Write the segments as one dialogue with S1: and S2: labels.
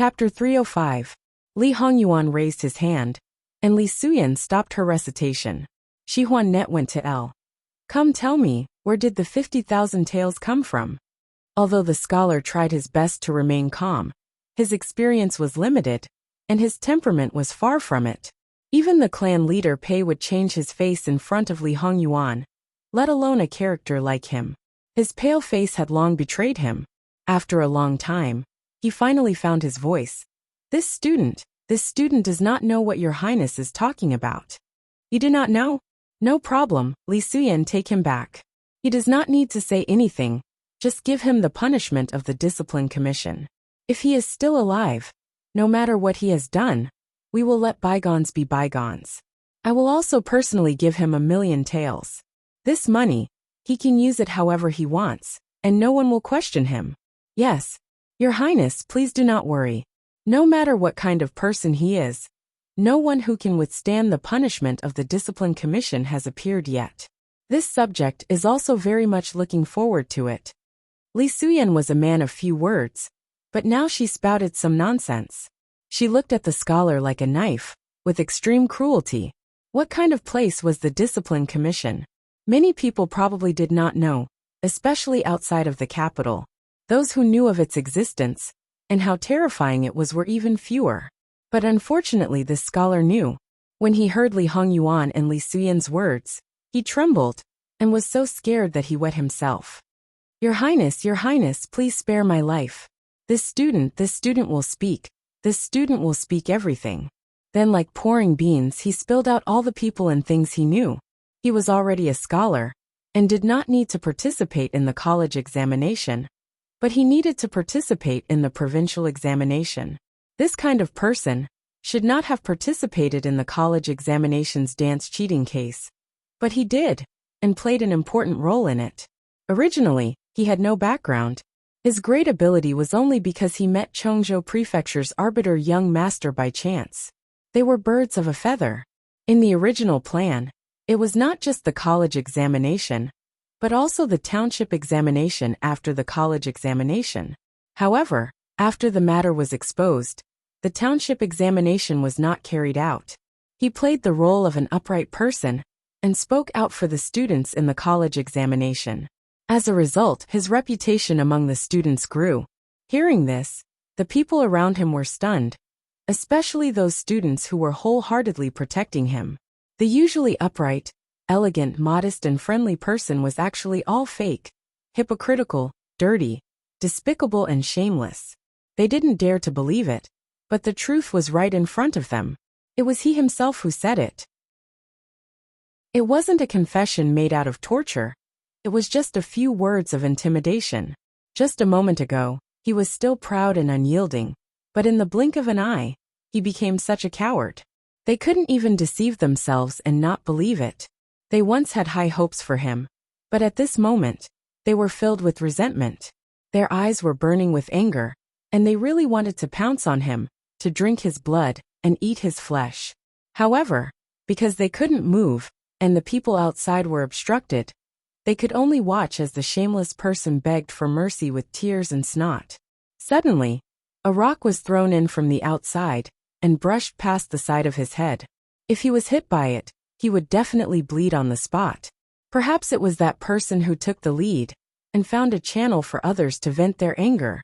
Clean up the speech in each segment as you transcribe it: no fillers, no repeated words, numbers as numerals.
S1: Chapter 305. Li Hongyuan raised his hand, and Li Suyan stopped her recitation. Shi Huan went to L. Come tell me, where did the 50,000 taels come from? Although the scholar tried his best to remain calm, his experience was limited, and his temperament was far from it. Even the clan leader Pei would change his face in front of Li Hongyuan, let alone a character like him. His pale face had long betrayed him. After a long time, he finally found his voice. This student does not know what your highness is talking about. You do not know? No problem, Li Suyan, take him back. He does not need to say anything, just give him the punishment of the discipline commission. If he is still alive, no matter what he has done, we will let bygones be bygones. I will also personally give him 1,000,000 taels. This money, he can use it however he wants, and no one will question him. Yes, your highness, please do not worry. No matter what kind of person he is, no one who can withstand the punishment of the discipline commission has appeared yet. This subject is also very much looking forward to it. Li Suyan was a man of few words, but now she spouted some nonsense. She looked at the scholar like a knife, with extreme cruelty. What kind of place was the discipline commission? Many people probably did not know, especially outside of the capital. Those who knew of its existence, and how terrifying it was, were even fewer. But unfortunately this scholar knew. When he heard Li Hongyuan and Li Suyan's words, he trembled, and was so scared that he wet himself. Your highness, please spare my life. This student will speak. This student will speak everything. Then, like pouring beans, he spilled out all the people and things he knew. He was already a scholar, and did not need to participate in the college examination, but he needed to participate in the provincial examination. This kind of person should not have participated in the college examination's dance cheating case, but he did, and played an important role in it. Originally, he had no background. His great ability was only because he met Chongzhou Prefecture's arbiter young master by chance. They were birds of a feather. In the original plan, it was not just the college examination, but also the township examination after the college examination. However, after the matter was exposed, the township examination was not carried out. He played the role of an upright person, and spoke out for the students in the college examination. As a result, his reputation among the students grew. Hearing this, the people around him were stunned, especially those students who were wholeheartedly protecting him. The usually upright, elegant, modest and friendly person was actually all fake, hypocritical, dirty, despicable and shameless. They didn't dare to believe it, but the truth was right in front of them. It was he himself who said it. It wasn't a confession made out of torture. It was just a few words of intimidation. Just a moment ago, he was still proud and unyielding, but in the blink of an eye, he became such a coward. They couldn't even deceive themselves and not believe it. They once had high hopes for him, but at this moment, they were filled with resentment. Their eyes were burning with anger, and they really wanted to pounce on him, to drink his blood, and eat his flesh. However, because they couldn't move, and the people outside were obstructed, they could only watch as the shameless person begged for mercy with tears and snot. Suddenly, a rock was thrown in from the outside, and brushed past the side of his head. If he was hit by it, he would definitely bleed on the spot. Perhaps it was that person who took the lead, and found a channel for others to vent their anger,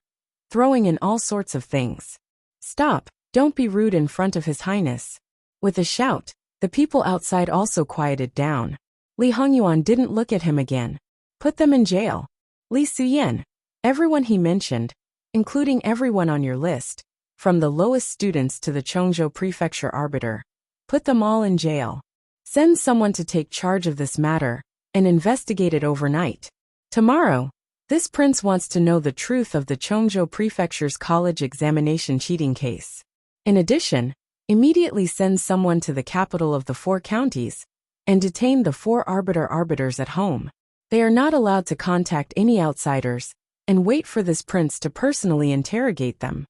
S1: throwing in all sorts of things. Stop, don't be rude in front of His Highness. With a shout, the people outside also quieted down. Li Hongyuan didn't look at him again. Put them in jail. Li Suyan, everyone he mentioned, including everyone on your list, from the lowest students to the Chongzhou Prefecture arbiter, put them all in jail. Send someone to take charge of this matter, and investigate it overnight. Tomorrow, this prince wants to know the truth of the Chongzhou Prefecture's college examination cheating case. In addition, immediately send someone to the capital of the 4 counties, and detain the 4 arbiters at home. They are not allowed to contact any outsiders, and wait for this prince to personally interrogate them.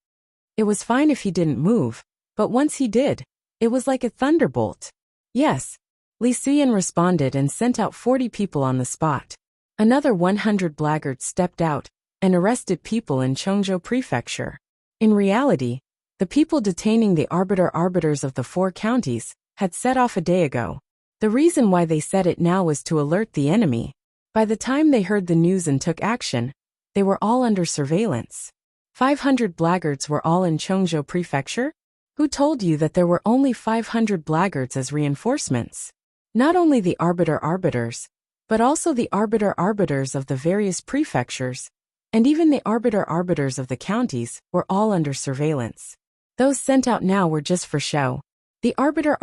S1: It was fine if he didn't move, but once he did, it was like a thunderbolt. Yes, Li Suyan responded and sent out 40 people on the spot. Another 100 blackguards stepped out, and arrested people in Chongzhou Prefecture. In reality, The people detaining the arbiters of the 4 counties had set off a day ago. The reason why they said it now was to alert the enemy. By the time they heard the news and took action, they were all under surveillance. 500 blackguards were all in Cheongjo Prefecture? Who told you that there were only 500 blackguards as reinforcements? Not only the arbiters, but also the arbiters of the various prefectures, and even the arbiters of the counties, were all under surveillance. Those sent out now were just for show. The arbiter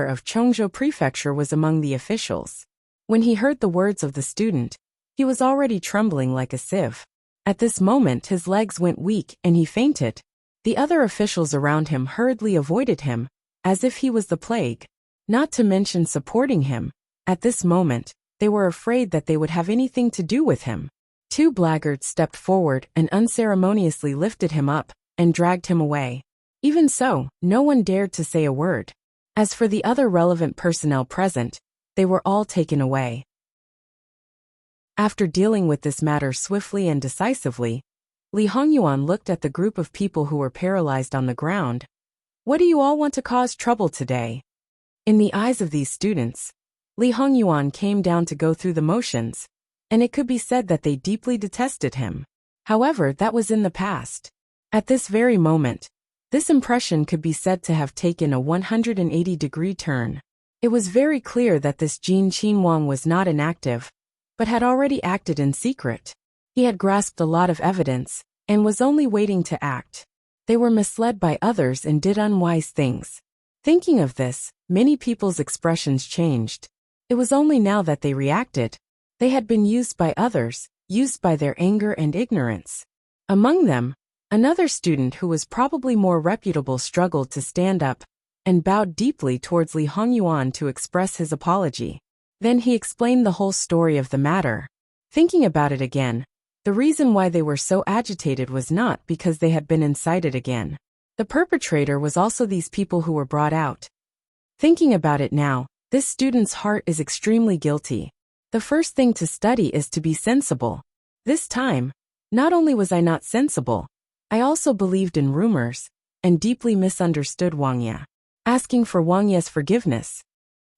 S1: of Cheongjo Prefecture was among the officials. When he heard the words of the student, he was already trembling like a sieve. At this moment his legs went weak and he fainted. The other officials around him hurriedly avoided him, as if he was the plague. Not to mention supporting him. At this moment, they were afraid that they would have anything to do with him. 2 blackguards stepped forward and unceremoniously lifted him up and dragged him away. Even so, no one dared to say a word. As for the other relevant personnel present, they were all taken away. After dealing with this matter swiftly and decisively, Li Hongyuan looked at the group of people who were paralyzed on the ground. What do you all want to cause trouble today? In the eyes of these students, Li Hongyuan came down to go through the motions, and it could be said that they deeply detested him. However, that was in the past. At this very moment, this impression could be said to have taken a 180-degree turn. It was very clear that this Jin Qinhuang was not inactive, but had already acted in secret. He had grasped a lot of evidence, and was only waiting to act. They were misled by others and did unwise things. Thinking of this, many people's expressions changed. It was only now that they reacted. They had been used by others, used by their anger and ignorance. Among them, another student who was probably more reputable struggled to stand up, and bowed deeply towards Li Hongyuan to express his apology. Then he explained the whole story of the matter. Thinking about it again, the reason why they were so agitated was not because they had been incited again. The perpetrator was also these people who were brought out. Thinking about it now, this student's heart is extremely guilty. The first thing to study is to be sensible. This time, not only was I not sensible, I also believed in rumors, and deeply misunderstood Wang Ye. Asking for Wang Ye's forgiveness.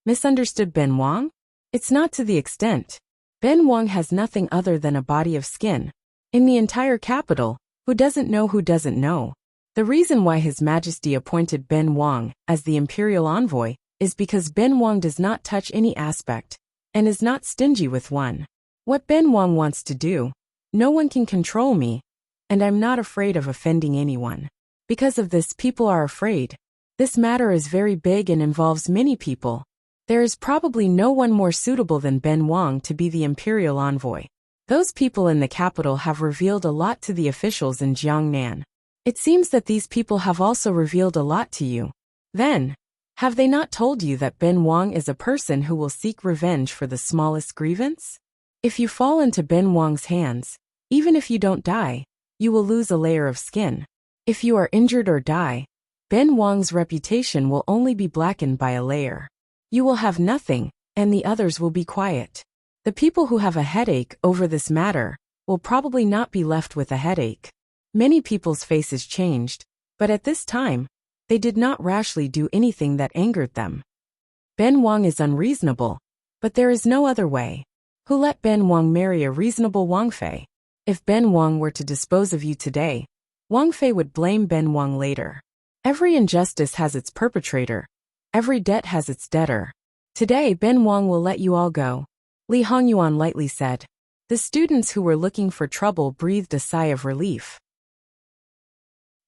S1: Misunderstood Ben Wang? It's not to the extent. Ben Wang has nothing other than a body of skin. In the entire capital, who doesn't know who doesn't know? The reason why His Majesty appointed Ben Wang as the imperial envoy is because Ben Wang does not touch any aspect, and is not stingy with one. What Ben Wang wants to do, no one can control me, and I'm not afraid of offending anyone. Because of this, people are afraid. This matter is very big and involves many people. There is probably no one more suitable than Ben Wang to be the imperial envoy. Those people in the capital have revealed a lot to the officials in Jiangnan. It seems that these people have also revealed a lot to you. Then, have they not told you that Ben Wang is a person who will seek revenge for the smallest grievance? If you fall into Ben Wang's hands, even if you don't die, you will lose a layer of skin. If you are injured or die, Ben Wang's reputation will only be blackened by a layer. You will have nothing, and the others will be quiet. The people who have a headache over this matter will probably not be left with a headache. Many people's faces changed, but at this time, they did not rashly do anything that angered them. Ben Wang is unreasonable, but there is no other way. Who let Ben Wang marry a reasonable Wang Fei? If Ben Wang were to dispose of you today, Wang Fei would blame Ben Wang later. Every injustice has its perpetrator. Every debt has its debtor. Today Ben Wang will let you all go, Li Hongyuan lightly said. The students who were looking for trouble breathed a sigh of relief.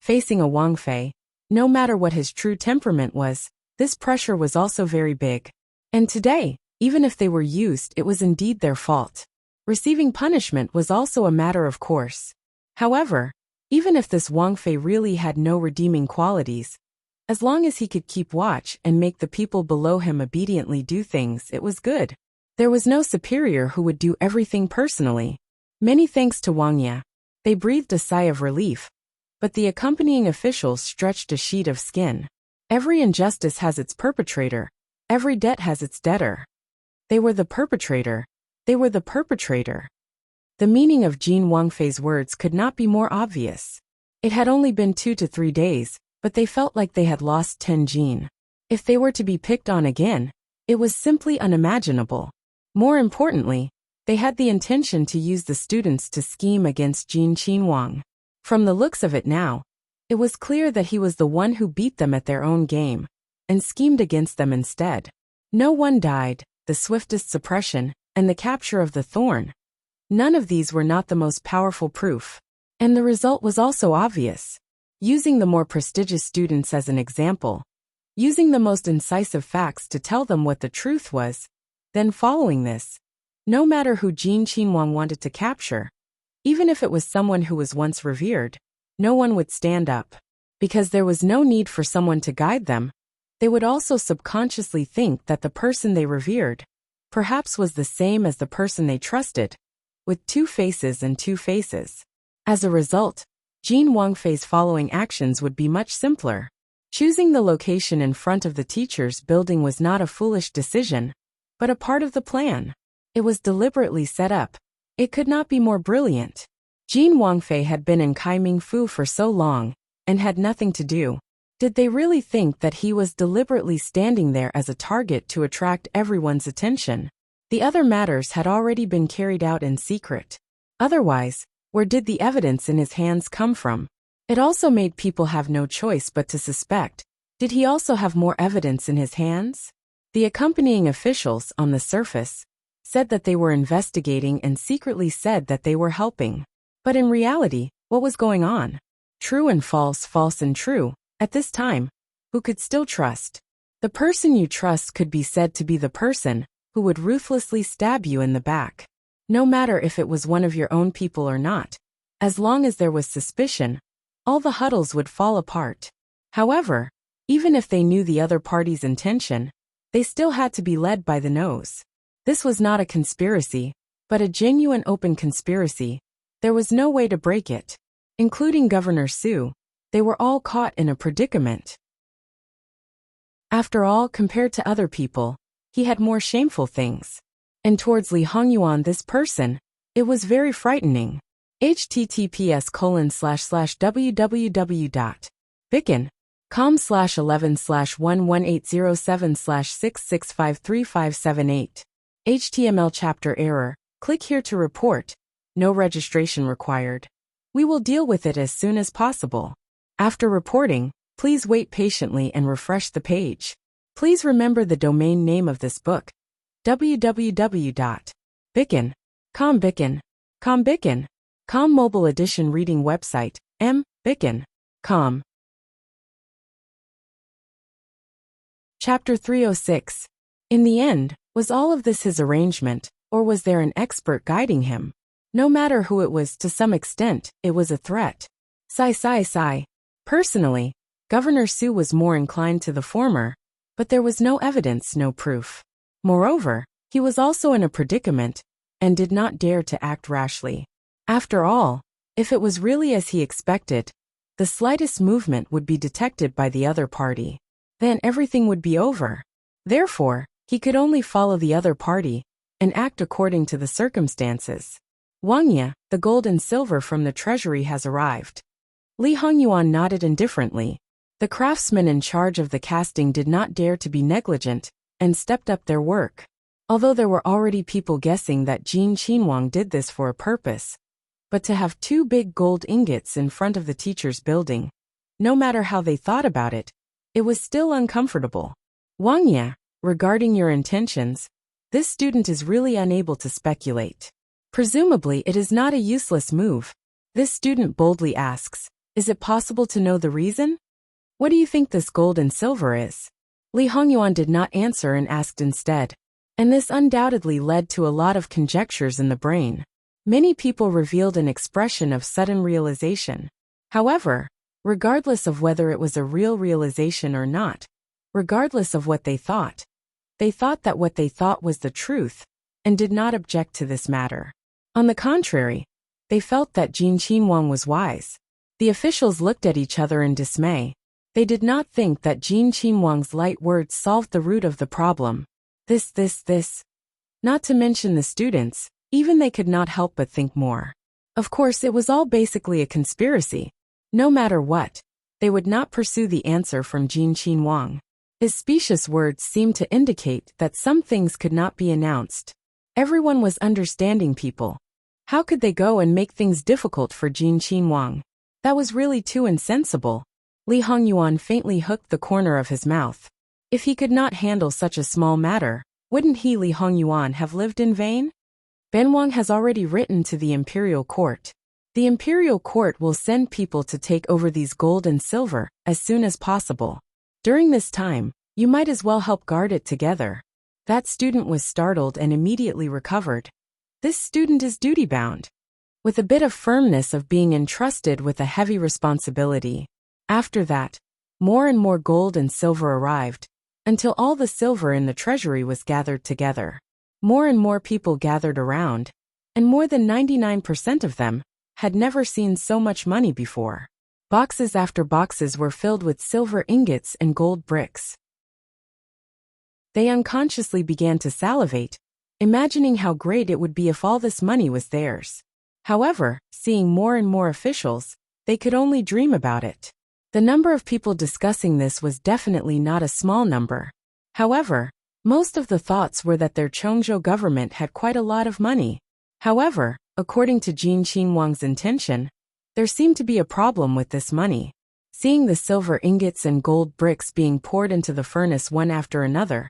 S1: Facing a Wang Fei, no matter what his true temperament was, this pressure was also very big. And today, even if they were used, it was indeed their fault. Receiving punishment was also a matter of course. However, even if this Wang Fei really had no redeeming qualities, as long as he could keep watch and make the people below him obediently do things, it was good. There was no superior who would do everything personally. Many thanks to Wang Ye. They breathed a sigh of relief, but the accompanying officials stretched a sheet of skin. Every injustice has its perpetrator. Every debt has its debtor. They were the perpetrator. They were the perpetrator. The meaning of Jin Wang Fei's words could not be more obvious. It had only been 2 to 3 days, but they felt like they had lost 10 Jean. If they were to be picked on again, it was simply unimaginable. More importantly, they had the intention to use the students to scheme against Jean Qinhuang. From the looks of it now, it was clear that he was the one who beat them at their own game, and schemed against them instead. No one died, the swiftest suppression, and the capture of the thorn. None of these were not the most powerful proof. And the result was also obvious. Using the more prestigious students as an example, using the most incisive facts to tell them what the truth was, then following this, no matter who Jean Qinhuang wanted to capture, even if it was someone who was once revered, no one would stand up. Because there was no need for someone to guide them, they would also subconsciously think that the person they revered perhaps was the same as the person they trusted, with two faces and two faces. As a result, Jean Wangfei's following actions would be much simpler. Choosing the location in front of the teacher's building was not a foolish decision, but a part of the plan. It was deliberately set up. It could not be more brilliant. Jean Wangfei had been in Kaimingfu for so long, and had nothing to do. Did they really think that he was deliberately standing there as a target to attract everyone's attention? The other matters had already been carried out in secret. Otherwise, where did the evidence in his hands come from? It also made people have no choice but to suspect. Did he also have more evidence in his hands? The accompanying officials, on the surface, said that they were investigating and secretly said that they were helping. But in reality, what was going on? True and false, false and true. At this time, who could still trust? The person you trust could be said to be the person who would ruthlessly stab you in the back. No matter if it was one of your own people or not, as long as there was suspicion, all the huddles would fall apart. However, even if they knew the other party's intention, they still had to be led by the nose. This was not a conspiracy, but a genuine open conspiracy. There was no way to break it. Including Governor Su, they were all caught in a predicament. After all, compared to other people, he had more shameful things. And towards Li Hongyuan, this person, it was very frightening. https://www.bicken.com/11/11807/6653578. HTML chapter error. Click here to report. No registration required. We will deal with it as soon as possible. After reporting, please wait patiently and refresh the page. Please remember the domain name of this book. www.bicken.com. Bicken.com mobile edition reading website. Bicken.com. Chapter 306. In the end, was all of this his arrangement, or was there an expert guiding him? No matter who it was, to some extent, it was a threat. Sigh. Personally, Governor Su was more inclined to the former, but there was no evidence, no proof. Moreover, he was also in a predicament, and did not dare to act rashly. After all, if it was really as he expected, the slightest movement would be detected by the other party. Then everything would be over. Therefore, he could only follow the other party, and act according to the circumstances. Wangya, the gold and silver from the treasury has arrived. Li Hongyuan nodded indifferently. The craftsmen in charge of the casting did not dare to be negligent, and stepped up their work. Although there were already people guessing that Jean Qinhuang did this for a purpose. But to have 2 big gold ingots in front of the teacher's building, no matter how they thought about it, it was still uncomfortable. Wangya, regarding your intentions, this student is really unable to speculate. Presumably it is not a useless move. This student boldly asks, is it possible to know the reason? What do you think this gold and silver is? Li Hongyuan did not answer and asked instead. And this undoubtedly led to a lot of conjectures in the brain. Many people revealed an expression of sudden realization. However, regardless of whether it was a real realization or not, regardless of what they thought that what they thought was the truth, and did not object to this matter. On the contrary, they felt that Jean Qinhuang was wise. The officials looked at each other in dismay. They did not think that Jean Qinhuang's light words solved the root of the problem. This. Not to mention the students, even they could not help but think more. Of course, it was all basically a conspiracy. No matter what, They would not pursue the answer from Jin Qinhuang. His specious words seemed to indicate that some things could not be announced. Everyone was understanding people. How could they go and make things difficult for Jin Qinhuang? That was really too insensible. Li Hongyuan faintly hooked the corner of his mouth. If he could not handle such a small matter, wouldn't he, Li Hongyuan, have lived in vain? Ben Wang has already written to the imperial court. The imperial court will send people to take over these gold and silver as soon as possible. During this time, you might as well help guard it together. That student was startled and immediately recovered. This student is duty-bound, with a bit of firmness of being entrusted with a heavy responsibility. After that, more and more gold and silver arrived, until all the silver in the treasury was gathered together. More and more people gathered around, and more than 99% of them had never seen so much money before. Boxes after boxes were filled with silver ingots and gold bricks. They unconsciously began to salivate, imagining how great it would be if all this money was theirs. However, seeing more and more officials, they could only dream about it. The number of people discussing this was definitely not a small number. However, most of the thoughts were that their Chongzhou government had quite a lot of money. However, according to Jin Qinhuang's intention, there seemed to be a problem with this money. Seeing the silver ingots and gold bricks being poured into the furnace one after another,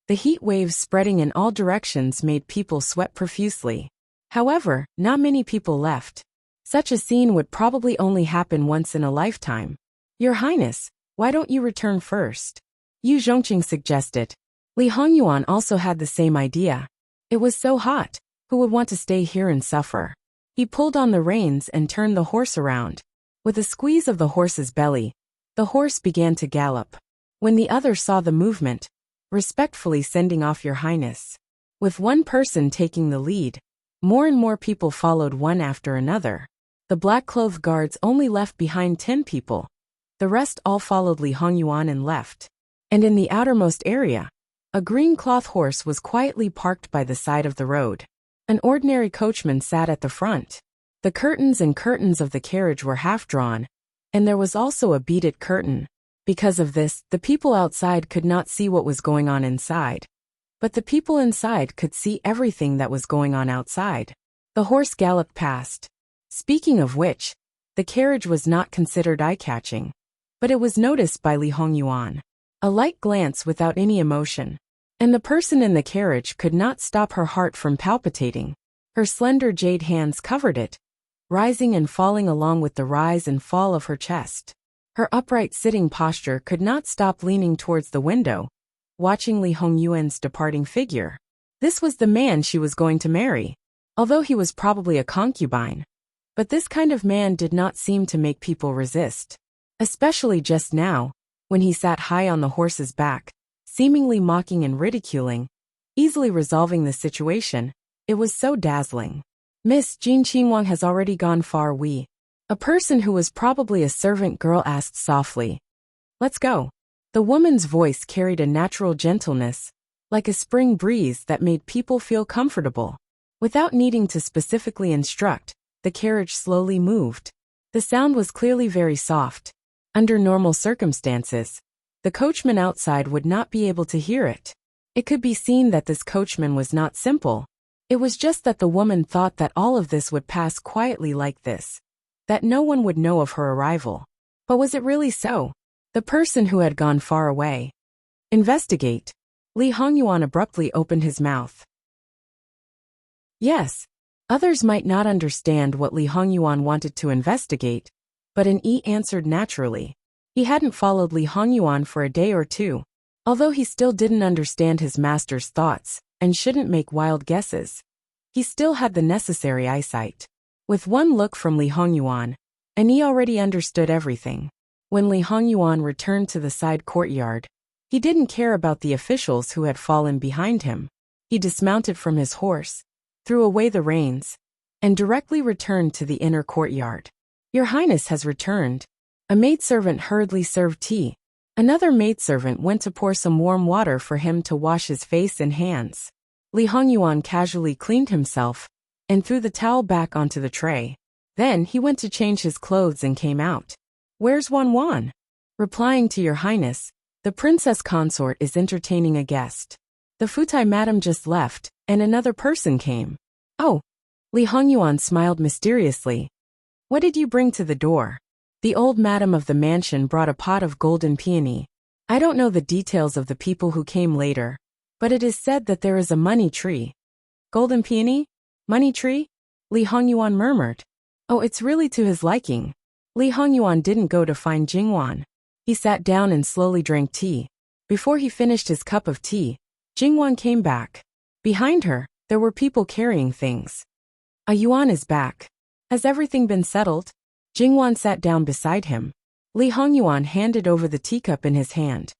S1: the heat waves spreading in all directions made people sweat profusely. However, not many people left. Such a scene would probably only happen once in a lifetime. Your Highness, why don't you return first? Yu Zhongqing suggested. Li Hongyuan also had the same idea. It was so hot, who would want to stay here and suffer? He pulled on the reins and turned the horse around. With a squeeze of the horse's belly, the horse began to gallop. When the other saw the movement, respectfully sending off Your Highness. With one person taking the lead, more and more people followed one after another. The black-clothed guards only left behind 10 people. The rest all followed Li Hongyuan and left. And in the outermost area, a green cloth horse was quietly parked by the side of the road. An ordinary coachman sat at the front. The curtains and curtains of the carriage were half drawn, and there was also a beaded curtain. Because of this, the people outside could not see what was going on inside. But the people inside could see everything that was going on outside. The horse galloped past. Speaking of which, the carriage was not considered eye-catching, but it was noticed by Li Hongyuan. A light glance without any emotion. And the person in the carriage could not stop her heart from palpitating. Her slender jade hands covered it, rising and falling along with the rise and fall of her chest. Her upright sitting posture could not stop leaning towards the window, watching Li Hongyuan's departing figure. This was the man she was going to marry, although he was probably a concubine. But this kind of man did not seem to make people resist. Especially just now, when he sat high on the horse's back, seemingly mocking and ridiculing, easily resolving the situation. It was so dazzling. Miss Jin Qinhuang has already gone far. A person who was probably a servant girl asked softly. Let's go. The woman's voice carried a natural gentleness, like a spring breeze that made people feel comfortable. Without needing to specifically instruct, the carriage slowly moved. The sound was clearly very soft. Under normal circumstances, the coachman outside would not be able to hear it. It could be seen that this coachman was not simple. It was just that the woman thought that all of this would pass quietly like this, that no one would know of her arrival. But was it really so? The person who had gone far away. Investigate. Li Hongyuan abruptly opened his mouth. Yes. Others might not understand what Li Hongyuan wanted to investigate, but an E answered naturally. He hadn't followed Li Hongyuan for a day or two, although he still didn't understand his master's thoughts and shouldn't make wild guesses. He still had the necessary eyesight. With one look from Li Hongyuan, and he already understood everything. When Li Hongyuan returned to the side courtyard, he didn't care about the officials who had fallen behind him. He dismounted from his horse, threw away the reins, and directly returned to the inner courtyard. Your Highness has returned. A maidservant hurriedly served tea. Another maidservant went to pour some warm water for him to wash his face and hands. Li Hongyuan casually cleaned himself and threw the towel back onto the tray. Then he went to change his clothes and came out. Where's Wan Wan? Replying to your highness, the princess consort is entertaining a guest. The Futai madam just left, and another person came. Oh. Li Hongyuan smiled mysteriously. What did you bring to the door? The old madam of the mansion brought a pot of golden peony. I don't know the details of the people who came later, but it is said that there is a money tree. Golden peony? Money tree? Li Hongyuan murmured. Oh, it's really to his liking. Li Hongyuan didn't go to find Jingwan. He sat down and slowly drank tea. Before he finished his cup of tea, Jingwan came back. Behind her, there were people carrying things. A Yuan is back. Has everything been settled? Jingwan sat down beside him. Li Hongyuan handed over the teacup in his hand.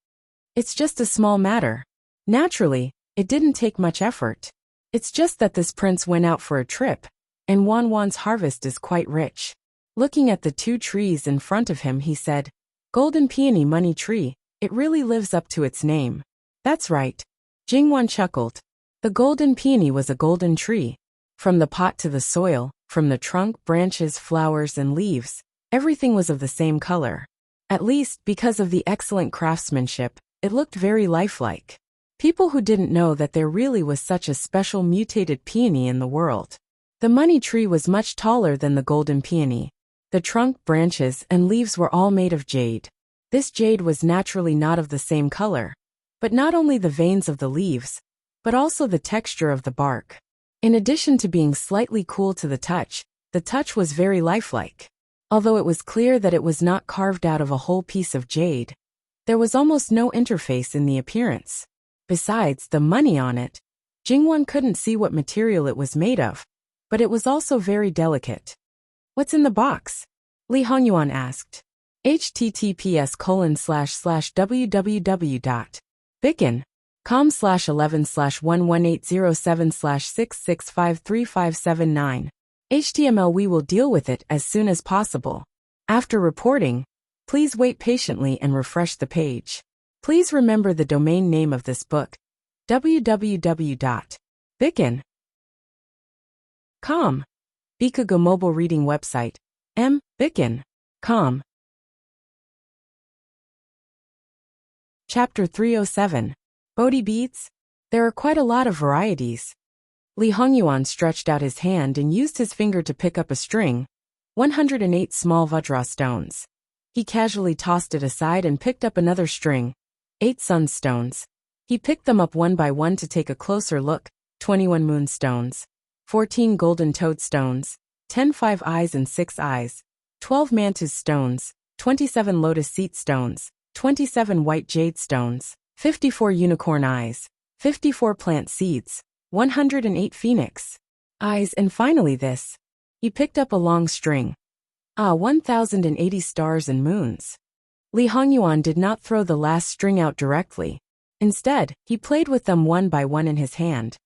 S1: It's just a small matter. Naturally, it didn't take much effort. It's just that this prince went out for a trip, and Wan's harvest is quite rich. Looking at the two trees in front of him, he said, Golden peony money tree, it really lives up to its name. That's right. Jingwan chuckled. The golden peony was a golden tree. From the pot to the soil, from the trunk, branches, flowers, and leaves, everything was of the same color. At least, because of the excellent craftsmanship, it looked very lifelike. People who didn't know that there really was such a special mutated peony in the world. The money tree was much taller than the golden peony. The trunk, branches, and leaves were all made of jade. This jade was naturally not of the same color, but not only the veins of the leaves, but also the texture of the bark. In addition to being slightly cool to the touch was very lifelike. Although it was clear that it was not carved out of a whole piece of jade, there was almost no interface in the appearance. Besides the money on it, Jingwan couldn't see what material it was made of, but it was also very delicate. What's in the box? Li Hongyuan asked. https://www.bicken.com/11/11807/6653579. HTML. We will deal with it as soon as possible. After reporting, please wait patiently and refresh the page. Please remember the domain name of this book, www.bicken.com. Bikugo mobile reading website, bicken.com. Chapter 307. Bodhi beads? There are quite a lot of varieties. Li Hongyuan stretched out his hand and used his finger to pick up a string, 108 small Vajra stones. He casually tossed it aside and picked up another string, 8 sunstones. He picked them up one by one to take a closer look, 21 moonstones, 14 golden toadstones, 10 five eyes and 6 eyes, 12 mantis stones, 27 lotus seat stones, 27 white jade stones, 54 unicorn eyes, 54 plant seeds, 108 phoenix eyes, and finally this. He picked up a long string. 1,080 stars and moons. Li Hongyuan did not throw the last string out directly. Instead, he played with them one by one in his hand.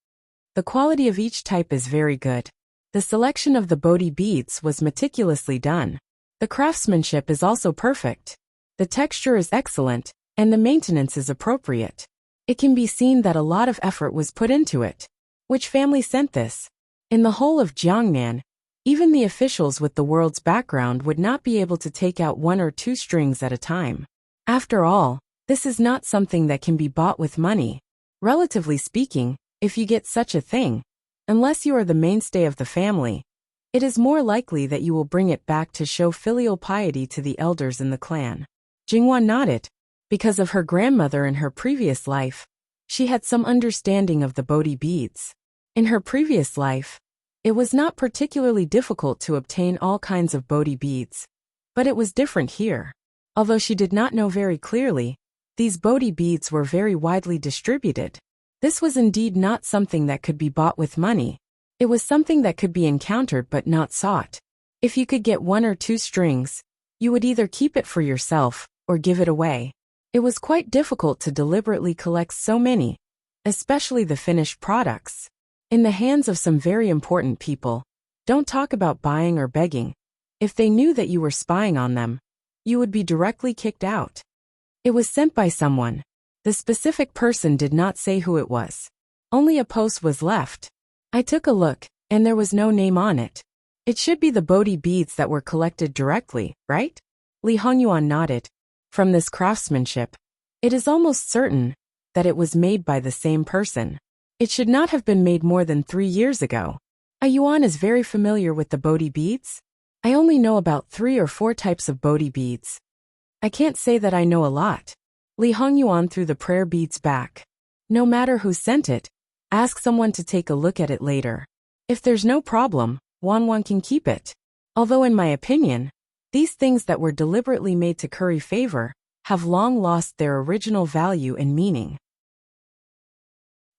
S1: The quality of each type is very good. The selection of the Bodhi beads was meticulously done. The craftsmanship is also perfect. The texture is excellent, and the maintenance is appropriate. It can be seen that a lot of effort was put into it. Which family sent this? In the whole of Jiangnan, even the officials with the world's background would not be able to take out 1 or 2 strings at a time. After all, this is not something that can be bought with money. Relatively speaking, if you get such a thing, unless you are the mainstay of the family, it is more likely that you will bring it back to show filial piety to the elders in the clan. Jingwan nodded. Because of her grandmother in her previous life, she had some understanding of the Bodhi beads. In her previous life, it was not particularly difficult to obtain all kinds of Bodhi beads. But it was different here. Although she did not know very clearly, these Bodhi beads were very widely distributed. This was indeed not something that could be bought with money. It was something that could be encountered but not sought. If you could get 1 or 2 strings, you would either keep it for yourself or give it away. It was quite difficult to deliberately collect so many, especially the finished products, in the hands of some very important people. Don't talk about buying or begging. If they knew that you were spying on them, you would be directly kicked out. It was sent by someone. The specific person did not say who it was. Only a post was left. I took a look, and there was no name on it. It should be the Bodhi beads that were collected directly, right? Li Hongyuan nodded. From this craftsmanship, it is almost certain that it was made by the same person. It should not have been made more than 3 years ago. Yuan is very familiar with the Bodhi beads. I only know about 3 or 4 types of Bodhi beads. I can't say that I know a lot. Li Hongyuan threw the prayer beads back. No matter who sent it, ask someone to take a look at it later. If there's no problem, Wan can keep it. Although in my opinion, these things that were deliberately made to curry favor have long lost their original value and meaning.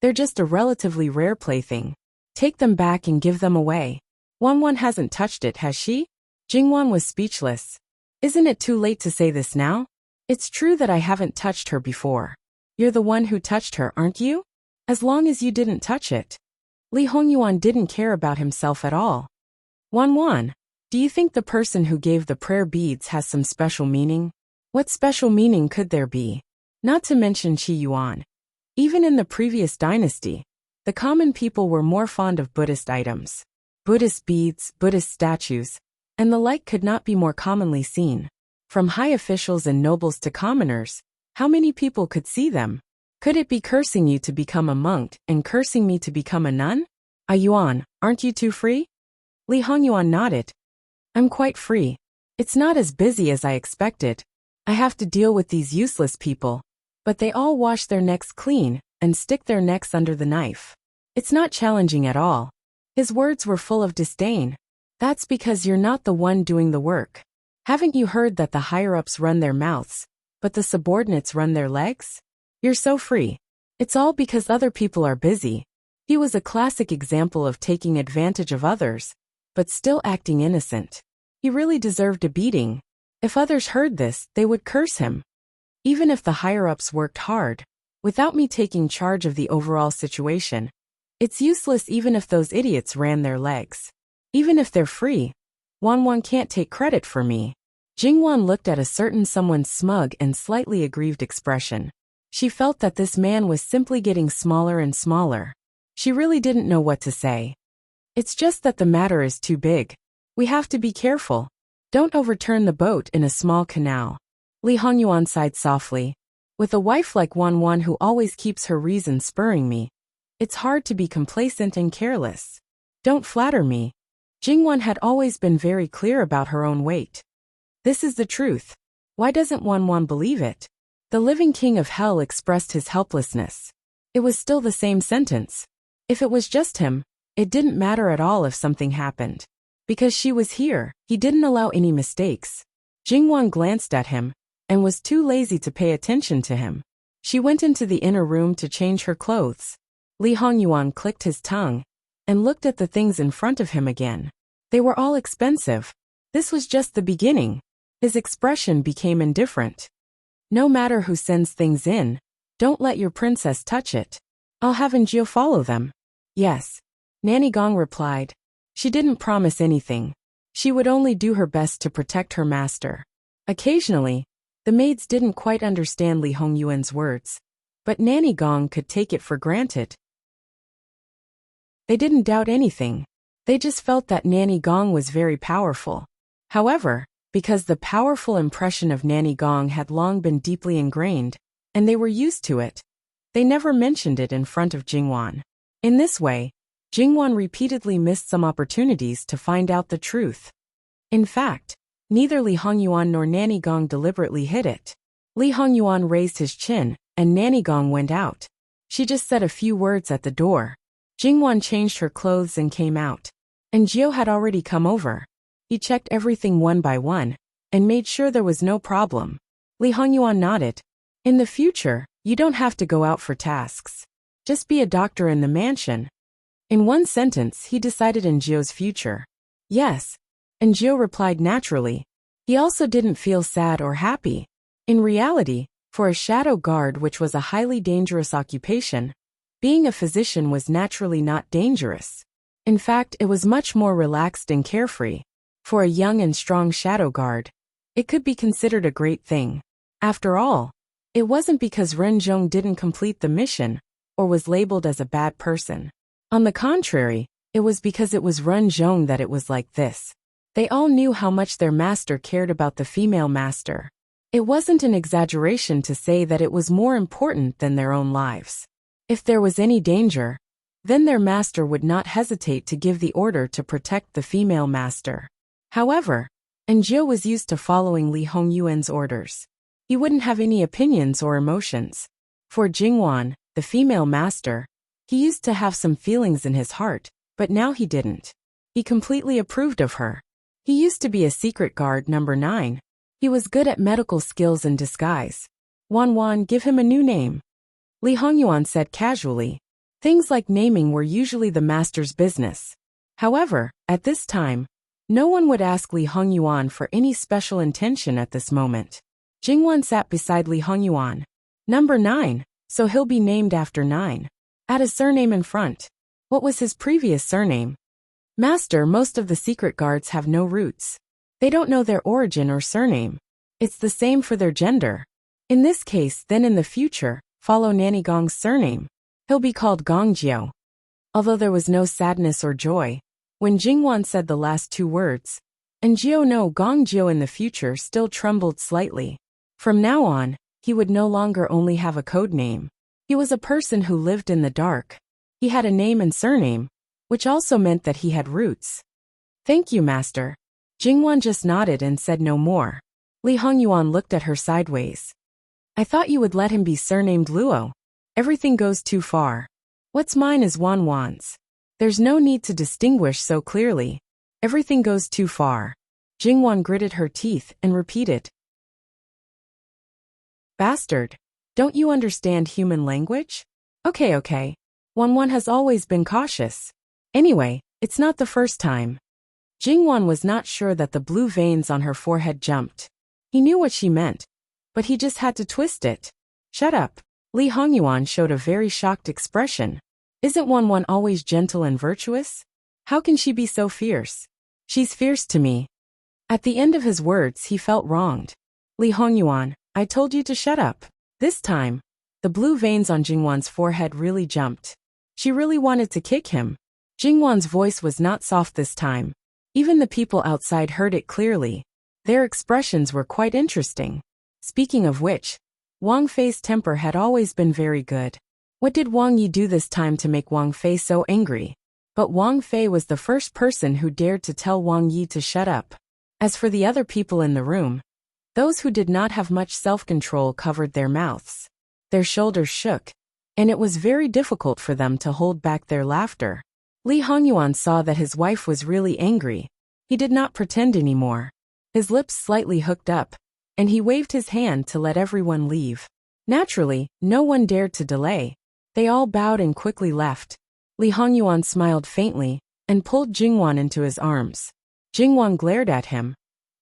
S1: They're just a relatively rare plaything. Take them back and give them away. Wan hasn't touched it, has she? Jingwan was speechless. Isn't it too late to say this now? It's true that I haven't touched her before. You're the one who touched her, aren't you? As long as you didn't touch it. Li Hongyuan didn't care about himself at all. Wan, do you think the person who gave the prayer beads has some special meaning? What special meaning could there be? Not to mention Qi Yuan. Even in the previous dynasty, the common people were more fond of Buddhist items. Buddhist beads, Buddhist statues, and the like could not be more commonly seen. From high officials and nobles to commoners, how many people could see them? Could it be cursing you to become a monk and cursing me to become a nun? Yuan, aren't you too free? Li Hongyuan nodded. I'm quite free. It's not as busy as I expected. I have to deal with these useless people, but they all wash their necks clean and stick their necks under the knife. It's not challenging at all. His words were full of disdain. That's because you're not the one doing the work. Haven't you heard that the higher-ups run their mouths, but the subordinates run their legs? You're so free. It's all because other people are busy. He was a classic example of taking advantage of others, but still acting innocent. He really deserved a beating. If others heard this, they would curse him. Even if the higher-ups worked hard, without me taking charge of the overall situation, it's useless even if those idiots ran their legs. Even if they're free, Wan can't take credit for me. Jingwan looked at a certain someone's smug and slightly aggrieved expression. She felt that this man was simply getting smaller and smaller. She really didn't know what to say. It's just that the matter is too big. We have to be careful. Don't overturn the boat in a small canal. Li Hongyuan sighed softly. With a wife like Wan who always keeps her reason spurring me, it's hard to be complacent and careless. Don't flatter me. Jingwan had always been very clear about her own weight. This is the truth. Why doesn't Wan believe it? The living king of hell expressed his helplessness. It was still the same sentence. If it was just him, it didn't matter at all if something happened. Because she was here, he didn't allow any mistakes. Jingwan glanced at him, and was too lazy to pay attention to him. She went into the inner room to change her clothes. Li Hongyuan clicked his tongue, and looked at the things in front of him again. They were all expensive. This was just the beginning. His expression became indifferent. No matter who sends things in, don't let your princess touch it. I'll have Njio follow them. Yes. Nanny Gong replied. She didn't promise anything. She would only do her best to protect her master. Occasionally, the maids didn't quite understand Li Hongyuan's words, but Nanny Gong could take it for granted. They didn't doubt anything. They just felt that Nanny Gong was very powerful. However, because the powerful impression of Nanny Gong had long been deeply ingrained, and they were used to it, they never mentioned it in front of Jingwan. In this way, Jingwan repeatedly missed some opportunities to find out the truth. In fact, neither Li Hongyuan nor Nanny Gong deliberately hid it. Li Hongyuan raised his chin, and Nanny Gong went out. She just said a few words at the door. Jingwan changed her clothes and came out. And Njio had already come over. He checked everything one by one, and made sure there was no problem. Li Hongyuan nodded. In the future, you don't have to go out for tasks. Just be a doctor in the mansion. In one sentence, he decided Njio's future. Yes. Njio replied naturally. He also didn't feel sad or happy. In reality, for a shadow guard, which was a highly dangerous occupation, being a physician was naturally not dangerous. In fact, it was much more relaxed and carefree. For a young and strong shadow guard, it could be considered a great thing. After all, it wasn't because Ren Zhong didn't complete the mission, or was labeled as a bad person. On the contrary, it was because it was Ren Zhong that it was like this. They all knew how much their master cared about the female master. It wasn't an exaggeration to say that it was more important than their own lives. If there was any danger, then their master would not hesitate to give the order to protect the female master. However, Jiu was used to following Li Hongyuan's orders. He wouldn't have any opinions or emotions. For Jingwan, the female master, he used to have some feelings in his heart, but now he didn't. He completely approved of her. He used to be a secret guard number 9. He was good at medical skills and disguise. Wan, give him a new name. Li Hongyuan said casually. Things like naming were usually the master's business. However, at this time, no one would ask Li Hongyuan for any special intention at this moment. Jingwan sat beside Li Hongyuan. Number 9, so he'll be named after 9. Add a surname in front. What was his previous surname? Master, most of the secret guards have no roots. They don't know their origin or surname. It's the same for their gender. In this case, then in the future, follow Nanny Gong's surname. He'll be called Gongjiu. Although there was no sadness or joy, when Jingwan said the last 2 words, and Jiu no Gongjiu in the future still trembled slightly. From now on, he would no longer only have a code name. He was a person who lived in the dark. He had a name and surname, which also meant that he had roots. Thank you, master. Jingwan just nodded and said no more. Li Hongyuan looked at her sideways. I thought you would let him be surnamed Luo. Everything goes too far. What's mine is Wan's. There's no need to distinguish so clearly. Everything goes too far. Jingwan gritted her teeth and repeated. Bastard. Don't you understand human language? Okay. Wan has always been cautious. Anyway, it's not the first time. Jingwan was not sure that the blue veins on her forehead jumped. He knew what she meant, but he just had to twist it. Shut up. Li Hongyuan showed a very shocked expression. Isn't Wan always gentle and virtuous? How can she be so fierce? She's fierce to me. At the end of his words, he felt wronged. Li Hongyuan, I told you to shut up. This time, the blue veins on Jingwan's forehead really jumped. She really wanted to kick him. Jingwan's voice was not soft this time. Even the people outside heard it clearly. Their expressions were quite interesting. Speaking of which, Wang Fei's temper had always been very good. What did Wang Yi do this time to make Wang Fei so angry? But Wang Fei was the first person who dared to tell Wang Yi to shut up. As for the other people in the room, those who did not have much self-control covered their mouths. Their shoulders shook, and it was very difficult for them to hold back their laughter. Li Hongyuan saw that his wife was really angry. He did not pretend anymore. His lips slightly hooked up, and he waved his hand to let everyone leave. Naturally, no one dared to delay. They all bowed and quickly left. Li Hongyuan smiled faintly and pulled Jingwan into his arms. Jingwan glared at him,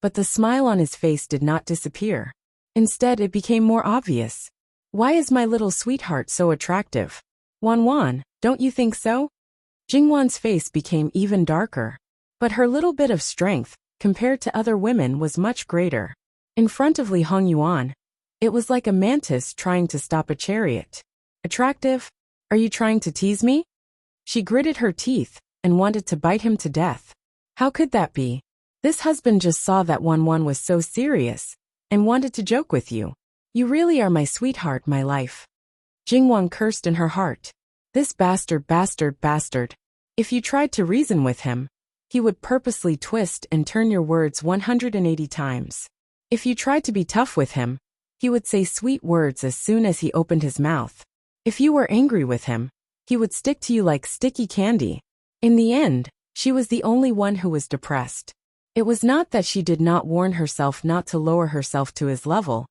S1: but the smile on his face did not disappear. Instead, it became more obvious. Why is my little sweetheart so attractive? Wan, don't you think so? Jingwan's face became even darker. But her little bit of strength, compared to other women, was much greater. In front of Li Hongyuan, it was like a mantis trying to stop a chariot. Attractive? Are you trying to tease me? She gritted her teeth and wanted to bite him to death. How could that be? This husband just saw that Wan was so serious and wanted to joke with you. You really are my sweetheart, my life. Jingwan cursed in her heart. This bastard. If you tried to reason with him, he would purposely twist and turn your words 180 times. If you tried to be tough with him, he would say sweet words as soon as he opened his mouth. If you were angry with him, he would stick to you like sticky candy. In the end, she was the only one who was depressed. It was not that she did not warn herself not to lower herself to his level,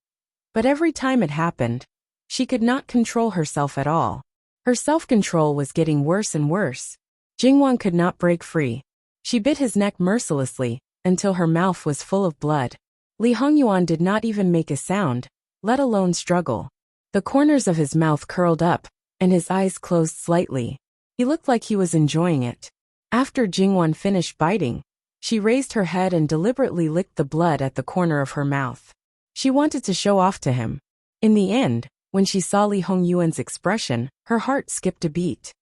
S1: but every time it happened, she could not control herself at all. Her self-control was getting worse and worse. Jingwan could not break free. She bit his neck mercilessly until her mouth was full of blood. Li Hongyuan did not even make a sound, let alone struggle. The corners of his mouth curled up, and his eyes closed slightly. He looked like he was enjoying it. After Jingwan finished biting, she raised her head and deliberately licked the blood at the corner of her mouth. She wanted to show off to him. In the end, when she saw Li Hongyuan's expression, her heart skipped a beat.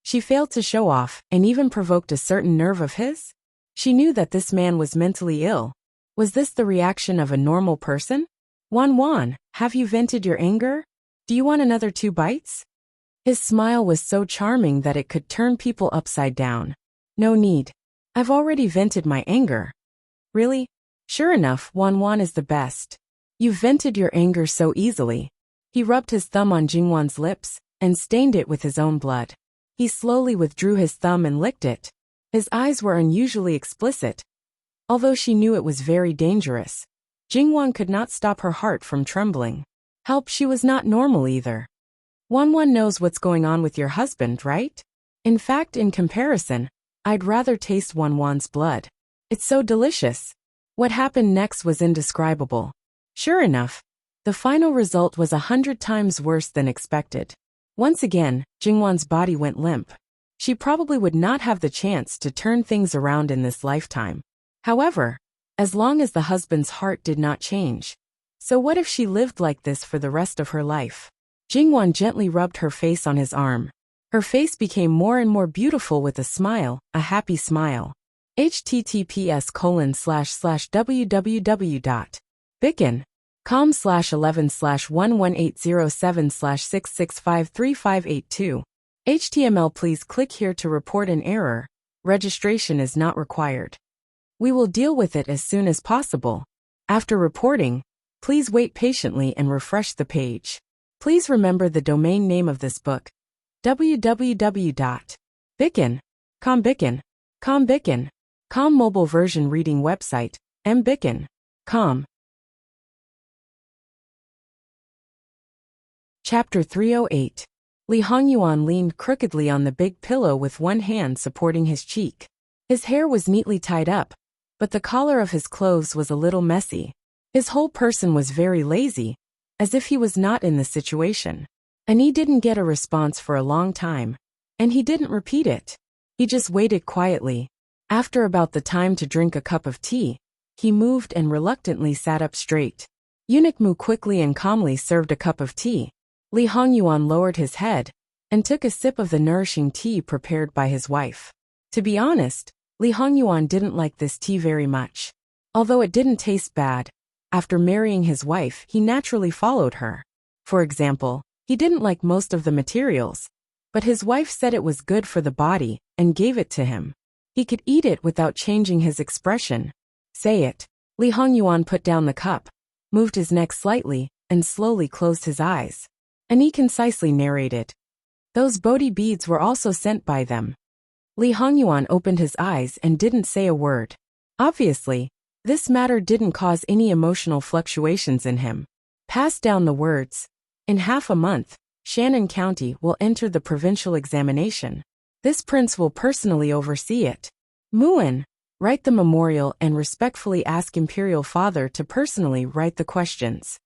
S1: She failed to show off and even provoked a certain nerve of his. She knew that this man was mentally ill. Was this the reaction of a normal person? Wan, have you vented your anger? Do you want another 2 bites? His smile was so charming that it could turn people upside down. No need. I've already vented my anger. Really? Sure enough, Wan is the best. You vented your anger so easily. He rubbed his thumb on Jingwan's lips and stained it with his own blood. He slowly withdrew his thumb and licked it. His eyes were unusually explicit. Although she knew it was very dangerous, Jingwan could not stop her heart from trembling. Help, she was not normal either. Wan knows what's going on with your husband, right? In fact, in comparison, I'd rather taste Wan's blood. It's so delicious. What happened next was indescribable. Sure enough, the final result was 100 times worse than expected. Once again, Jingwan's body went limp. She probably would not have the chance to turn things around in this lifetime. However, as long as the husband's heart did not change. So what if she lived like this for the rest of her life? Jingwan gently rubbed her face on his arm. Her face became more and more beautiful with a smile, a happy smile. https://www.bicken.com/11/11807/6653582. HTML. Please click here to report an error. Registration is not required. We will deal with it as soon as possible. After reporting, please wait patiently and refresh the page. Please remember the domain name of this book: www.bicken.com. Mobile version reading website: mbicken.com. Chapter 308. Li Hongyuan leaned crookedly on the big pillow with one hand supporting his cheek. His hair was neatly tied up, but the collar of his clothes was a little messy. His whole person was very lazy, as if he was not in the situation. And he didn't get a response for a long time, and he didn't repeat it. He just waited quietly. After about the time to drink a cup of tea, he moved and reluctantly sat up straight. Eunuch Mu quickly and calmly served a cup of tea. Li Hongyuan lowered his head and took a sip of the nourishing tea prepared by his wife. To be honest, Li Hongyuan didn't like this tea very much. Although it didn't taste bad, after marrying his wife, he naturally followed her. For example, he didn't like most of the materials, but his wife said it was good for the body and gave it to him. He could eat it without changing his expression. Say it. Li Hongyuan put down the cup, moved his neck slightly, and slowly closed his eyes. And he concisely narrated. Those Bodhi beads were also sent by them. Li Hongyuan opened his eyes and didn't say a word. Obviously, this matter didn't cause any emotional fluctuations in him. Pass down the words. In half a month, Shannon County will enter the provincial examination. This prince will personally oversee it. Muin, write the memorial and respectfully ask Imperial Father to personally write the questions.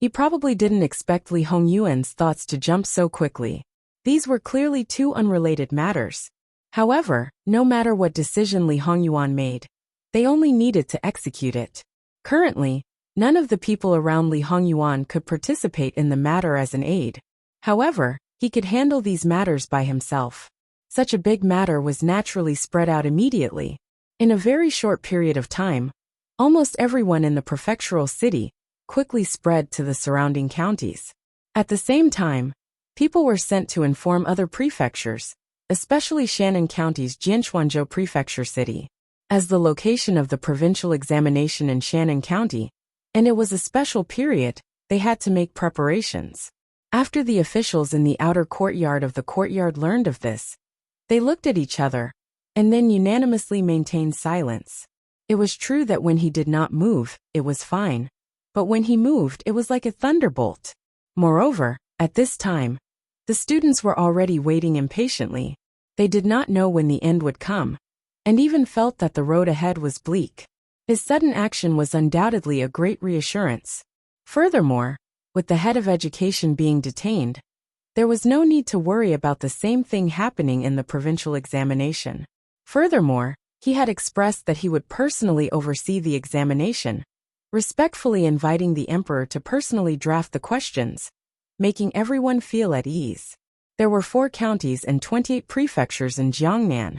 S1: He probably didn't expect Li Hongyuan's thoughts to jump so quickly. These were clearly two unrelated matters. However, no matter what decision Li Hongyuan made, they only needed to execute it. Currently, none of the people around Li Hongyuan could participate in the matter as an aide. However, he could handle these matters by himself. Such a big matter was naturally spread out immediately. In a very short period of time, almost everyone in the prefectural city quickly spread to the surrounding counties. At the same time, people were sent to inform other prefectures, especially Shannon County's Jianchuanzhou Prefecture city, as the location of the provincial examination in Shannon County, and it was a special period, they had to make preparations. After the officials in the outer courtyard of the courtyard learned of this, they looked at each other, and then unanimously maintained silence. It was true that when he did not move, it was fine. But when he moved, it was like a thunderbolt. Moreover, at this time, the students were already waiting impatiently. They did not know when the end would come, and even felt that the road ahead was bleak. His sudden action was undoubtedly a great reassurance. Furthermore, with the head of education being detained, there was no need to worry about the same thing happening in the provincial examination. Furthermore, he had expressed that he would personally oversee the examination, respectfully inviting the emperor to personally draft the questions, making everyone feel at ease. There were 4 counties and 28 prefectures in Jiangnan,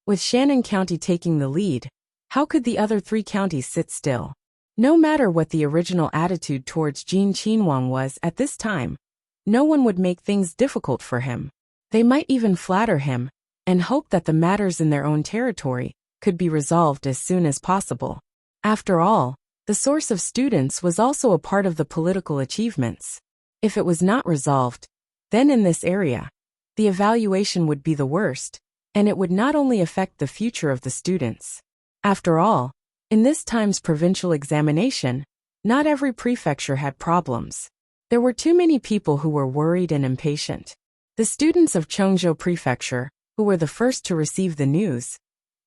S1: with Shannon County taking the lead. How could the other 3 counties sit still? No matter what the original attitude towards Jin Qinhuang was at this time, no one would make things difficult for him. They might even flatter him and hope that the matters in their own territory could be resolved as soon as possible. After all, the source of students was also a part of the political achievements. If it was not resolved, then in this area, the evaluation would be the worst, and it would not only affect the future of the students. After all, in this time's provincial examination, not every prefecture had problems. There were too many people who were worried and impatient. The students of Chongzhou Prefecture, who were the first to receive the news,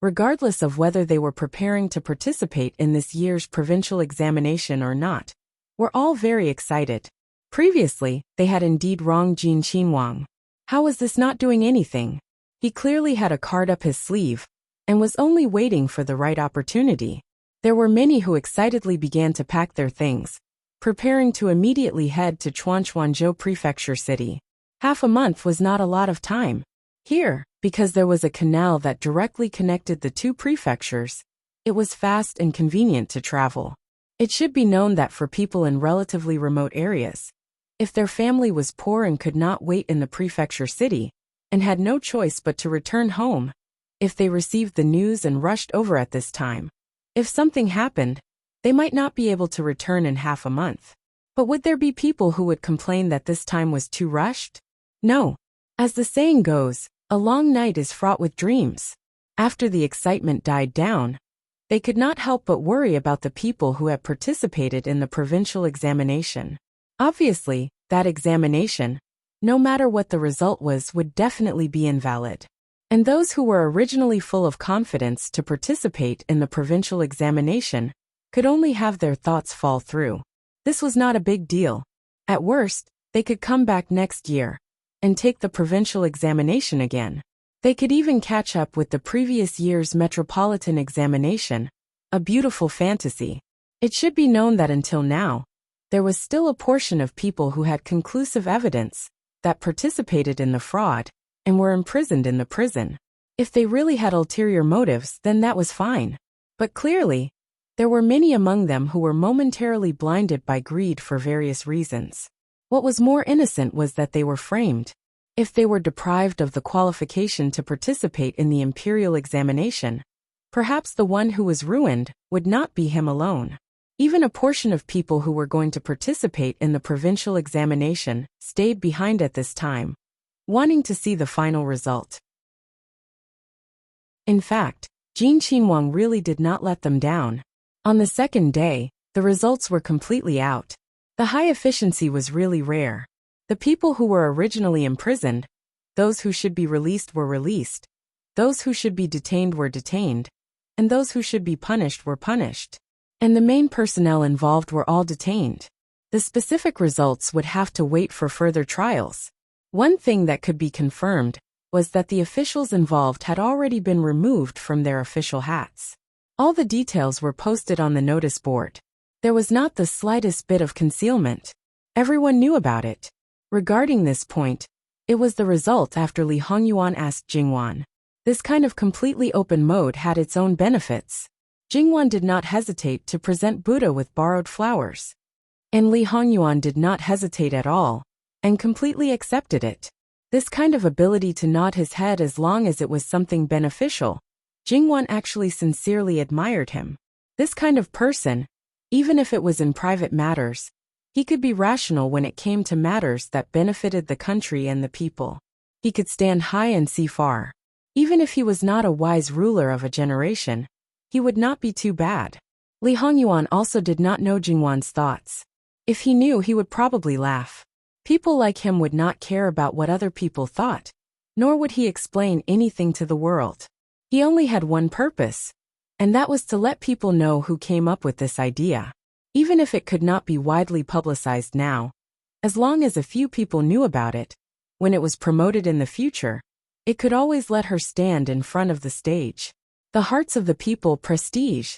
S1: regardless of whether they were preparing to participate in this year's provincial examination or not, were all very excited. Previously, they had indeed wronged Jin Qinhuang. How was this not doing anything? He clearly had a card up his sleeve and was only waiting for the right opportunity. There were many who excitedly began to pack their things, preparing to immediately head to Chuanzhou Prefecture City. Half a month was not a lot of time. Here, because there was a canal that directly connected the 2 prefectures, it was fast and convenient to travel. It should be known that for people in relatively remote areas, if their family was poor and could not wait in the prefecture city, and had no choice but to return home, if they received the news and rushed over at this time, if something happened, they might not be able to return in half a month. But would there be people who would complain that this time was too rushed? No. As the saying goes, a long night is fraught with dreams. After the excitement died down, they could not help but worry about the people who had participated in the provincial examination. Obviously, that examination, no matter what the result was, would definitely be invalid. And those who were originally full of confidence to participate in the provincial examination could only have their thoughts fall through. This was not a big deal. At worst, they could come back next year and take the provincial examination again. They could even catch up with the previous year's metropolitan examination, a beautiful fantasy. It should be known that until now, there was still a portion of people who had conclusive evidence that participated in the fraud and were imprisoned in the prison. If they really had ulterior motives, then that was fine. But clearly, there were many among them who were momentarily blinded by greed for various reasons. What was more innocent was that they were framed. If they were deprived of the qualification to participate in the imperial examination, perhaps the one who was ruined would not be him alone. Even a portion of people who were going to participate in the provincial examination stayed behind at this time, wanting to see the final result. In fact, Jin Qinhuang really did not let them down. On the second day, the results were completely out. The high efficiency was really rare. The people who were originally imprisoned, those who should be released were released, those who should be detained were detained, and those who should be punished were punished. And the main personnel involved were all detained. The specific results would have to wait for further trials. One thing that could be confirmed was that the officials involved had already been removed from their official hats. All the details were posted on the notice board. There was not the slightest bit of concealment. Everyone knew about it. Regarding this point, it was the result after Li Hongyuan asked Jingwan. This kind of completely open mode had its own benefits. Jingwan did not hesitate to present Buddha with borrowed flowers. And Li Hongyuan did not hesitate at all, and completely accepted it. This kind of ability to nod his head as long as it was something beneficial, Jingwan actually sincerely admired him. This kind of person, even if it was in private matters, he could be rational when it came to matters that benefited the country and the people. He could stand high and see far. Even if he was not a wise ruler of a generation, he would not be too bad. Li Hongyuan also did not know Jingwan's thoughts. If he knew, he would probably laugh. People like him would not care about what other people thought, nor would he explain anything to the world. He only had one purpose, and that was to let people know who came up with this idea. Even if it could not be widely publicized now, as long as a few people knew about it, when it was promoted in the future, it could always let her stand in front of the stage. The hearts of the people prestige.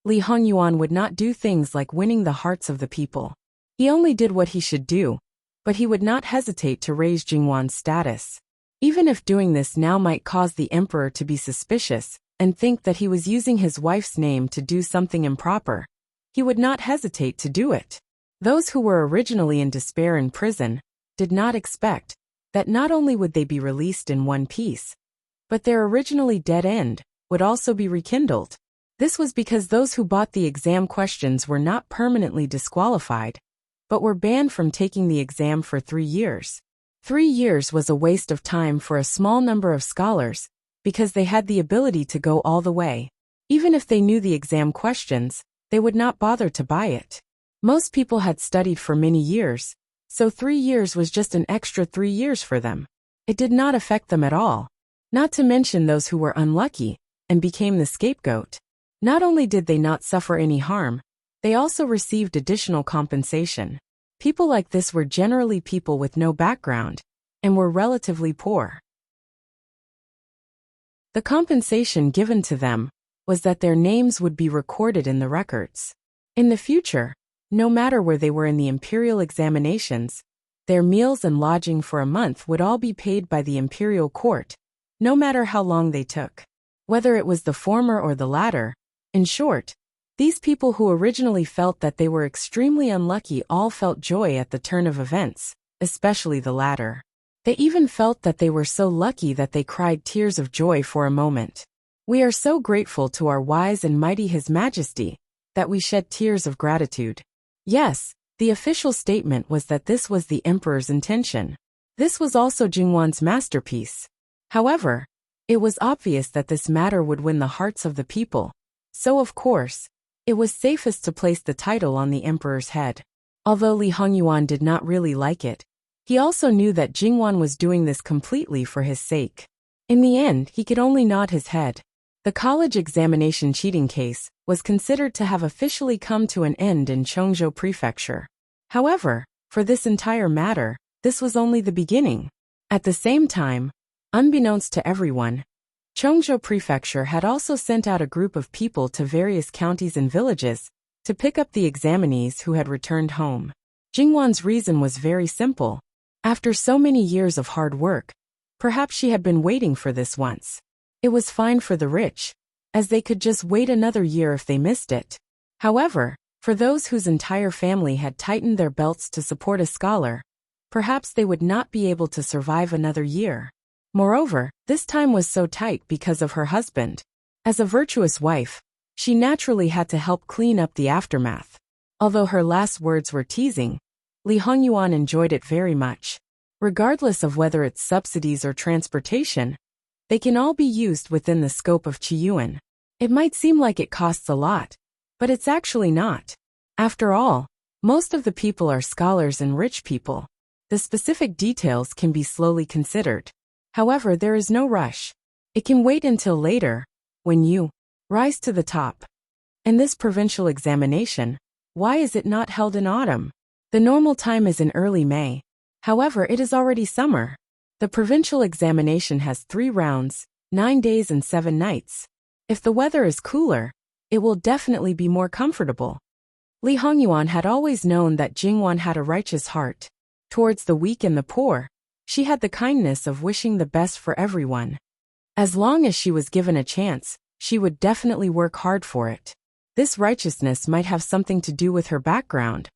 S1: Li Hongyuan would not do things like winning the hearts of the people. He only did what he should do, but he would not hesitate to raise Jingwan's status. Even if doing this now might cause the emperor to be suspicious, and think that he was using his wife's name to do something improper, he would not hesitate to do it. Those who were originally in despair in prison did not expect that not only would they be released in one piece, but their originally dead end would also be rekindled. This was because those who bought the exam questions were not permanently disqualified, but were banned from taking the exam for 3 years. 3 years was a waste of time for a small number of scholars, because they had the ability to go all the way. Even if they knew the exam questions, they would not bother to buy it. Most people had studied for many years, so 3 years was just an extra 3 years for them. It did not affect them at all. Not to mention those who were unlucky and became the scapegoat. Not only did they not suffer any harm, they also received additional compensation. People like this were generally people with no background and were relatively poor. The compensation given to them was that their names would be recorded in the records. In the future, no matter where they were in the imperial examinations, their meals and lodging for a month would all be paid by the imperial court, no matter how long they took. Whether it was the former or the latter, in short, these people who originally felt that they were extremely unlucky all felt joy at the turn of events, especially the latter. They even felt that they were so lucky that they cried tears of joy for a moment. We are so grateful to our wise and mighty His Majesty that we shed tears of gratitude. Yes, the official statement was that this was the emperor's intention. This was also Jingwan's masterpiece. However, it was obvious that this matter would win the hearts of the people, so of course, it was safest to place the title on the emperor's head. Although Li Hongyuan did not really like it, he also knew that Jingwan was doing this completely for his sake. In the end, he could only nod his head. The college examination cheating case was considered to have officially come to an end in Chongzhou Prefecture. However, for this entire matter, this was only the beginning. At the same time, unbeknownst to everyone, Chongzhou Prefecture had also sent out a group of people to various counties and villages to pick up the examinees who had returned home. Jingwan's reason was very simple. After so many years of hard work, perhaps she had been waiting for this once. It was fine for the rich, as they could just wait another year if they missed it. However, for those whose entire family had tightened their belts to support a scholar, perhaps they would not be able to survive another year. Moreover, this time was so tight because of her husband. As a virtuous wife, she naturally had to help clean up the aftermath. Although her last words were teasing, Li Hongyuan enjoyed it very much. Regardless of whether it's subsidies or transportation, they can all be used within the scope of Qiyuan. It might seem like it costs a lot, but it's actually not. After all, most of the people are scholars and rich people. The specific details can be slowly considered. However, there is no rush. It can wait until later, when you rise to the top. And this provincial examination, why is it not held in autumn? The normal time is in early May. However, it is already summer. The provincial examination has 3 rounds, 9 days and 7 nights. If the weather is cooler, it will definitely be more comfortable. Li Hongyuan had always known that Jingwan had a righteous heart. Towards the weak and the poor, she had the kindness of wishing the best for everyone. As long as she was given a chance, she would definitely work hard for it. This righteousness might have something to do with her background,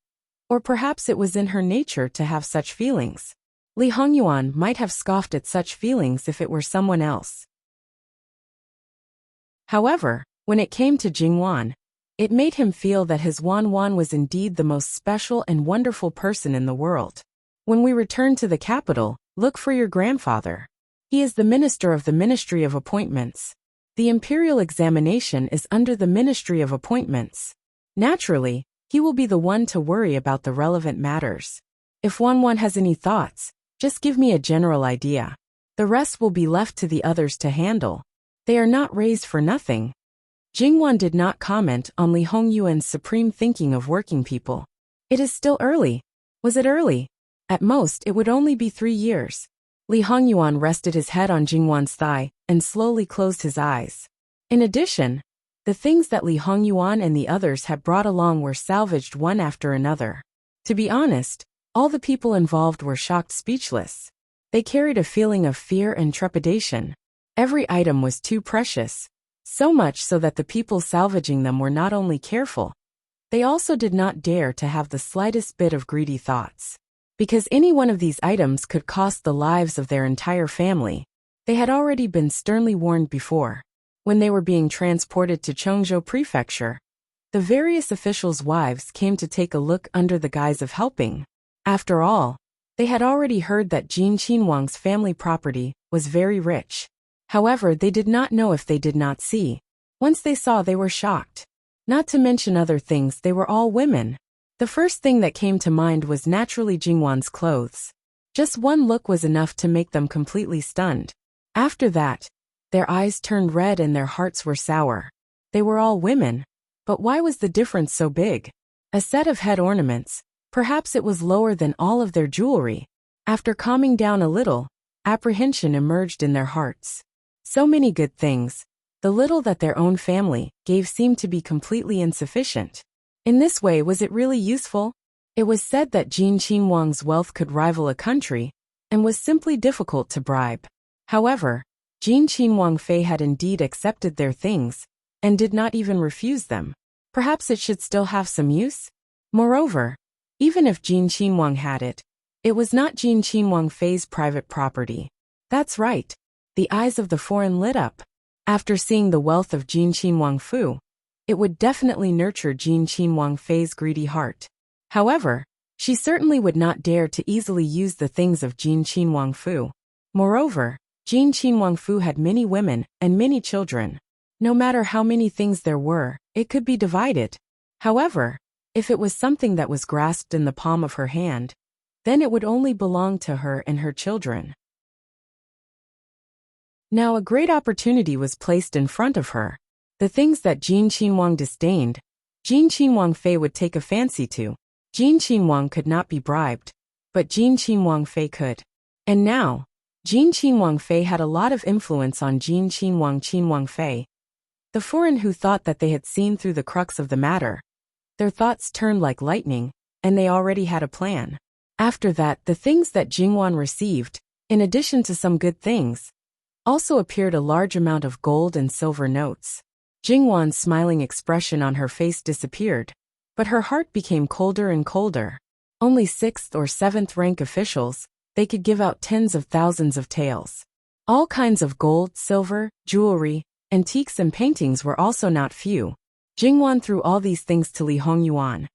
S1: or perhaps it was in her nature to have such feelings. Li Hongyuan might have scoffed at such feelings if it were someone else. However, when it came to Jingwan, it made him feel that his Wanwan was indeed the most special and wonderful person in the world. When we return to the capital, look for your grandfather. He is the minister of the Ministry of Appointments. The imperial examination is under the Ministry of Appointments. Naturally, he will be the one to worry about the relevant matters. If Wanwan has any thoughts, just give me a general idea. The rest will be left to the others to handle. They are not raised for nothing. Jingwan did not comment on Li Hongyuan's supreme thinking of working people. It is still early. Was it early? At most, it would only be 3 years. Li Hongyuan rested his head on Jingwan's thigh and slowly closed his eyes. In addition, the things that Li Hongyuan and the others had brought along were salvaged one after another. To be honest, all the people involved were shocked speechless. They carried a feeling of fear and trepidation. Every item was too precious, So much so that the people salvaging them were not only careful, they also did not dare to have the slightest bit of greedy thoughts. Because any one of these items could cost the lives of their entire family, they had already been sternly warned before. When they were being transported to Cheongjo Prefecture, the various officials' wives came to take a look under the guise of helping. After all, they had already heard that Jin Qinhuang's family property was very rich. However, they did not know if they did not see. Once they saw, they were shocked. Not to mention other things, they were all women. The first thing that came to mind was naturally Jingwan's clothes. Just one look was enough to make them completely stunned. After that, their eyes turned red and their hearts were sour. They were all women. But why was the difference so big? A set of head ornaments. Perhaps it was lower than all of their jewelry. After calming down a little, apprehension emerged in their hearts. So many good things. The little that their own family gave seemed to be completely insufficient. In this way, was it really useful? It was said that Jin Qinhuang's wealth could rival a country, and was simply difficult to bribe. However, Jin Qinhuang Fei had indeed accepted their things, and did not even refuse them. Perhaps it should still have some use? Moreover, even if Jin Qinhuang had it, it was not Jin Qinhuang Fei's private property. That's right. The eyes of the foreign lit up. After seeing the wealth of Jin Qinhuang Fu, it would definitely nurture Jin Qinhuang Fei's greedy heart. However, she certainly would not dare to easily use the things of Jin Qinhuang Fu. Moreover, Jin Qinhuang Fu had many women and many children. No matter how many things there were, it could be divided. However, if it was something that was grasped in the palm of her hand, then it would only belong to her and her children. Now a great opportunity was placed in front of her. The things that Jin Qinhuang disdained, Jin Qinhuang Fei would take a fancy to. Jin Qinhuang could not be bribed, but Jin Qinhuang Fei could. And now, Jin Qinhuang Fei had a lot of influence on Jin Qinhuang Fei. The foreign who thought that they had seen through the crux of the matter. Their thoughts turned like lightning, and they already had a plan. After that, the things that Jingwan received, in addition to some good things, also appeared a large amount of gold and silver notes. Jingwan's smiling expression on her face disappeared, but her heart became colder and colder. Only 6th or 7th rank officials, they could give out tens of thousands of taels. All kinds of gold, silver, jewelry, antiques and paintings were also not few. Jingwan threw all these things to Li Hongyuan.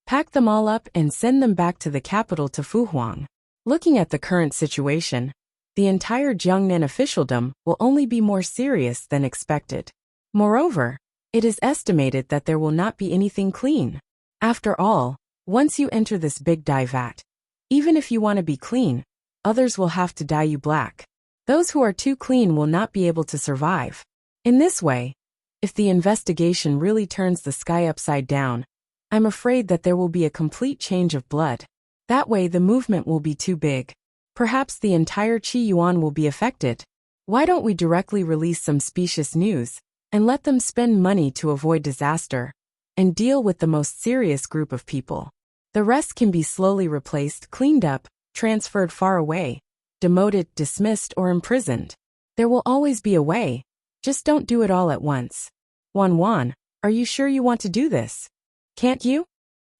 S1: Pack them all up and send them back to the capital to Fuhuang. Looking at the current situation, the entire Jiangnan officialdom will only be more serious than expected. Moreover, it is estimated that there will not be anything clean. After all, once you enter this big dye vat, even if you want to be clean, others will have to dye you black. Those who are too clean will not be able to survive. In this way, if the investigation really turns the sky upside down, I'm afraid that there will be a complete change of blood. That way the movement will be too big. Perhaps the entire Qi Yuan will be affected. Why don't we directly release some specious news, and let them spend money to avoid disaster, and deal with the most serious group of people? The rest can be slowly replaced, cleaned up, transferred far away, demoted, dismissed, or imprisoned. There will always be a way. Just don't do it all at once. Wan, are you sure you want to do this? Can't you?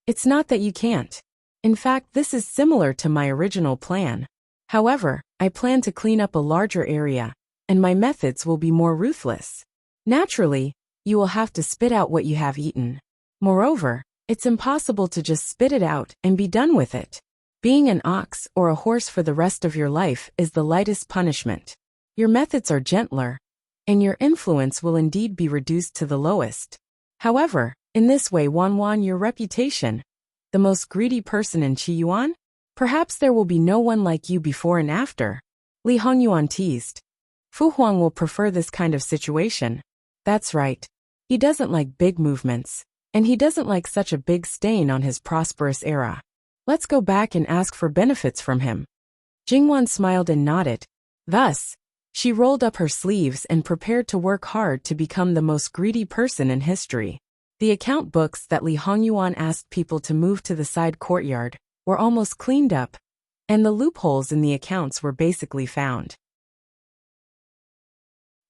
S1: It's not that you can't. In fact, this is similar to my original plan. However, I plan to clean up a larger area, and my methods will be more ruthless. Naturally, you will have to spit out what you have eaten. Moreover, it's impossible to just spit it out and be done with it. Being an ox or a horse for the rest of your life is the lightest punishment. Your methods are gentler, and your influence will indeed be reduced to the lowest. However, in this way, Wan, your reputation, the most greedy person in Qi Yuan? Perhaps there will be no one like you before and after. Li Hongyuan teased. Fu Huang will prefer this kind of situation. That's right. He doesn't like big movements, and he doesn't like such a big stain on his prosperous era. Let's go back and ask for benefits from him. Jingwan smiled and nodded. Thus, she rolled up her sleeves and prepared to work hard to become the most greedy person in history. The account books that Li Hongyuan asked people to move to the side courtyard were almost cleaned up, and the loopholes in the accounts were basically found.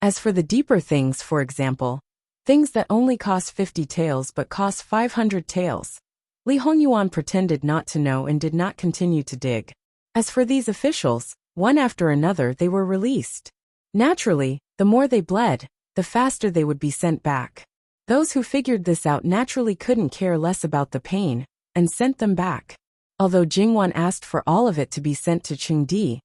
S1: As for the deeper things, for example, things that only cost 50 taels but cost 500 taels, Li Hongyuan pretended not to know and did not continue to dig. As for these officials, one after another they were released. Naturally, the more they bled, the faster they would be sent back. Those who figured this out naturally couldn't care less about the pain, and sent them back. Although Jingwan asked for all of it to be sent to Qingdi,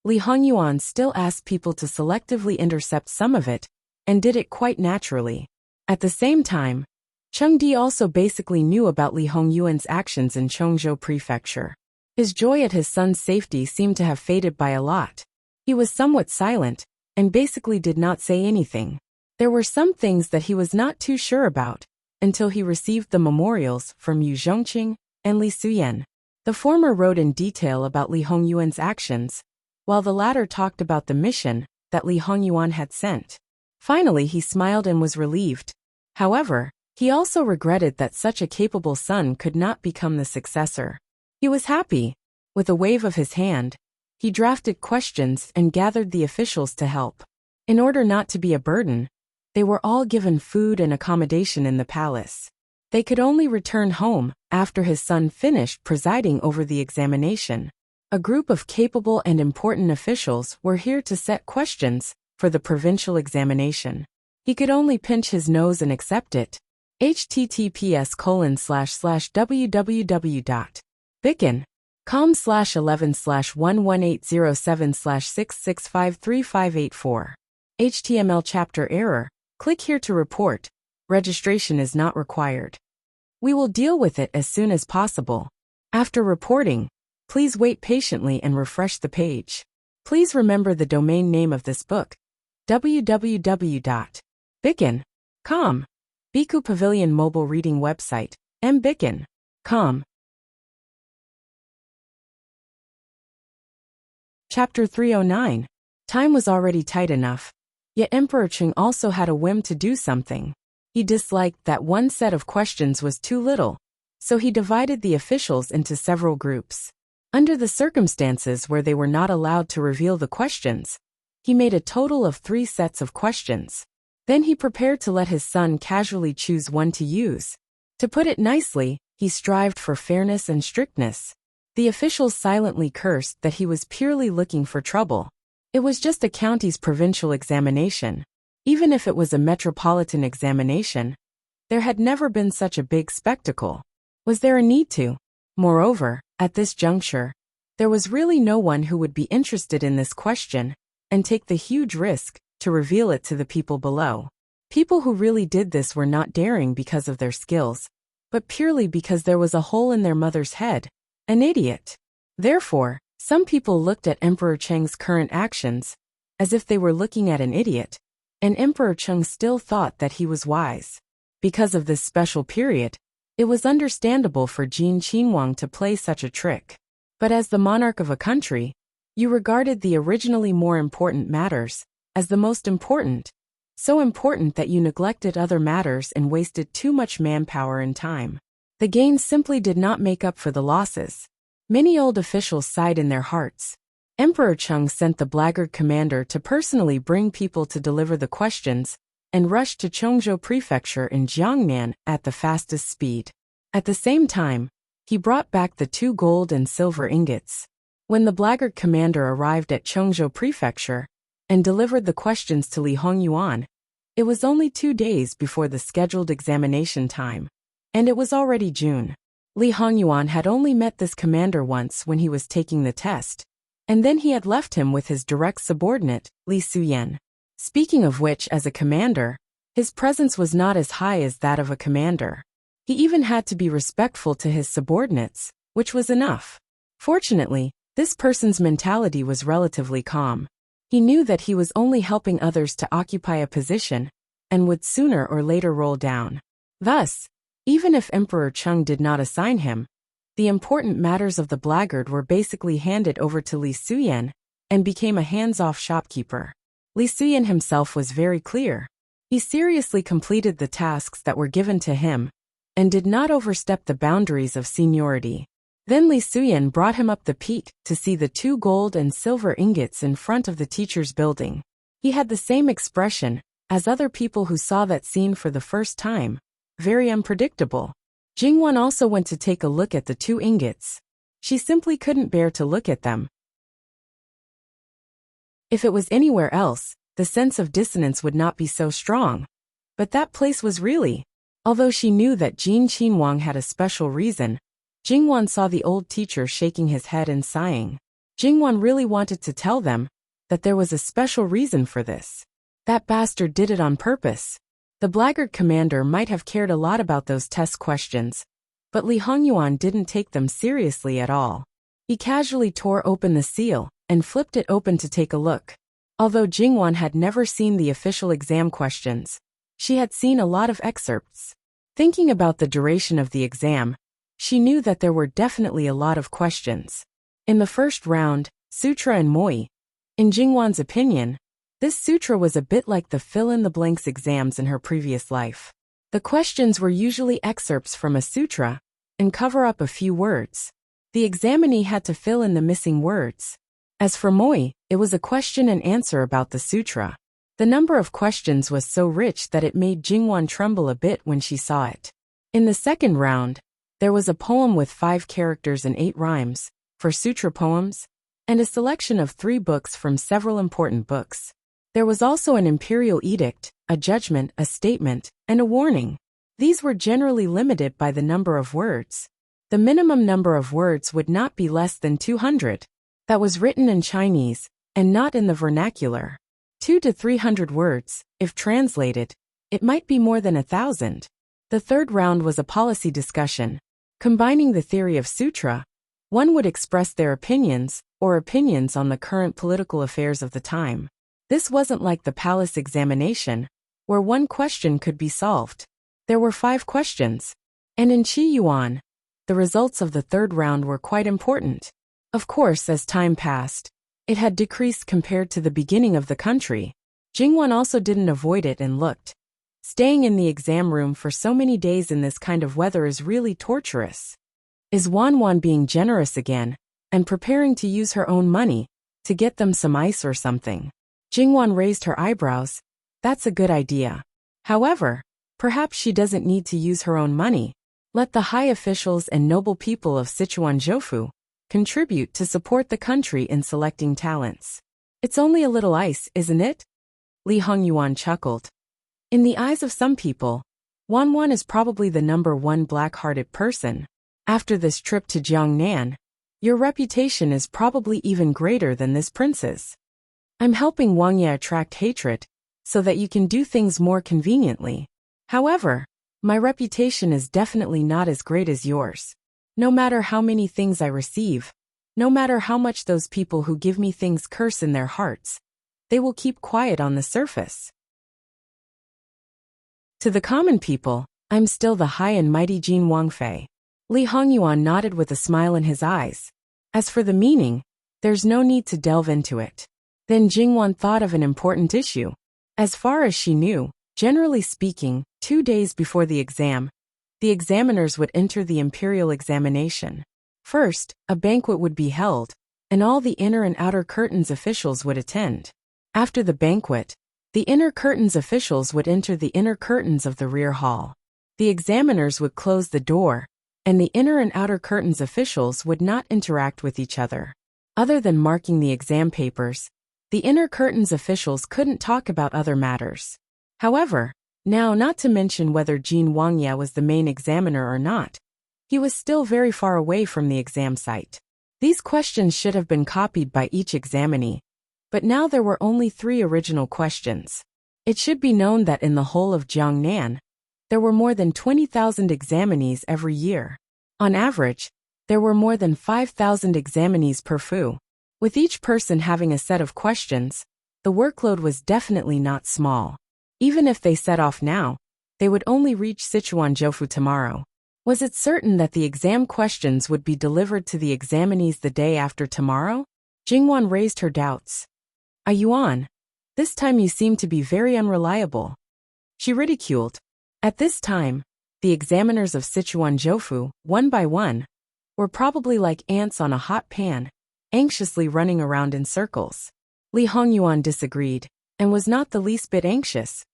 S1: Li Hongyuan still asked people to selectively intercept some of it, and did it quite naturally. At the same time, Chengdi also basically knew about Li Hongyuan's actions in Chongzhou Prefecture. His joy at his son's safety seemed to have faded by a lot. He was somewhat silent, and basically did not say anything. There were some things that he was not too sure about, until he received the memorials from Yu Zhongqing and Li Suyan. The former wrote in detail about Li Hongyuan's actions, while the latter talked about the mission that Li Hongyuan had sent. Finally he smiled and was relieved. However, he also regretted that such a capable son could not become the successor. He was happy. With a wave of his hand, he drafted questions and gathered the officials to help. In order not to be a burden, they were all given food and accommodation in the palace. They could only return home after his son finished presiding over the examination. A group of capable and important officials were here to set questions for the provincial examination. He could only pinch his nose and accept it. https://www.bicon.com/11/11807/6653584. HTML chapter error. Click here to report. Registration is not required. We will deal with it as soon as possible. After reporting, please wait patiently and refresh the page. Please remember the domain name of this book: www.bicon.com. Biku Pavilion mobile reading website, mbicon.com. Chapter 309. Time was already tight enough, yet Emperor Qing also had a whim to do something. He disliked that one set of questions was too little, so he divided the officials into several groups. Under the circumstances where they were not allowed to reveal the questions, he made a total of 3 sets of questions. Then he prepared to let his son casually choose one to use. To put it nicely, he strived for fairness and strictness. The officials silently cursed that he was purely looking for trouble. It was just a county's provincial examination. Even if it was a metropolitan examination, there had never been such a big spectacle. Was there a need to? Moreover, at this juncture, there was really no one who would be interested in this question and take the huge risk to reveal it to the people below. People who really did this were not daring because of their skills, but purely because there was a hole in their mother's head, an idiot. Therefore, some people looked at Emperor Cheng's current actions as if they were looking at an idiot, and Emperor Cheng still thought that he was wise. Because of this special period, it was understandable for Jin Qinhuang to play such a trick. But as the monarch of a country, you regarded the originally more important matters as the most important, so important that you neglected other matters and wasted too much manpower and time. The gains simply did not make up for the losses. Many old officials sighed in their hearts. Emperor Cheng sent the blackguard commander to personally bring people to deliver the questions, and rushed to Chongzhou Prefecture in Jiangnan at the fastest speed. At the same time, he brought back the 2 gold and silver ingots. When the blackguard commander arrived at Chongzhou Prefecture and delivered the questions to Li Hongyuan, it was only 2 days before the scheduled examination time, and it was already June. Li Hongyuan had only met this commander once when he was taking the test, and then he had left him with his direct subordinate, Li Suyan. Speaking of which, as a commander, his presence was not as high as that of a commander. He even had to be respectful to his subordinates, which was enough. Fortunately, this person's mentality was relatively calm. He knew that he was only helping others to occupy a position, and would sooner or later roll down. Thus, even if Emperor Cheng did not assign him, the important matters of the blackguard were basically handed over to Li Suyan, and became a hands-off shopkeeper. Li Suyan himself was very clear. He seriously completed the tasks that were given to him, and did not overstep the boundaries of seniority. Then Li Suyan brought him up the peak to see the 2 gold and silver ingots in front of the teacher's building. He had the same expression as other people who saw that scene for the first time. Very unpredictable. Jingwan also went to take a look at the 2 ingots. She simply couldn't bear to look at them. If it was anywhere else, the sense of dissonance would not be so strong. But that place was really. Although she knew that Jin Qinhuang had a special reason, Jingwan saw the old teacher shaking his head and sighing. Jingwan really wanted to tell them that there was a special reason for this. That bastard did it on purpose. The blackguard commander might have cared a lot about those test questions, but Li Hongyuan didn't take them seriously at all. He casually tore open the seal and flipped it open to take a look. Although Jingwan had never seen the official exam questions, she had seen a lot of excerpts. Thinking about the duration of the exam, she knew that there were definitely a lot of questions. In the first round, Sutra and Moi. In Jingwan's opinion, this sutra was a bit like the fill-in-the-blanks exams in her previous life. The questions were usually excerpts from a sutra and cover up a few words. The examinee had to fill in the missing words. As for Moi, it was a question and answer about the sutra. The number of questions was so rich that it made Jingwan tremble a bit when she saw it. In the second round, there was a poem with 5 characters and 8 rhymes, for sutra poems, and a selection of 3 books from several important books. There was also an imperial edict, a judgment, a statement, and a warning. These were generally limited by the number of words. The minimum number of words would not be less than 200. That was written in Chinese, and not in the vernacular. 200 to 300 words, if translated, it might be more than 1,000. The third round was a policy discussion. Combining the theory of sutra, one would express their opinions, or opinions on the current political affairs of the time. This wasn't like the palace examination, where one question could be solved. There were 5 questions. And in Qi Yuan, the results of the third round were quite important. Of course, as time passed, it had decreased compared to the beginning of the country. Jingwan also didn't avoid it and looked. Staying in the exam room for so many days in this kind of weather is really torturous. Is Wanwan being generous again, and preparing to use her own money to get them some ice or something? Jingwan raised her eyebrows. That's a good idea. However, perhaps she doesn't need to use her own money. Let the high officials and noble people of Sichuan Zhoufu contribute to support the country in selecting talents. It's only a little ice, isn't it? Li Hongyuan chuckled. In the eyes of some people, Wanwan is probably the number 1 black-hearted person. After this trip to Jiangnan, your reputation is probably even greater than this prince's. I'm helping Wang Ye attract hatred, so that you can do things more conveniently. However, my reputation is definitely not as great as yours. No matter how many things I receive, no matter how much those people who give me things curse in their hearts, they will keep quiet on the surface. To the common people, I'm still the high and mighty Jin Wangfei. Li Hongyuan nodded with a smile in his eyes. As for the meaning, there's no need to delve into it. Then Jingwan thought of an important issue. As far as she knew, generally speaking, 2 days before the exam, the examiners would enter the imperial examination. First, a banquet would be held, and all the inner and outer curtains officials would attend. After the banquet, the inner curtains officials would enter the inner curtains of the rear hall. The examiners would close the door, and the inner and outer curtains officials would not interact with each other. Other than marking the exam papers, the inner curtains officials couldn't talk about other matters. However, now not to mention whether Jin Wangya was the main examiner or not, he was still very far away from the exam site. These questions should have been copied by each examinee, but now there were only 3 original questions. It should be known that in the whole of Jiangnan, there were more than 20,000 examinees every year. On average, there were more than 5,000 examinees per fu. With each person having a set of questions, the workload was definitely not small. Even if they set off now, they would only reach Sichuan Zhoufu tomorrow. Was it certain that the exam questions would be delivered to the examinees the day after tomorrow? Jingwan raised her doubts. Yuan, this time you seem to be very unreliable. She ridiculed. At this time, the examiners of Sichuan Zhoufu, one by one, were probably like ants on a hot pan, anxiously running around in circles. Li Hongyuan disagreed. and was not the least bit anxious.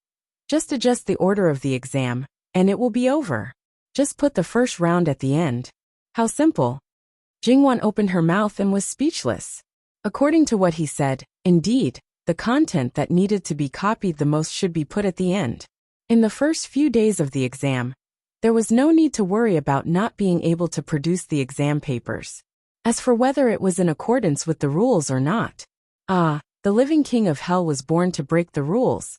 S1: Just adjust the order of the exam, and it will be over. Just put the first round at the end. How simple. Jingwan opened her mouth and was speechless. According to what he said, indeed, the content that needed to be copied the most should be put at the end. In the first few days of the exam, there was no need to worry about not being able to produce the exam papers. As for whether it was in accordance with the rules or not, the living king of hell was born to break the rules.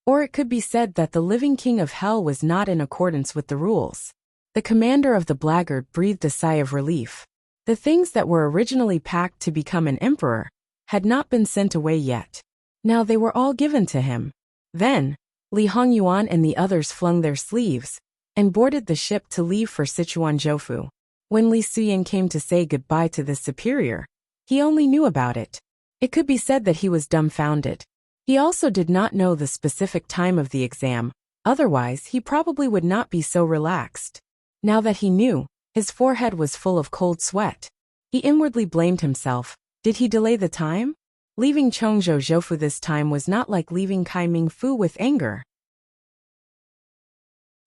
S1: Or it could be said that the living king of hell was not in accordance with the rules. The commander of the blackguard breathed a sigh of relief. The things that were originally packed to become an emperor had not been sent away yet. Now they were all given to him. Then, Li Hongyuan and the others flung their sleeves and boarded the ship to leave for Sichuan Zhoufu. When Li Suyin came to say goodbye to the superior, he only knew about it. It could be said that he was dumbfounded. He also did not know the specific time of the exam, otherwise he probably would not be so relaxed. Now that he knew, his forehead was full of cold sweat. He inwardly blamed himself. Did he delay the time? Leaving Chongzhou Zhoufu this time was not like leaving Kai Mingfu with anger.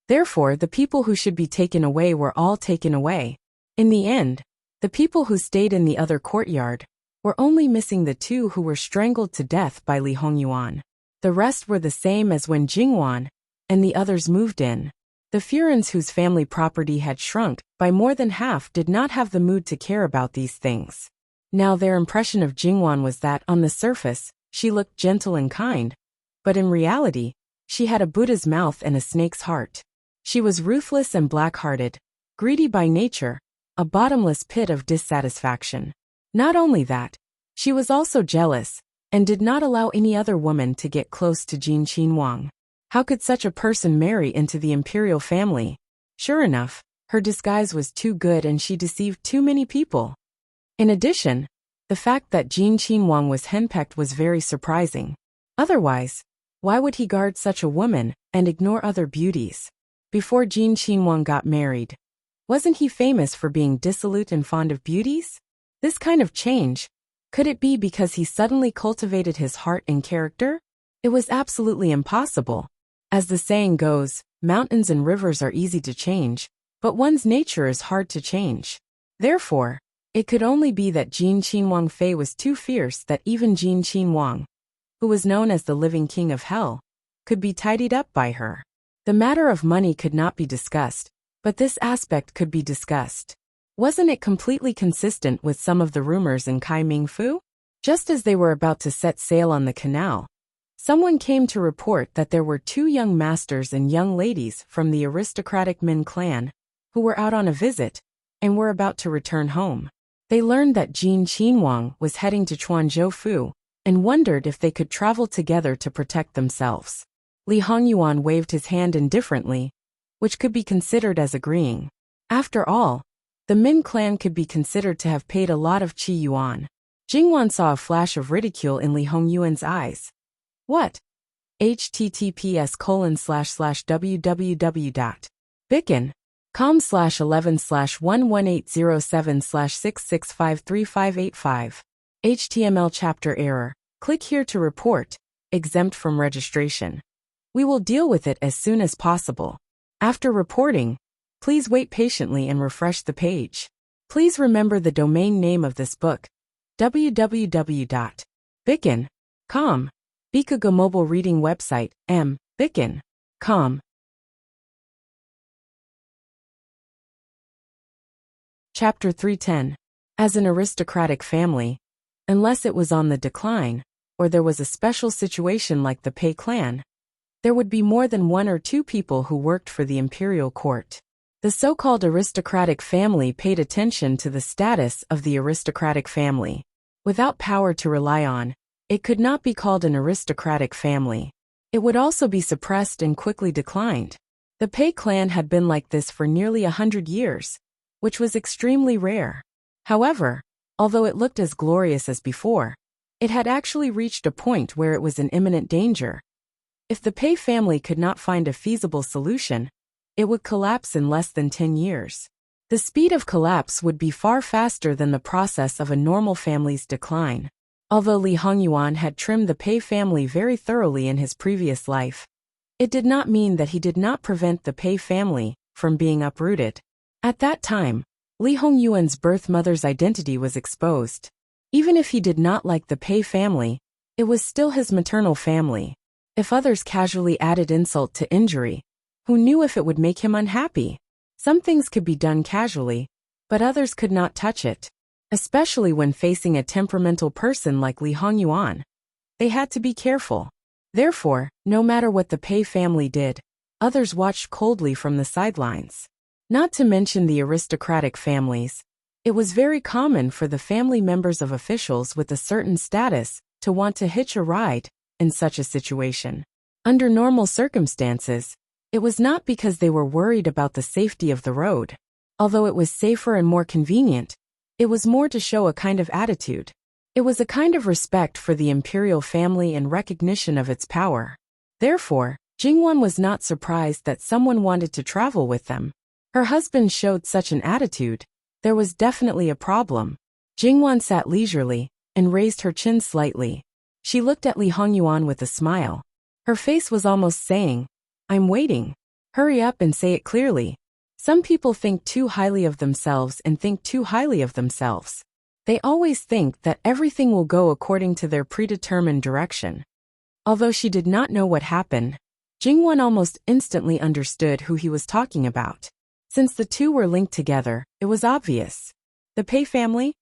S1: Therefore, the people who should be taken away were all taken away. In the end, the people who stayed in the other courtyard were only missing the two who were strangled to death by Li Hongyuan. The rest were the same as when Jingwan and the others moved in. The Furins whose family property had shrunk by more than half did not have the mood to care about these things. Now their impression of Jingwan was that, on the surface, she looked gentle and kind, but in reality, she had a Buddha's mouth and a snake's heart. She was ruthless and black-hearted, greedy by nature, a bottomless pit of dissatisfaction. Not only that, she was also jealous, and did not allow any other woman to get close to Jin Qinhuang. How could such a person marry into the imperial family? Sure enough, her disguise was too good and she deceived too many people. In addition, the fact that Jin Qinhuang was henpecked was very surprising. Otherwise, why would he guard such a woman and ignore other beauties? Before Jin Qinhuang got married, wasn't he famous for being dissolute and fond of beauties? This kind of change, could it be because he suddenly cultivated his heart and character? It was absolutely impossible. As the saying goes, mountains and rivers are easy to change, but one's nature is hard to change. Therefore, it could only be that Jin Qinhuang Fei was too fierce that even Jin Qinhuang, who was known as the living king of hell, could be tidied up by her. The matter of money could not be discussed, but this aspect could be discussed. Wasn't it completely consistent with some of the rumors in Kai Mingfu? Just as they were about to set sail on the canal, someone came to report that there were two young masters and young ladies from the aristocratic Min clan who were out on a visit and were about to return home. They learned that Jin Qinhuang was heading to Chuanzhou and wondered if they could travel together to protect themselves. Li Hongyuan waved his hand indifferently, which could be considered as agreeing. After all, the Min clan could be considered to have paid a lot of Qi Yuan. Jingwan saw a flash of ridicule in Li Hongyuan's eyes. What? https://www.bicken.com/11/11807/6653585. HTML chapter error. Click here to report. Exempt from registration. We will deal with it as soon as possible. After reporting, please wait patiently and refresh the page. Please remember the domain name of this book, www.bicken.com. Bikuga mobile reading website, bicken.com. Chapter 310. As an aristocratic family, unless it was on the decline, or there was a special situation like the Pei clan, there would be more than one or two people who worked for the imperial court. The so-called aristocratic family paid attention to the status of the aristocratic family. Without power to rely on, it could not be called an aristocratic family. It would also be suppressed and quickly declined. The Pei clan had been like this for nearly 100 years, which was extremely rare. However, although it looked as glorious as before, it had actually reached a point where it was in imminent danger. If the Pei family could not find a feasible solution, it would collapse in less than 10 years. The speed of collapse would be far faster than the process of a normal family's decline. Although Li Hongyuan had trimmed the Pei family very thoroughly in his previous life, it did not mean that he did not prevent the Pei family from being uprooted. At that time, Li Hongyuan's birth mother's identity was exposed. Even if he did not like the Pei family, it was still his maternal family. If others casually added insult to injury, who knew if it would make him unhappy? Some things could be done casually, but others could not touch it. Especially when facing a temperamental person like Li Hongyuan. They had to be careful. Therefore, no matter what the Pei family did, others watched coldly from the sidelines. Not to mention the aristocratic families, it was very common for the family members of officials with a certain status to want to hitch a ride in such a situation. Under normal circumstances, it was not because they were worried about the safety of the road. Although it was safer and more convenient, it was more to show a kind of attitude. It was a kind of respect for the imperial family and recognition of its power. Therefore, Jingwan was not surprised that someone wanted to travel with them. Her husband showed such an attitude. There was definitely a problem. Jingwan sat leisurely and raised her chin slightly. She looked at Li Hongyuan with a smile. Her face was almost saying, "I'm waiting. Hurry up and say it clearly." Some people think too highly of themselves and think too highly of themselves. They always think that everything will go according to their predetermined direction. Although she did not know what happened, Jingwan almost instantly understood who he was talking about. Since the two were linked together, it was obvious. The Pei family?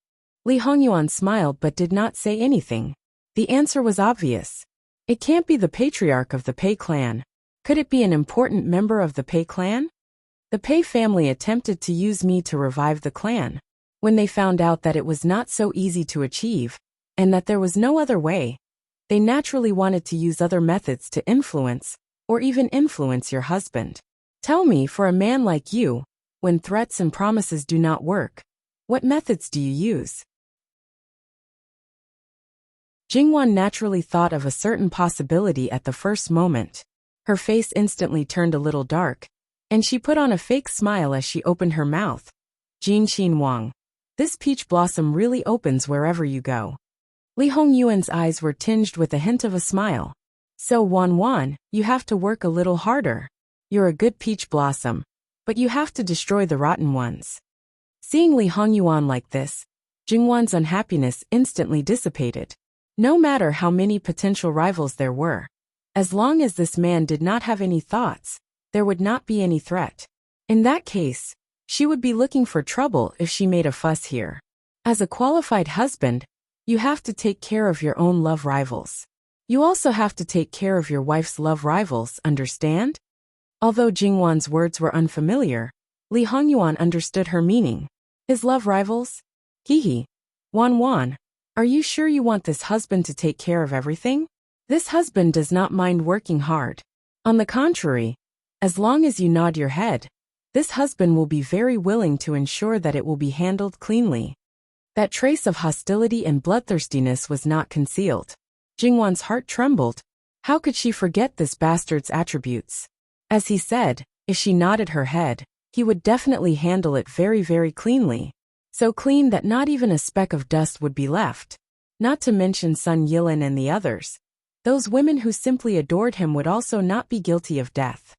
S1: Li Hongyuan smiled but did not say anything. The answer was obvious. It can't be the patriarch of the Pei clan. Could it be an important member of the Pei clan? The Pei family attempted to use me to revive the clan. When they found out that it was not so easy to achieve, and that there was no other way, they naturally wanted to use other methods to influence, or even influence your husband. Tell me, for a man like you, when threats and promises do not work, what methods do you use? Jingwan naturally thought of a certain possibility at the first moment. Her face instantly turned a little dark, and she put on a fake smile as she opened her mouth. Jin Wang. This peach blossom really opens wherever you go. Li Hongyuan's eyes were tinged with a hint of a smile. So Wan, you have to work a little harder. You're a good peach blossom, but you have to destroy the rotten ones. Seeing Li Hongyuan like this, Jingwan's unhappiness instantly dissipated. No matter how many potential rivals there were, as long as this man did not have any thoughts, there would not be any threat. In that case, she would be looking for trouble if she made a fuss here. As a qualified husband, you have to take care of your own love rivals. You also have to take care of your wife's love rivals, understand? Although Jingwan's words were unfamiliar, Li Hongyuan understood her meaning. His love rivals? Hihi. Wan, are you sure you want this husband to take care of everything? This husband does not mind working hard. On the contrary, as long as you nod your head, this husband will be very willing to ensure that it will be handled cleanly. That trace of hostility and bloodthirstiness was not concealed. Jingwan's heart trembled. How could she forget this bastard's attributes? As he said, if she nodded her head, he would definitely handle it very, very cleanly. So clean that not even a speck of dust would be left. Not to mention Sun Yilin and the others. Those women who simply adored him would also not be guilty of death.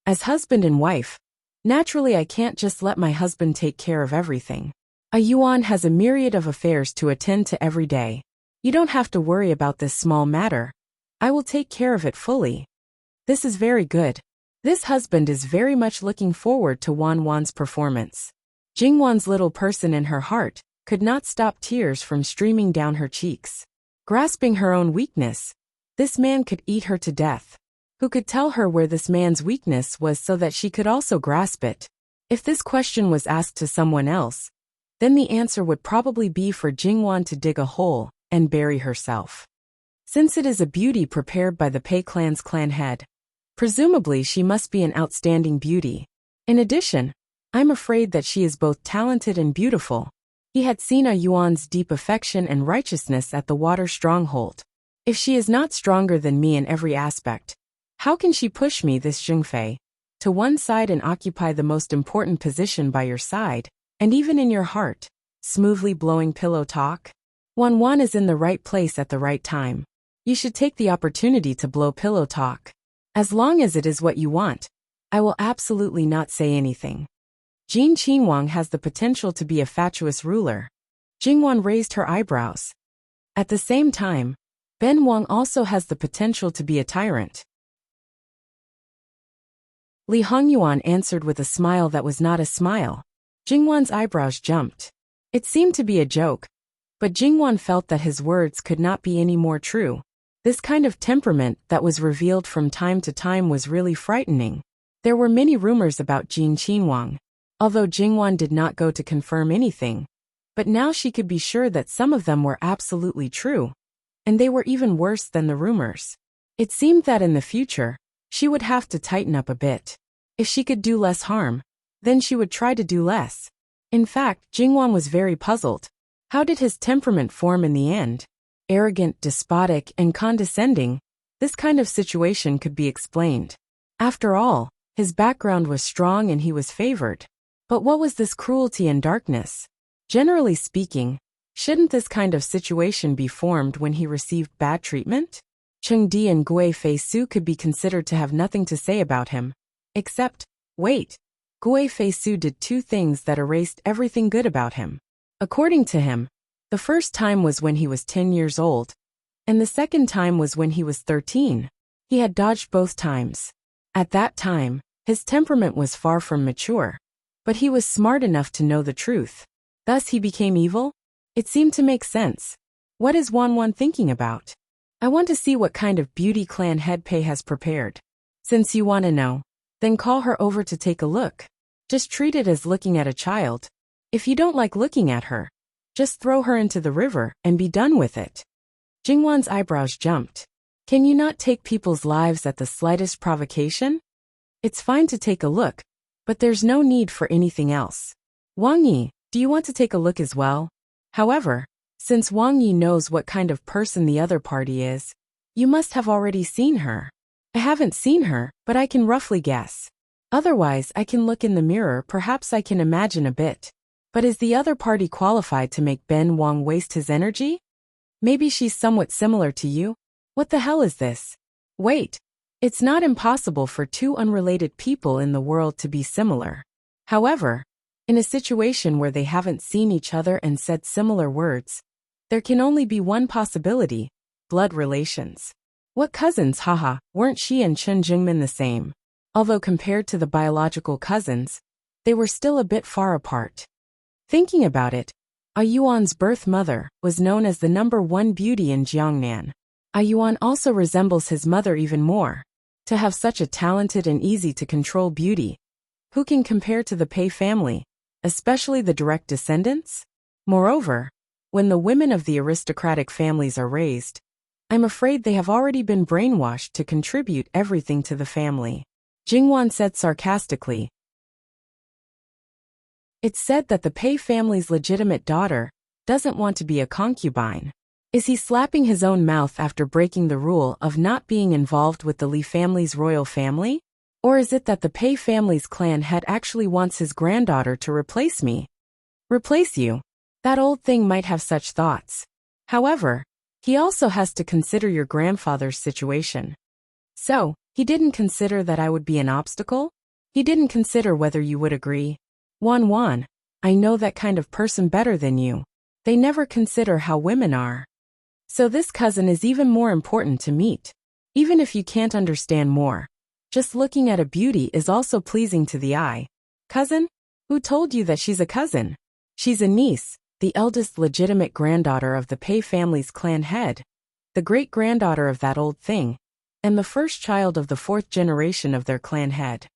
S1: As husband and wife, naturally I can't just let my husband take care of everything. A Yuan has a myriad of affairs to attend to every day. You don't have to worry about this small matter. I will take care of it fully. This is very good. This husband is very much looking forward to Wan's performance. Jingwan's little person in her heart could not stop tears from streaming down her cheeks. Grasping her own weakness, this man could eat her to death. Who could tell her where this man's weakness was so that she could also grasp it? If this question was asked to someone else, then the answer would probably be for Jingwan to dig a hole and bury herself. Since it is a beauty prepared by the Pei clan's clan head, presumably she must be an outstanding beauty. In addition, I'm afraid that she is both talented and beautiful. He had seen a Yuan's deep affection and righteousness at the water stronghold. If she is not stronger than me in every aspect, how can she push me, this Zhengfei, to one side and occupy the most important position by your side, and even in your heart? Smoothly blowing pillow talk? Wan is in the right place at the right time. You should take the opportunity to blow pillow talk. As long as it is what you want, I will absolutely not say anything. Jin Qinhuang has the potential to be a fatuous ruler. Jingwan raised her eyebrows. At the same time, Ben Wang also has the potential to be a tyrant. Li Hongyuan answered with a smile that was not a smile. Jingwan's eyebrows jumped. It seemed to be a joke, but Jingwan felt that his words could not be any more true. This kind of temperament that was revealed from time to time was really frightening. There were many rumors about Jin Qinhuang, although Jingwan did not go to confirm anything. But now she could be sure that some of them were absolutely true, and they were even worse than the rumors. It seemed that in the future, she would have to tighten up a bit. If she could do less harm, then she would try to do less. In fact, Jingwan was very puzzled. How did his temperament form in the end? Arrogant, despotic, and condescending, this kind of situation could be explained. After all, his background was strong and he was favored. But what was this cruelty and darkness? Generally speaking, shouldn't this kind of situation be formed when he received bad treatment? Cheng Di and Gui Fei Su could be considered to have nothing to say about him. Except, wait, Gui Fei Su did two things that erased everything good about him. According to him, the first time was when he was 10 years old, and the second time was when he was 13. He had dodged both times. At that time, his temperament was far from mature, but he was smart enough to know the truth. Thus he became evil? It seemed to make sense. What is Wan thinking about? I want to see what kind of beauty clan head Pei has prepared. Since you want to know, then call her over to take a look. Just treat it as looking at a child. If you don't like looking at her, just throw her into the river and be done with it. Jingwan's eyebrows jumped. Can you not take people's lives at the slightest provocation? It's fine to take a look, but there's no need for anything else. Wang Yi, do you want to take a look as well? However, since Wang Yi knows what kind of person the other party is, you must have already seen her. I haven't seen her, but I can roughly guess. Otherwise, I can look in the mirror, perhaps I can imagine a bit. But is the other party qualified to make Ben Wang waste his energy? Maybe she's somewhat similar to you? What the hell is this? Wait. It's not impossible for two unrelated people in the world to be similar. However, in a situation where they haven't seen each other and said similar words, there can only be one possibility: blood relations. What cousins, haha, weren't she and Chen Jingmin the same? Although compared to the biological cousins, they were still a bit far apart. Thinking about it, A Yuan's birth mother was known as the #1 beauty in Jiangnan. A Yuan also resembles his mother even more. To have such a talented and easy-to-control beauty, who can compare to the Pei family, especially the direct descendants? Moreover, when the women of the aristocratic families are raised, I'm afraid they have already been brainwashed to contribute everything to the family. Jingwan said sarcastically. It's said that the Pei family's legitimate daughter doesn't want to be a concubine. Is he slapping his own mouth after breaking the rule of not being involved with the Li family's royal family? Or is it that the Pei family's clan head actually wants his granddaughter to replace me? Replace you? That old thing might have such thoughts. However, he also has to consider your grandfather's situation. So, he didn't consider that I would be an obstacle? He didn't consider whether you would agree. Wan, I know that kind of person better than you. They never consider how women are. So this cousin is even more important to meet. Even if you can't understand more, just looking at a beauty is also pleasing to the eye. Cousin? Who told you that she's a cousin? She's a niece, the eldest legitimate granddaughter of the Pei family's clan head, the great-granddaughter of that old thing, and the first child of the 4th generation of their clan head.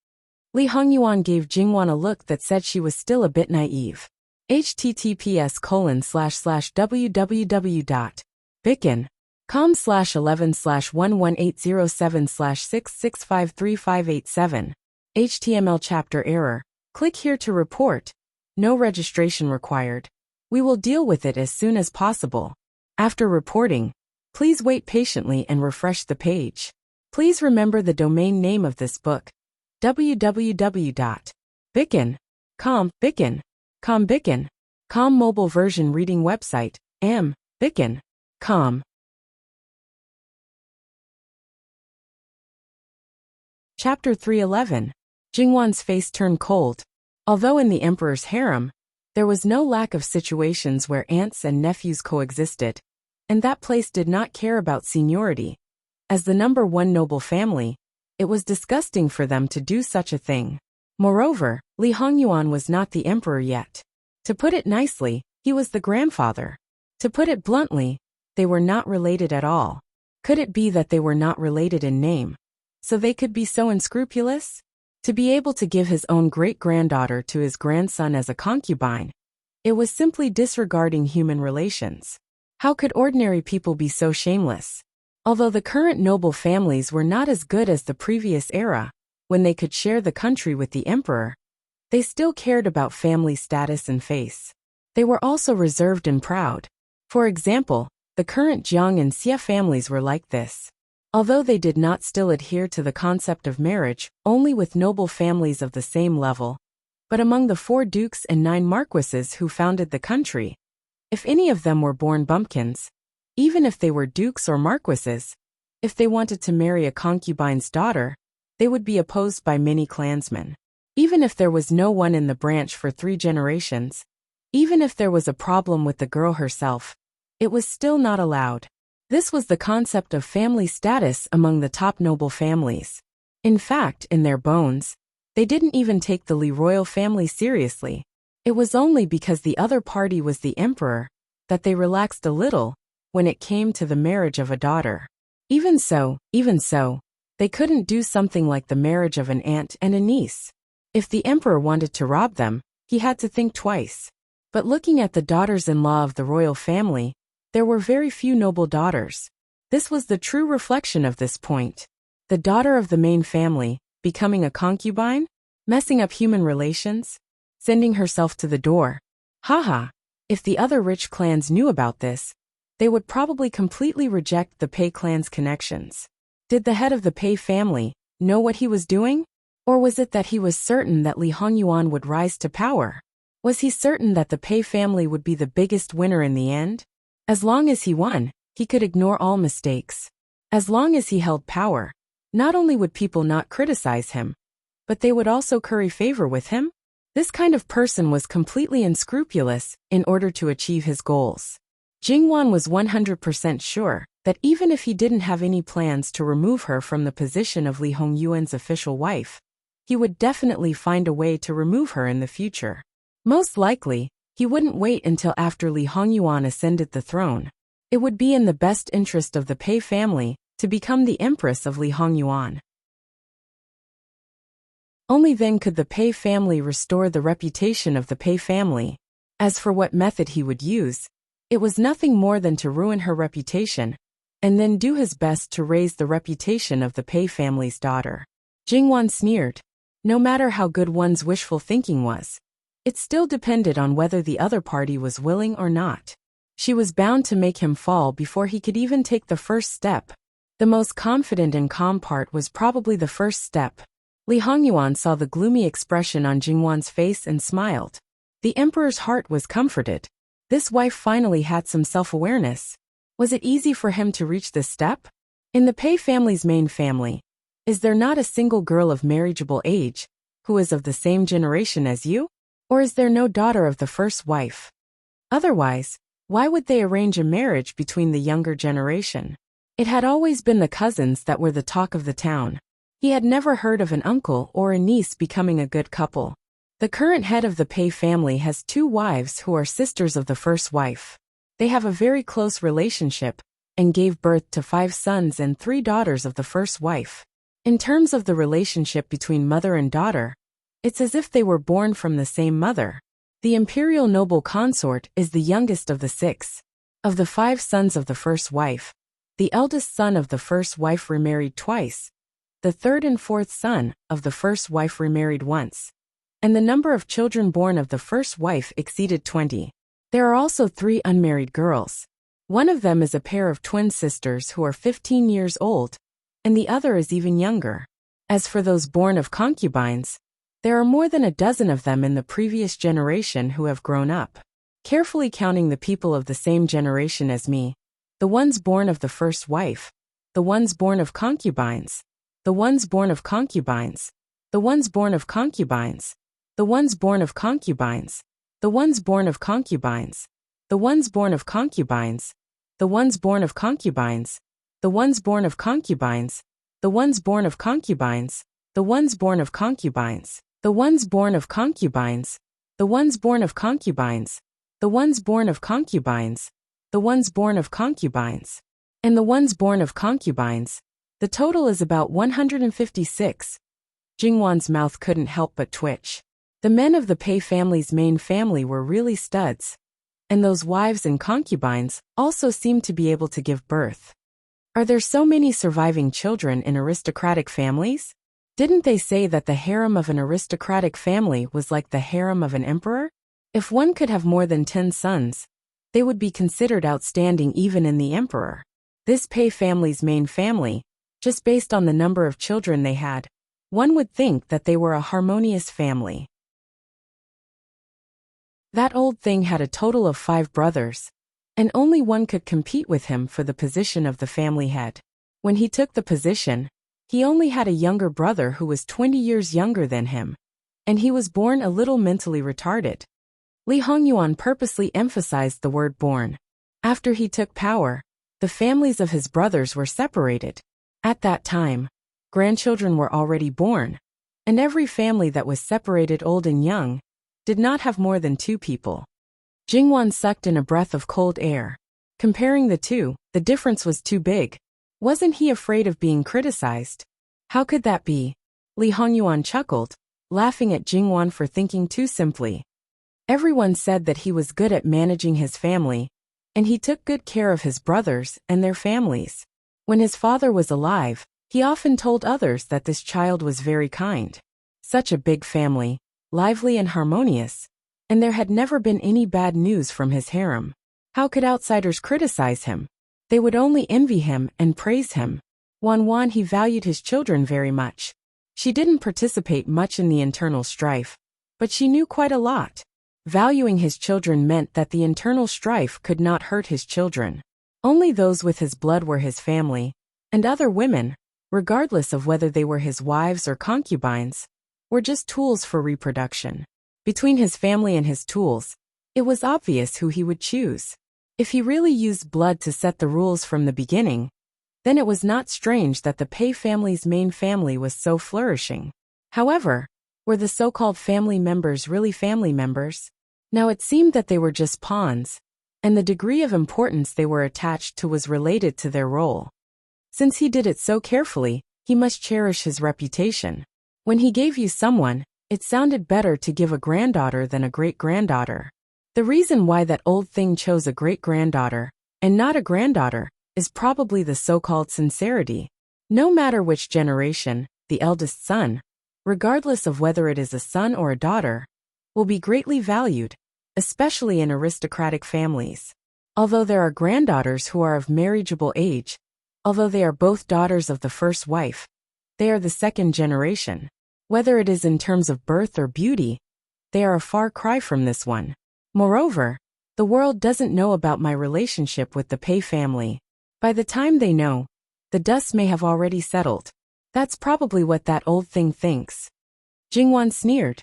S1: Li Hongyuan gave Jingwan a look that said she was still a bit naive. https://www.bicken.com/11/11807/6653587. HTML chapter error. Click here to report. No registration required. We will deal with it as soon as possible. After reporting, please wait patiently and refresh the page. Please remember the domain name of this book: www.bicken.com. Bicken.com mobile version reading website, Bicken. Calm. Chapter 311. Jingwan's face turned cold. Although in the emperor's harem, there was no lack of situations where aunts and nephews coexisted, and that place did not care about seniority. As the number one noble family, it was disgusting for them to do such a thing. Moreover, Li Hongyuan was not the emperor yet. To put it nicely, he was the grandfather. To put it bluntly, they were not related at all. Could it be that they were not related in name, so they could be so unscrupulous? To be able to give his own great-granddaughter to his grandson as a concubine, it was simply disregarding human relations. How could ordinary people be so shameless? Although the current noble families were not as good as the previous era, when they could share the country with the emperor, they still cared about family status and face. They were also reserved and proud. For example, the current Jiang and Xie families were like this. Although they did not still adhere to the concept of marriage only with noble families of the same level, but among the 4 dukes and 9 marquises who founded the country, if any of them were born bumpkins, even if they were dukes or marquises, if they wanted to marry a concubine's daughter, they would be opposed by many clansmen. Even if there was no one in the branch for 3 generations, even if there was a problem with the girl herself, it was still not allowed. This was the concept of family status among the top noble families. In fact, in their bones, they didn't even take the Li royal family seriously. It was only because the other party was the emperor that they relaxed a little when it came to the marriage of a daughter. Even so, they couldn't do something like the marriage of an aunt and a niece. If the emperor wanted to rob them, he had to think twice. But looking at the daughters-in-law of the royal family, there were very few noble daughters. This was the true reflection of this point. The daughter of the main family, becoming a concubine, messing up human relations, sending herself to the door. Haha, if the other rich clans knew about this, they would probably completely reject the Pei clan's connections. Did the head of the Pei family know what he was doing? Or was it that he was certain that Li Hongyuan would rise to power? Was he certain that the Pei family would be the biggest winner in the end? As long as he won, he could ignore all mistakes. As long as he held power, not only would people not criticize him, but they would also curry favor with him. This kind of person was completely unscrupulous in order to achieve his goals. Jingwan was 100% sure that even if he didn't have any plans to remove her from the position of Li Hongyuan's official wife, he would definitely find a way to remove her in the future. Most likely, he wouldn't wait until after Li Hongyuan ascended the throne. It would be in the best interest of the Pei family to become the empress of Li Hongyuan. Only then could the Pei family restore the reputation of the Pei family. As for what method he would use, it was nothing more than to ruin her reputation, and then do his best to raise the reputation of the Pei family's daughter. Jingwan sneered. No matter how good one's wishful thinking was, it still depended on whether the other party was willing or not. She was bound to make him fall before he could even take the first step. The most confident and calm part was probably the first step. Li Hongyuan saw the gloomy expression on Jingwan's face and smiled. The emperor's heart was comforted. This wife finally had some self-awareness. Was it easy for him to reach this step? In the Pei family's main family, is there not a single girl of marriageable age who is of the same generation as you? Or is there no daughter of the first wife? Otherwise, why would they arrange a marriage between the younger generation? It had always been the cousins that were the talk of the town. He had never heard of an uncle or a niece becoming a good couple. The current head of the Pei family has 2 wives who are sisters of the first wife. They have a very close relationship and gave birth to 5 sons and 3 daughters of the first wife. In terms of the relationship between mother and daughter, it's as if they were born from the same mother. The imperial noble consort is the youngest of the 6. Of the 5 sons of the first wife, the eldest son of the first wife remarried twice, the 3rd and 4th son of the first wife remarried once, and the number of children born of the first wife exceeded 20. There are also 3 unmarried girls. One of them is a pair of twin sisters who are 15 years old, and the other is even younger. As for those born of concubines, there are more than a dozen of them in the previous generation who have grown up. carefully counting the people of the same generation as me, the ones born of the first wife, the ones born of concubines, the ones born of concubines, the ones born of concubines, the ones born of concubines, the ones born of concubines, the ones born of concubines, the ones born of concubines, the ones born of concubines, the ones born of concubines, the ones born of concubines, the ones born of concubines, the ones born of concubines, the ones born of concubines, the ones born of concubines, and the ones born of concubines. The total is about 156. Jingwan's mouth couldn't help but twitch. The men of the Pei family's main family were really studs. And those wives and concubines also seemed to be able to give birth. Are there so many surviving children in aristocratic families? Didn't they say that the harem of an aristocratic family was like the harem of an emperor? If one could have more than 10 sons, they would be considered outstanding even in the emperor. This Pei family's main family, just based on the number of children they had, one would think that they were a harmonious family. That old thing had a total of 5 brothers, and only one could compete with him for the position of the family head. When he took the position, he only had a younger brother who was 20 years younger than him, and he was born a little mentally retarded. Li Hongyuan purposely emphasized the word born. After he took power, the families of his brothers were separated. At that time, grandchildren were already born, and every family that was separated old and young did not have more than 2 people. Jingwan sucked in a breath of cold air. Comparing the two, the difference was too big. Wasn't he afraid of being criticized? How could that be? Li Hongyuan chuckled, laughing at Jingwan for thinking too simply. Everyone said that he was good at managing his family, and he took good care of his brothers and their families. When his father was alive, he often told others that this child was very kind. Such a big family, lively and harmonious, and there had never been any bad news from his harem. How could outsiders criticize him? They would only envy him and praise him. Wan he valued his children very much. She didn't participate much in the internal strife, but she knew quite a lot. Valuing his children meant that the internal strife could not hurt his children. Only those with his blood were his family, and other women, regardless of whether they were his wives or concubines, were just tools for reproduction. Between his family and his tools, it was obvious who he would choose. If he really used blood to set the rules from the beginning, then it was not strange that the Pei family's main family was so flourishing. However, were the so-called family members really family members? Now it seemed that they were just pawns, and the degree of importance they were attached to was related to their role. Since he did it so carefully, he must cherish his reputation. When he gave you someone, it sounded better to give a granddaughter than a great-granddaughter. The reason why that old thing chose a great-granddaughter, and not a granddaughter, is probably the so-called sincerity. No matter which generation, the eldest son, regardless of whether it is a son or a daughter, will be greatly valued, especially in aristocratic families. Although there are granddaughters who are of marriageable age, although they are both daughters of the first wife, they are the second generation. Whether it is in terms of birth or beauty, they are a far cry from this one. Moreover, the world doesn't know about my relationship with the Pei family. By the time they know, the dust may have already settled. That's probably what that old thing thinks. Jingwan sneered.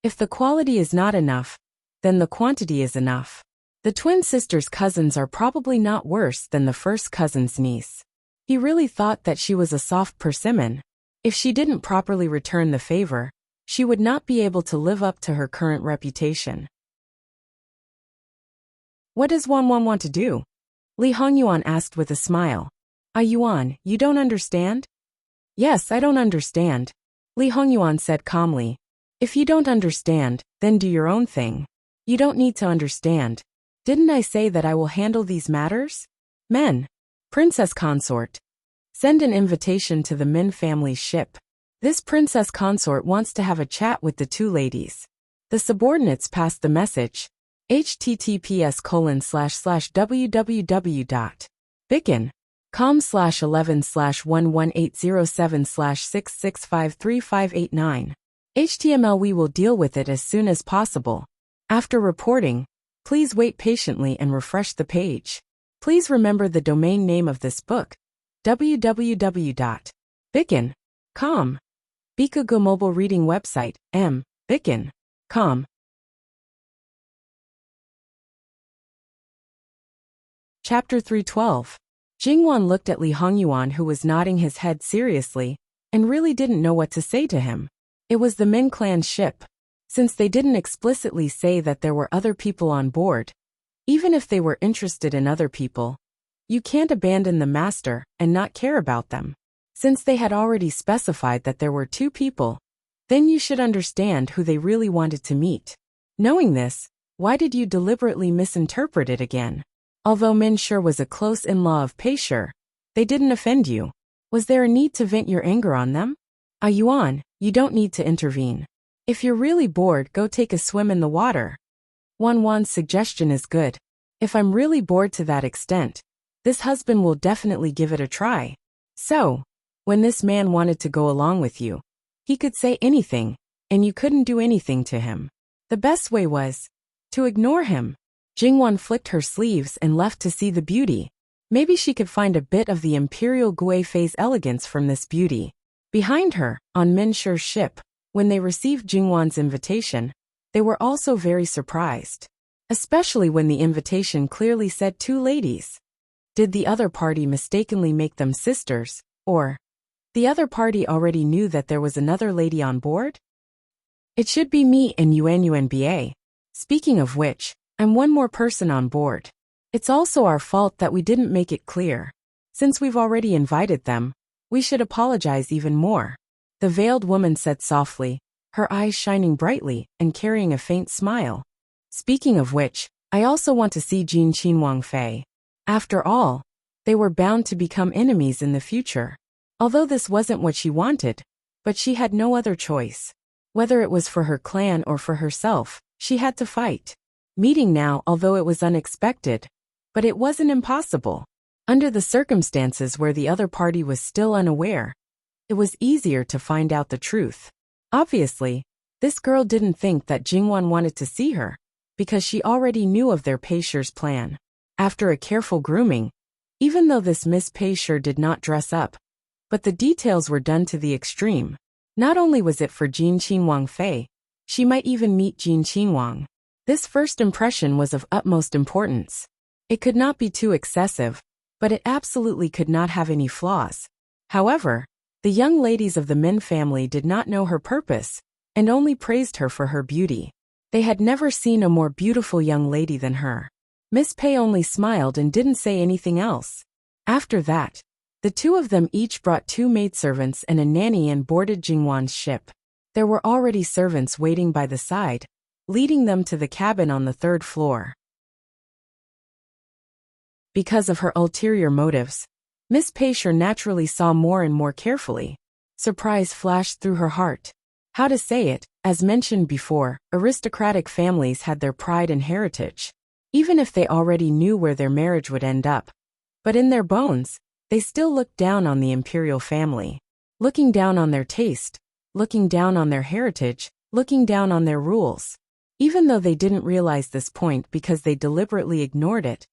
S1: If the quality is not enough, then the quantity is enough. The twin sister's cousins are probably not worse than the first cousin's niece. He really thought that she was a soft persimmon. If she didn't properly return the favor, she would not be able to live up to her current reputation. What does Wan want to do? Li Hongyuan asked with a smile. Yuan, you don't understand? Yes, I don't understand. Li Hongyuan said calmly. If you don't understand, then do your own thing. You don't need to understand. Didn't I say that I will handle these matters? Men. Princess consort. Send an invitation to the Min family's ship. This princess consort wants to have a chat with the 2 ladies. The subordinates passed the message. https://www.bicon.com/11/11807/66535589. HTML. We will deal with it as soon as possible. After reporting, Please wait patiently and refresh the page. Please remember the domain name of this book, www.bikin.com. Bikago mobile reading website, bikin.com. Chapter 312. Jingwan looked at Li Hongyuan, who was nodding his head seriously and really didn't know what to say to him. It was the Min clan's ship. Since they didn't explicitly say that there were other people on board, even if they were interested in other people, you can't abandon the master and not care about them. Since they had already specified that there were 2 people, then you should understand who they really wanted to meet. Knowing this, why did you deliberately misinterpret it again? Although Min Sure was a close in-law of Pei Sure, they didn't offend you. Was there a need to vent your anger on them? Yuan, you don't need to intervene. If you're really bored, go take a swim in the water. Wan's suggestion is good. If I'm really bored to that extent, this husband will definitely give it a try. So, when this man wanted to go along with you, he could say anything, and you couldn't do anything to him. The best way was to ignore him. Jingwan flicked her sleeves and left to see the beauty. Maybe she could find a bit of the imperial Guifei's elegance from this beauty. Behind her, on Min Shure's ship, when they received Jingwan's invitation, they were also very surprised. Especially when the invitation clearly said 2 ladies. Did the other party mistakenly make them sisters, or the other party already knew that there was another lady on board? It should be me and Yuanba. Speaking of which, I'm one more person on board. It's also our fault that we didn't make it clear. Since we've already invited them, we should apologize even more. The veiled woman said softly, her eyes shining brightly and carrying a faint smile. Speaking of which, I also want to see Jin Qin Fei. After all, they were bound to become enemies in the future. Although this wasn't what she wanted, but she had no other choice. Whether it was for her clan or for herself, she had to fight. Meeting now, although it was unexpected, but it wasn't impossible. Under the circumstances where the other party was still unaware, it was easier to find out the truth. Obviously, this girl didn't think that Jingwan wanted to see her, because she already knew of their Pei Sure's plan. After a careful grooming, even though this Miss Pei Sure did not dress up, but the details were done to the extreme. Not only was it for Jin Qin Fei, she might even meet Jin Qin. This first impression was of utmost importance. It could not be too excessive, but it absolutely could not have any flaws. However, the young ladies of the Min family did not know her purpose, and only praised her for her beauty. They had never seen a more beautiful young lady than her. Miss Pei only smiled and didn't say anything else. After that, the 2 of them each brought 2 maidservants and a nanny and boarded Jingwan's ship. There were already servants waiting by the side, leading them to the cabin on the 3rd floor. Because of her ulterior motives, Miss Pei Sure naturally saw more and more carefully. Surprise flashed through her heart. How to say it, as mentioned before, aristocratic families had their pride and heritage. Even if they already knew where their marriage would end up. But in their bones, they still looked down on the imperial family. Looking down on their taste, looking down on their heritage, looking down on their rules. Even though they didn't realize this point because they deliberately ignored it,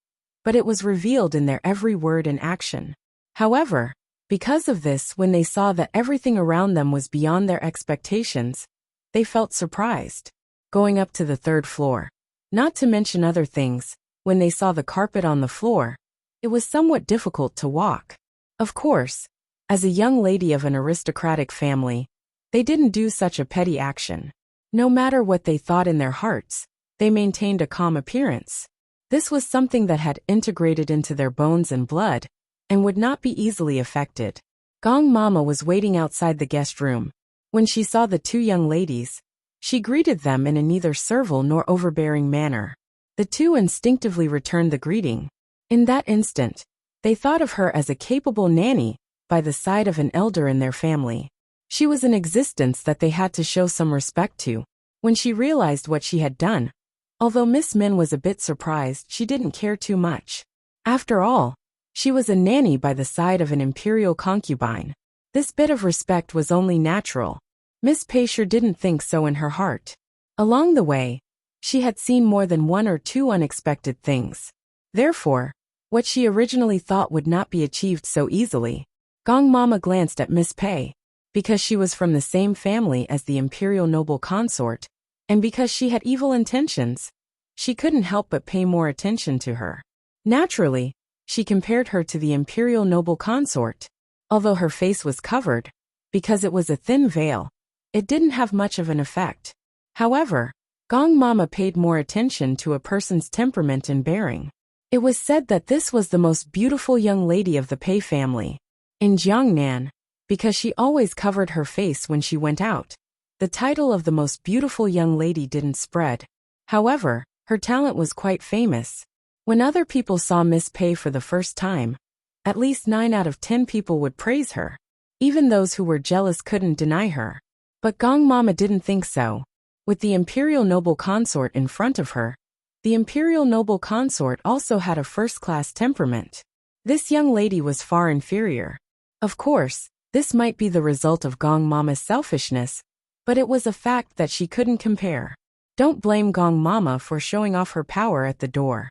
S1: but it was revealed in their every word and action. However, because of this, when they saw that everything around them was beyond their expectations, they felt surprised. Going up to the 3rd floor, not to mention other things, when they saw the carpet on the floor, it was somewhat difficult to walk. Of course, as a young lady of an aristocratic family, they didn't do such a petty action. No matter what they thought in their hearts, they maintained a calm appearance. This was something that had integrated into their bones and blood, and would not be easily affected. Gong Mama was waiting outside the guest room. When she saw the 2 young ladies, she greeted them in a neither servile nor overbearing manner. The 2 instinctively returned the greeting. In that instant, they thought of her as a capable nanny, by the side of an elder in their family. She was an existence that they had to show some respect to. When she realized what she had done, although Miss Min was a bit surprised, she didn't care too much. After all, she was a nanny by the side of an imperial concubine. This bit of respect was only natural. Miss Pei Sure didn't think so in her heart. Along the way, She had seen more than one or two unexpected things. Therefore, what she originally thought would not be achieved so easily. Gong Mama glanced at Miss Pei. Because she was from the same family as the imperial noble consort, and because she had evil intentions, she couldn't help but pay more attention to her. Naturally, she compared her to the imperial noble consort. Although her face was covered, because it was a thin veil, it didn't have much of an effect. However, Gong Mama paid more attention to a person's temperament and bearing. It was said that this was the most beautiful young lady of the Pei family. In Jiangnan, because she always covered her face when she went out, the title of the most beautiful young lady didn't spread. However, her talent was quite famous. When other people saw Miss Pei for the first time, at least 9 out of 10 people would praise her. Even those who were jealous couldn't deny her. But Gong Mama didn't think so. With the imperial noble consort in front of her, the imperial noble consort also had a first-class temperament. This young lady was far inferior. Of course, this might be the result of Gong Mama's selfishness, but it was a fact that she couldn't compare. Don't blame Gong Mama for showing off her power at the door.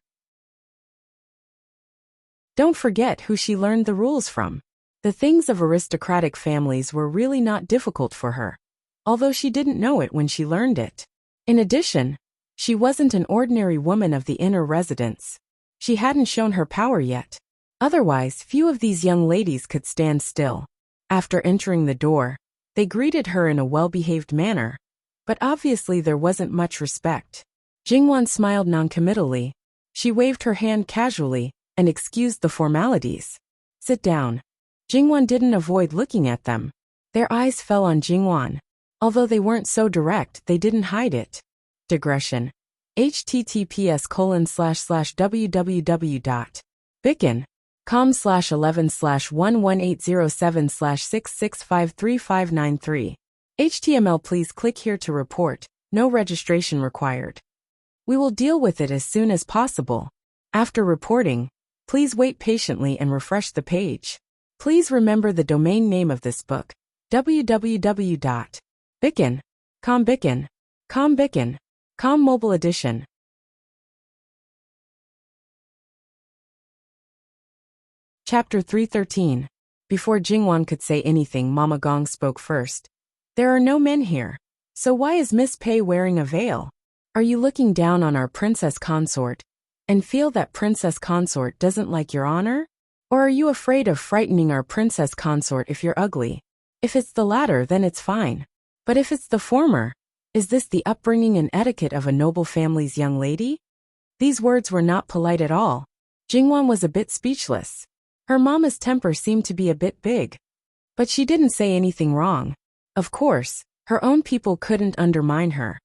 S1: Don't forget who she learned the rules from. The things of aristocratic families were really not difficult for her, although she didn't know it when she learned it. In addition, she wasn't an ordinary woman of the inner residence. She hadn't shown her power yet. Otherwise, few of these young ladies could stand still. After entering the door, they greeted her in a well-behaved manner, but obviously there wasn't much respect. Jingwan smiled noncommittally. She waved her hand casually and excused the formalities. Sit down. Jingwan didn't avoid looking at them. Their eyes fell on Jingwan. Although they weren't so direct, they didn't hide it. Digression. https://www.bicken.com/11/11807/6653593. HTML. Please click here to report. No registration required. We will deal with it as soon as possible. After reporting, please wait patiently and refresh the page. Please remember the domain name of this book, www.bicken.com. Bicken.com Mobile Edition. Chapter 313. Before Jingwan could say anything, Mama Gong spoke first. There are no men here. So why is Miss Pei wearing a veil? Are you looking down on our princess consort and feel that princess consort doesn't like your honor? Or are you afraid of frightening our princess consort if you're ugly? If it's the latter, then it's fine. But if it's the former, is this the upbringing and etiquette of a noble family's young lady? These words were not polite at all. Jingwan was a bit speechless. Her mama's temper seemed to be a bit big. But she didn't say anything wrong. Of course, her own people couldn't undermine her.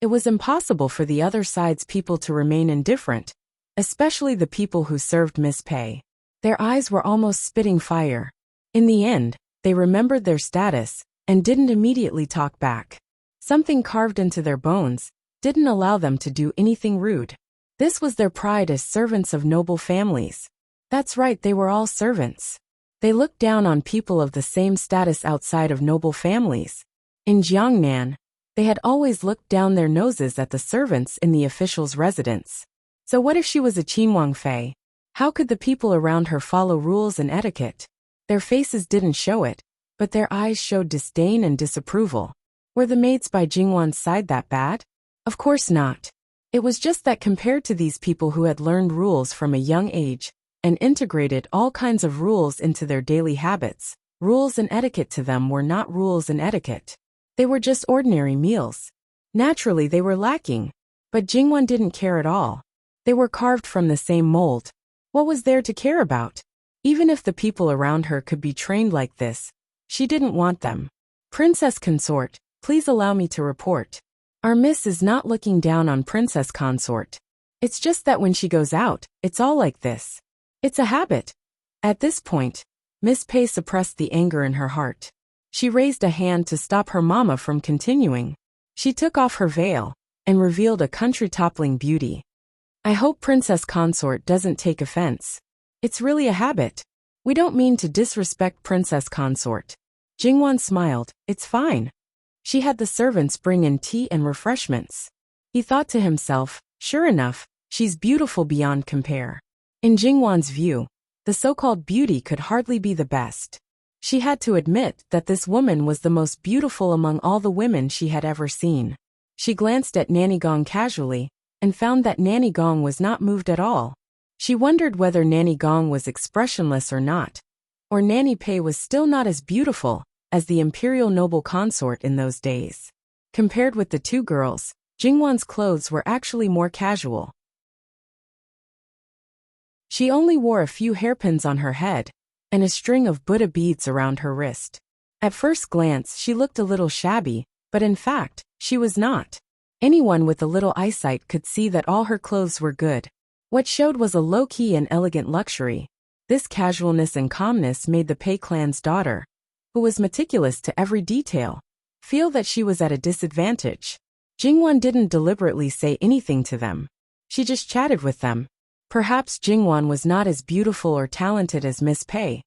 S1: It was impossible for the other side's people to remain indifferent, especially the people who served Miss Pei. Their eyes were almost spitting fire. In the end, they remembered their status and didn't immediately talk back. Something carved into their bones didn't allow them to do anything rude. This was their pride as servants of noble families. That's right, they were all servants. They looked down on people of the same status outside of noble families. In Jiangnan, they had always looked down their noses at the servants in the official's residence. So what if she was a Qinhuang Fei? How could the people around her follow rules and etiquette? Their faces didn't show it, but their eyes showed disdain and disapproval. Were the maids by Jingwan's side that bad? Of course not. It was just that compared to these people who had learned rules from a young age and integrated all kinds of rules into their daily habits, rules and etiquette to them were not rules and etiquette. They were just ordinary meals. Naturally, they were lacking. But Jingwan didn't care at all. They were carved from the same mold. What was there to care about? Even if the people around her could be trained like this, she didn't want them. Princess Consort, please allow me to report. Our miss is not looking down on Princess Consort. It's just that when she goes out, it's all like this. It's a habit. At this point, Miss Pei suppressed the anger in her heart. She raised a hand to stop her mama from continuing. She took off her veil and revealed a country-toppling beauty. I hope Princess Consort doesn't take offense. It's really a habit. We don't mean to disrespect Princess Consort. Jingwan smiled. It's fine. She had the servants bring in tea and refreshments. He thought to himself, sure enough, she's beautiful beyond compare. In Jingwan's view, the so-called beauty could hardly be the best. She had to admit that this woman was the most beautiful among all the women she had ever seen. She glanced at Nanny Gong casually, and found that Nanny Gong was not moved at all. She wondered whether Nanny Gong was expressionless or not, or Nanny Pei was still not as beautiful as the imperial noble consort in those days. Compared with the two girls, Jingwan's clothes were actually more casual. She only wore a few hairpins on her head, and a string of Buddha beads around her wrist. At first glance she looked a little shabby, but in fact, she was not. Anyone with a little eyesight could see that all her clothes were good. What showed was a low-key and elegant luxury. This casualness and calmness made the Pei clan's daughter, who was meticulous to every detail, feel that she was at a disadvantage. Jingwan didn't deliberately say anything to them. She just chatted with them. Perhaps Jingwan was not as beautiful or talented as Miss Pei,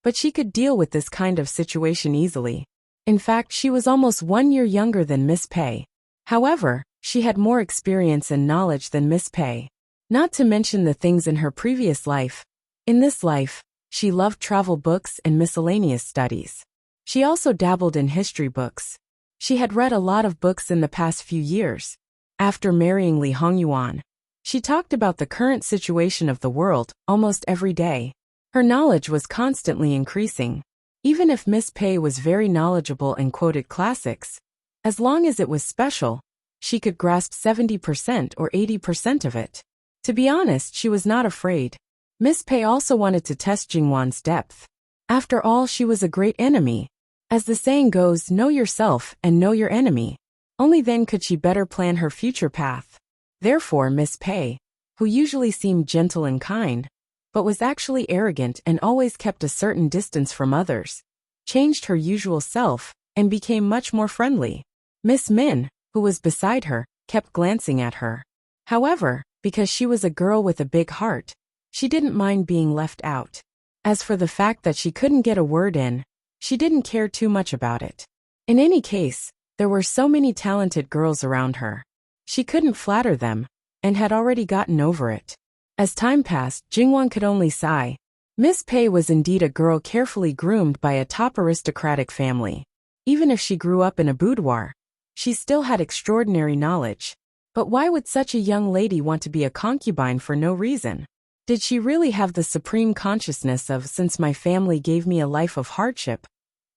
S1: but she could deal with this kind of situation easily. In fact, she was almost 1 year younger than Miss Pei. However, she had more experience and knowledge than Miss Pei. Not to mention the things in her previous life. In this life, she loved travel books and miscellaneous studies. She also dabbled in history books. She had read a lot of books in the past few years. After marrying Li Hongyuan, she talked about the current situation of the world almost every day. Her knowledge was constantly increasing. Even if Miss Pei was very knowledgeable and quoted classics, as long as it was special, she could grasp 70% or 80% of it. To be honest, she was not afraid. Miss Pei also wanted to test Jingwan's depth. After all, she was a great enemy. As the saying goes, know yourself and know your enemy. Only then could she better plan her future path. Therefore, Miss Pei, who usually seemed gentle and kind, but was actually arrogant and always kept a certain distance from others, changed her usual self and became much more friendly. Miss Min, who was beside her, kept glancing at her. However, because she was a girl with a big heart, she didn't mind being left out. As for the fact that she couldn't get a word in, she didn't care too much about it. In any case, there were so many talented girls around her. She couldn't flatter them, and had already gotten over it. As time passed, Jingwan could only sigh. Miss Pei was indeed a girl carefully groomed by a top aristocratic family. Even if she grew up in a boudoir, she still had extraordinary knowledge. But why would such a young lady want to be a concubine for no reason? Did she really have the supreme consciousness of, since my family gave me a life of hardship,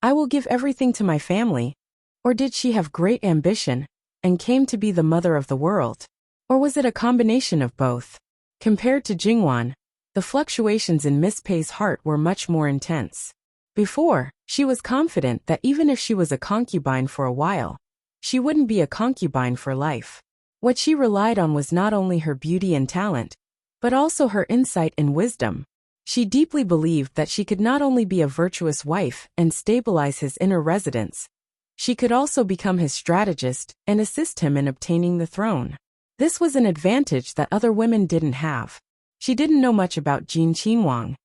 S1: I will give everything to my family? Or did she have great ambition, and came to be the mother of the world? Or was it a combination of both? Compared to Jingwan, the fluctuations in Miss Pei's heart were much more intense. Before, she was confident that even if she was a concubine for a while, she wouldn't be a concubine for life. What she relied on was not only her beauty and talent, but also her insight and wisdom. She deeply believed that she could not only be a virtuous wife and stabilize his inner residence, she could also become his strategist and assist him in obtaining the throne. This was an advantage that other women didn't have. She didn't know much about Jin Qinhuang.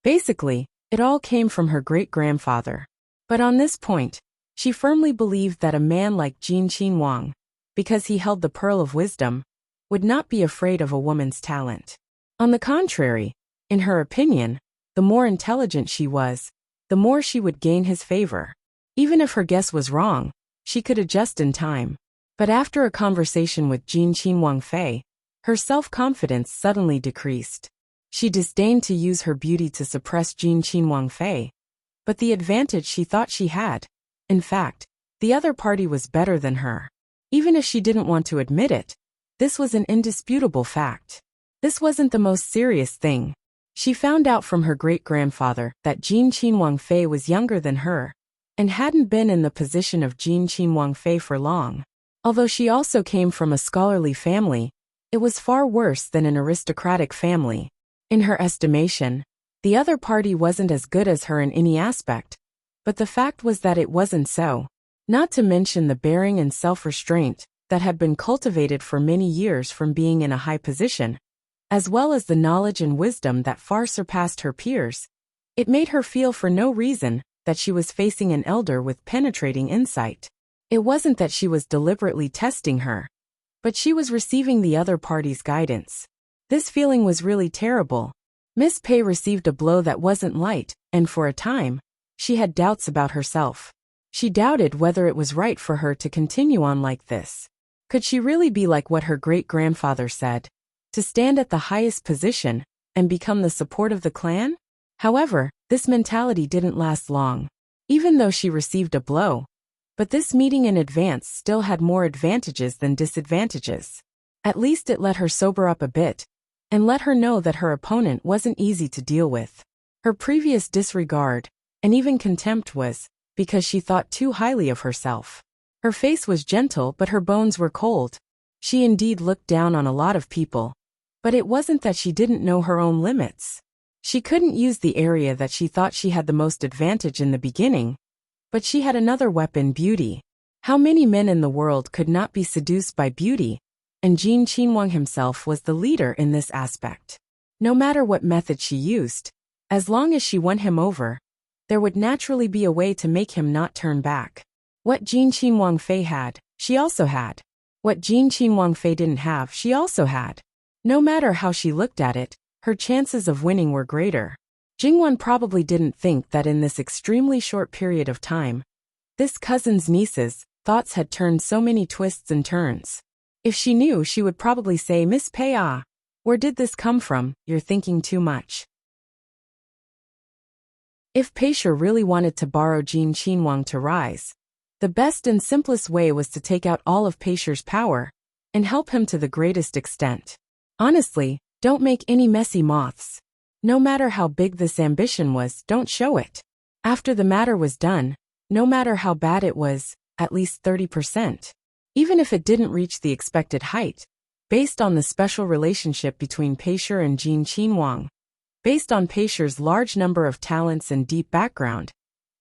S1: Basically, it all came from her great-grandfather. But on this point, she firmly believed that a man like Jin Qinhuang, because he held the pearl of wisdom, would not be afraid of a woman's talent. On the contrary, in her opinion, the more intelligent she was, the more she would gain his favor. Even if her guess was wrong, she could adjust in time. But after a conversation with Jin Qinhuang Fei, her self-confidence suddenly decreased. She disdained to use her beauty to suppress Jin Qinhuang Fei, but the advantage she thought she had. In fact, the other party was better than her. Even if she didn't want to admit it, this was an indisputable fact. This wasn't the most serious thing. She found out from her great-grandfather that Jin Qinhuang Fei was younger than her, and hadn't been in the position of Jin Qinhuang Fei for long. Although she also came from a scholarly family, it was far worse than an aristocratic family. In her estimation, the other party wasn't as good as her in any aspect, but the fact was that it wasn't so. Not to mention the bearing and self-restraint that had been cultivated for many years from being in a high position, as well as the knowledge and wisdom that far surpassed her peers. It made her feel for no reason that she was facing an elder with penetrating insight. It wasn't that she was deliberately testing her, but she was receiving the other party's guidance. This feeling was really terrible. Miss Pei received a blow that wasn't light, and for a time, she had doubts about herself. She doubted whether it was right for her to continue on like this. Could she really be like what her great-grandfather said? To stand at the highest position and become the support of the clan? However, this mentality didn't last long. Even though she received a blow, but this meeting in advance still had more advantages than disadvantages. At least it let her sober up a bit, and let her know that her opponent wasn't easy to deal with. Her previous disregard, and even contempt was because she thought too highly of herself. Her face was gentle but her bones were cold. She indeed looked down on a lot of people. But it wasn't that she didn't know her own limits. She couldn't use the area that she thought she had the most advantage in the beginning, but she had another weapon, beauty. How many men in the world could not be seduced by beauty? And Jin Qinhuang himself was the leader in this aspect. No matter what method she used, as long as she won him over, there would naturally be a way to make him not turn back. What Jin Qinhuang Fei had, she also had. What Jin Qinhuang Fei didn't have, she also had. No matter how she looked at it, her chances of winning were greater. Jingwan probably didn't think that in this extremely short period of time, this cousin's niece's thoughts had turned so many twists and turns. If she knew, she would probably say, Miss Pei, where did this come from? You're thinking too much. If Peisher really wanted to borrow Jin Qinhuang to rise, the best and simplest way was to take out all of Peisher's power and help him to the greatest extent. Honestly, don't make any messy moths. No matter how big this ambition was, don't show it. After the matter was done, no matter how bad it was, at least 30%. Even if it didn't reach the expected height, based on the special relationship between Peisher and Jin Qinhuang, based on Peisher's large number of talents and deep background,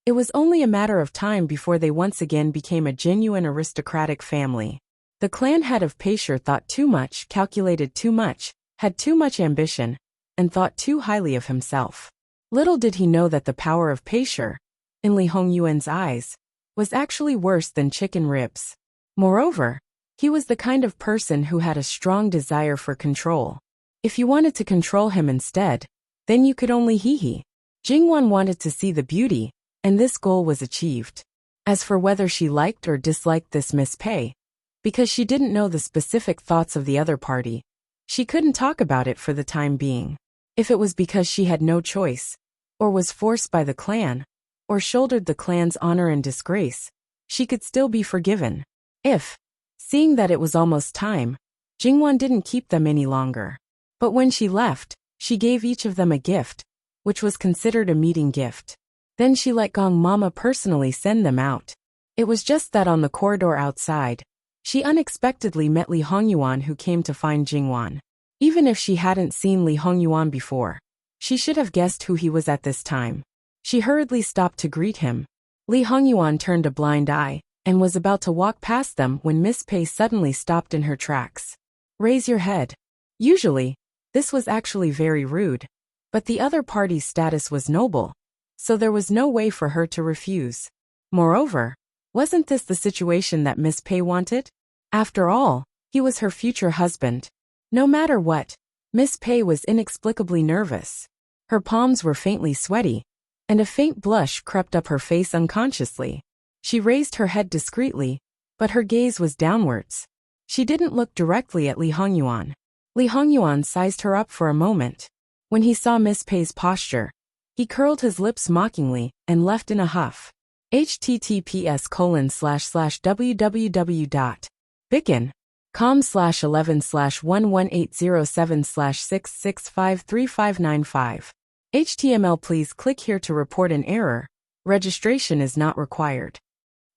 S1: it was only a matter of time before they once again became a genuine aristocratic family. The clan head of Peisher thought too much, calculated too much, had too much ambition, and thought too highly of himself. Little did he know that the power of Peisher, in Li Hongyuan's eyes, was actually worse than chicken ribs. Moreover, he was the kind of person who had a strong desire for control. If you wanted to control him instead, then you could only hee-hee. Jingwan wanted to see the beauty, and this goal was achieved. As for whether she liked or disliked this Miss Pei, because she didn't know the specific thoughts of the other party, she couldn't talk about it for the time being. If it was because she had no choice, or was forced by the clan, or shouldered the clan's honor and disgrace, she could still be forgiven. If, seeing that it was almost time, Jingwan didn't keep them any longer. But when she left, she gave each of them a gift, which was considered a meeting gift. Then she let Gong Mama personally send them out. It was just that on the corridor outside, she unexpectedly met Li Hongyuan, who came to find Jingwan. Even if she hadn't seen Li Hongyuan before, she should have guessed who he was at this time. She hurriedly stopped to greet him. Li Hongyuan turned a blind eye, and was about to walk past them when Miss Pei suddenly stopped in her tracks. Raise your head. Usually, this was actually very rude, but the other party's status was noble, so there was no way for her to refuse. Moreover, wasn't this the situation that Miss Pei wanted? After all, he was her future husband. No matter what, Miss Pei was inexplicably nervous. Her palms were faintly sweaty, and a faint blush crept up her face unconsciously. She raised her head discreetly, but her gaze was downwards. She didn't look directly at Li Hongyuan. Li Hongyuan sized her up for a moment. When he saw Miss Pei's posture, he curled his lips mockingly and left in a huff. https://www.bicken.com/11/11807/6653595. HTML. Please click here to report an error. Registration is not required.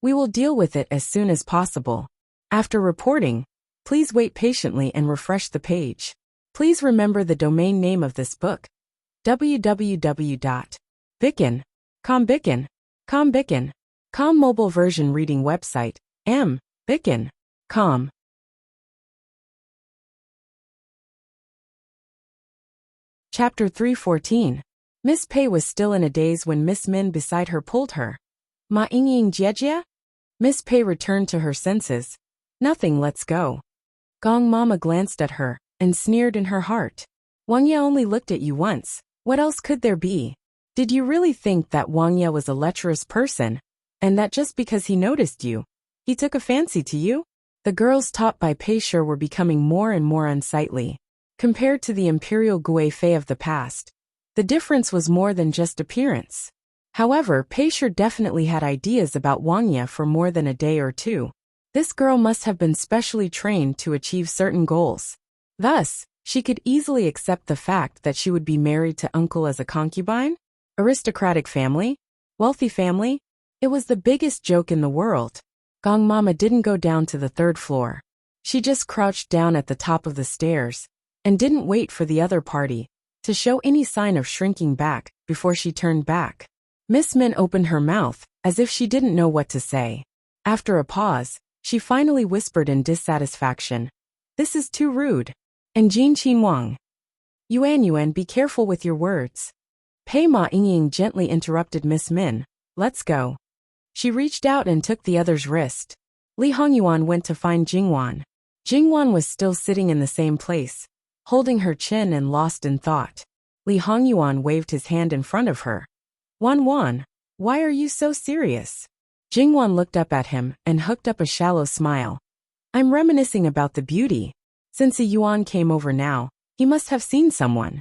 S1: We will deal with it as soon as possible. After reporting, please wait patiently and refresh the page. Please remember the domain name of this book: www.bicken.com. Bicken.com mobile version reading website, Bicken.com. Chapter 314. Miss Pei was still in a daze when Miss Min beside her pulled her. Ma Yingying Jiejia? Miss Pei returned to her senses. Nothing, let's go. Gong Mama glanced at her and sneered in her heart. Wang Ye only looked at you once. What else could there be? Did you really think that Wang Ye was a lecherous person, and that just because he noticed you, he took a fancy to you? The girls taught by Pei Shi were becoming more and more unsightly. Compared to the imperial Gui Fei of the past, the difference was more than just appearance. However, Pei Shi definitely had ideas about Wang Ye for more than a day or two. This girl must have been specially trained to achieve certain goals. Thus, she could easily accept the fact that she would be married to uncle as a concubine? Aristocratic family? Wealthy family? It was the biggest joke in the world. Gong Mama didn't go down to the third floor. She just crouched down at the top of the stairs and didn't wait for the other party to show any sign of shrinking back before she turned back. Miss Min opened her mouth as if she didn't know what to say. After a pause, she finally whispered in dissatisfaction, "This is too rude." And Jin Qinhuang, Yuan, be careful with your words." Pei Ma Yingying gently interrupted Miss Min. "Let's go." She reached out and took the other's wrist. Li Hongyuan went to find Jingwan. Jingwan was still sitting in the same place, holding her chin and lost in thought. Li Hongyuan waved his hand in front of her. Wan, why are you so serious?" Jingwan looked up at him and hooked up a shallow smile. "I'm reminiscing about the beauty. Since a Yuan came over now, he must have seen someone."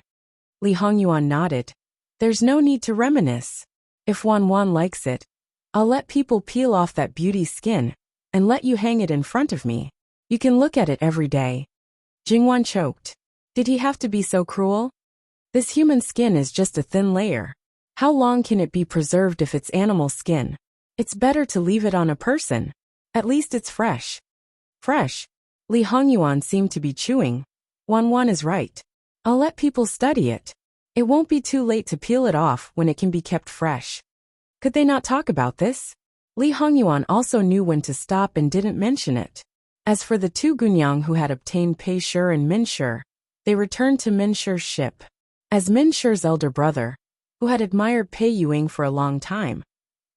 S1: Li Hongyuan nodded. "There's no need to reminisce. If Wan likes it, I'll let people peel off that beauty skin and let you hang it in front of me. You can look at it every day." Jingwan choked. Did he have to be so cruel? This human skin is just a thin layer. How long can it be preserved if it's animal skin? It's better to leave it on a person. At least it's fresh. Fresh? Li Hongyuan seemed to be chewing. Wan is right. I'll let people study it. It won't be too late to peel it off when it can be kept fresh. Could they not talk about this? Li Hongyuan also knew when to stop and didn't mention it. As for the two Gunyang who had obtained Pei Shi and Min Shi, they returned to Min Shi's ship. As Min Shi's elder brother, who had admired Pei Yuing for a long time,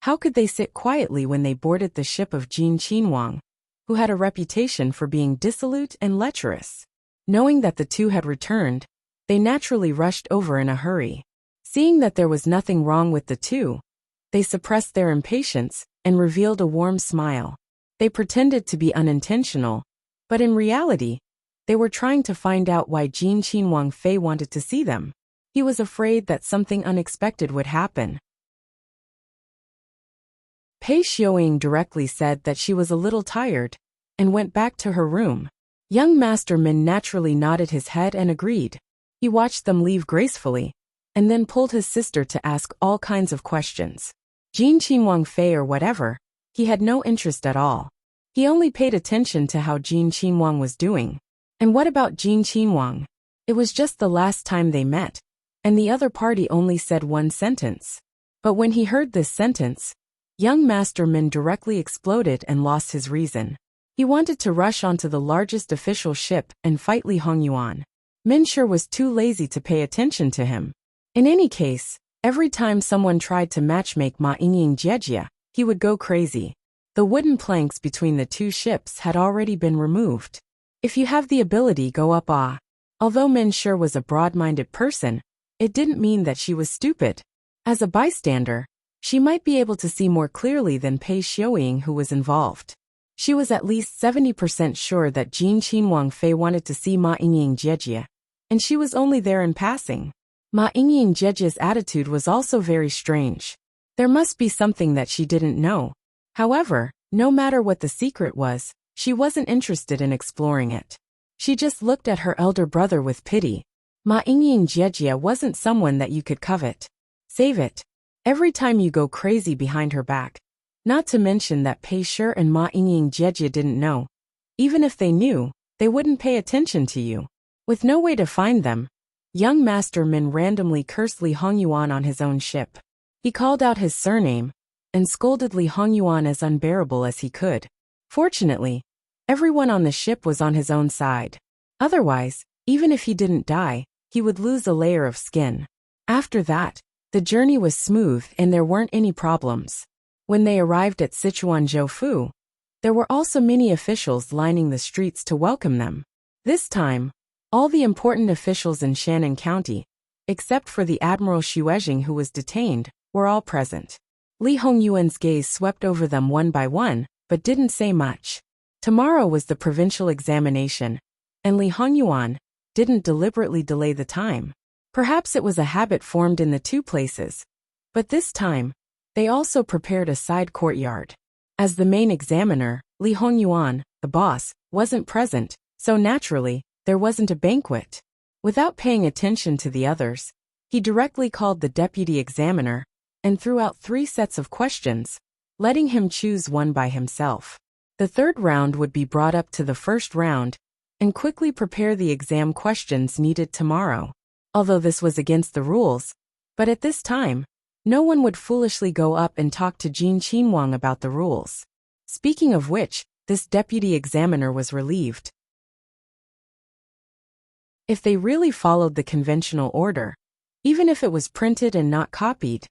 S1: how could they sit quietly when they boarded the ship of Jin Qinhuang, who had a reputation for being dissolute and lecherous? Knowing that the two had returned, they naturally rushed over in a hurry. Seeing that there was nothing wrong with the two, they suppressed their impatience and revealed a warm smile. They pretended to be unintentional, but in reality, they were trying to find out why Jin Qinhuang Fei wanted to see them. He was afraid that something unexpected would happen. Pei Xiaoying directly said that she was a little tired and went back to her room. Young Master Min naturally nodded his head and agreed. He watched them leave gracefully and then pulled his sister to ask all kinds of questions. Jin Qinhuang Fei or whatever, he had no interest at all. He only paid attention to how Jin Qinhuang was doing. And what about Jin Qinhuang? It was just the last time they met, and the other party only said one sentence. But when he heard this sentence, young Master Min directly exploded and lost his reason. He wanted to rush onto the largest official ship and fight Li Hongyuan. Min Shi was too lazy to pay attention to him. In any case, every time someone tried to matchmake Ma Yingying Jejia, he would go crazy. The wooden planks between the two ships had already been removed. If you have the ability, go up. Although Min Shi was a broad-minded person, it didn't mean that she was stupid. As a bystander, she might be able to see more clearly than Pei Xiaoying, who was involved. She was at least 70% sure that Jin Qinhuang Fei wanted to see Ma Yingying Jejia, and she was only there in passing. Ma Yingying Jejia's attitude was also very strange. There must be something that she didn't know. However, no matter what the secret was, she wasn't interested in exploring it. She just looked at her elder brother with pity. Ma Yingying Jejia wasn't someone that you could covet. Save it. Every time you go crazy behind her back. Not to mention that Pei Shi and Ma Yingying Jejia didn't know. Even if they knew, they wouldn't pay attention to you. With no way to find them, young Master Min randomly cursed Li Hongyuan on his own ship. He called out his surname and scolded Li Hongyuan as unbearable as he could. Fortunately, everyone on the ship was on his own side. Otherwise, even if he didn't die, he would lose a layer of skin. After that, the journey was smooth and there weren't any problems. When they arrived at Sichuan-Zhoufu, there were also many officials lining the streets to welcome them. This time, all the important officials in Shannan County, except for the Admiral Xuejing who was detained, were all present. Li Hongyuan's gaze swept over them one by one, but didn't say much. Tomorrow was the provincial examination, and Li Hongyuan didn't deliberately delay the time. Perhaps it was a habit formed in the two places, but this time, they also prepared a side courtyard. As the main examiner, Li Hongyuan, the boss, wasn't present, so naturally, there wasn't a banquet. Without paying attention to the others, he directly called the deputy examiner and threw out 3 sets of questions, letting him choose one by himself. The third round would be brought up to the first round and quickly prepare the exam questions needed tomorrow. Although this was against the rules, but at this time, no one would foolishly go up and talk to Jin Qinhuang about the rules. Speaking of which, this deputy examiner was relieved. If they really followed the conventional order, even if it was printed and not copied,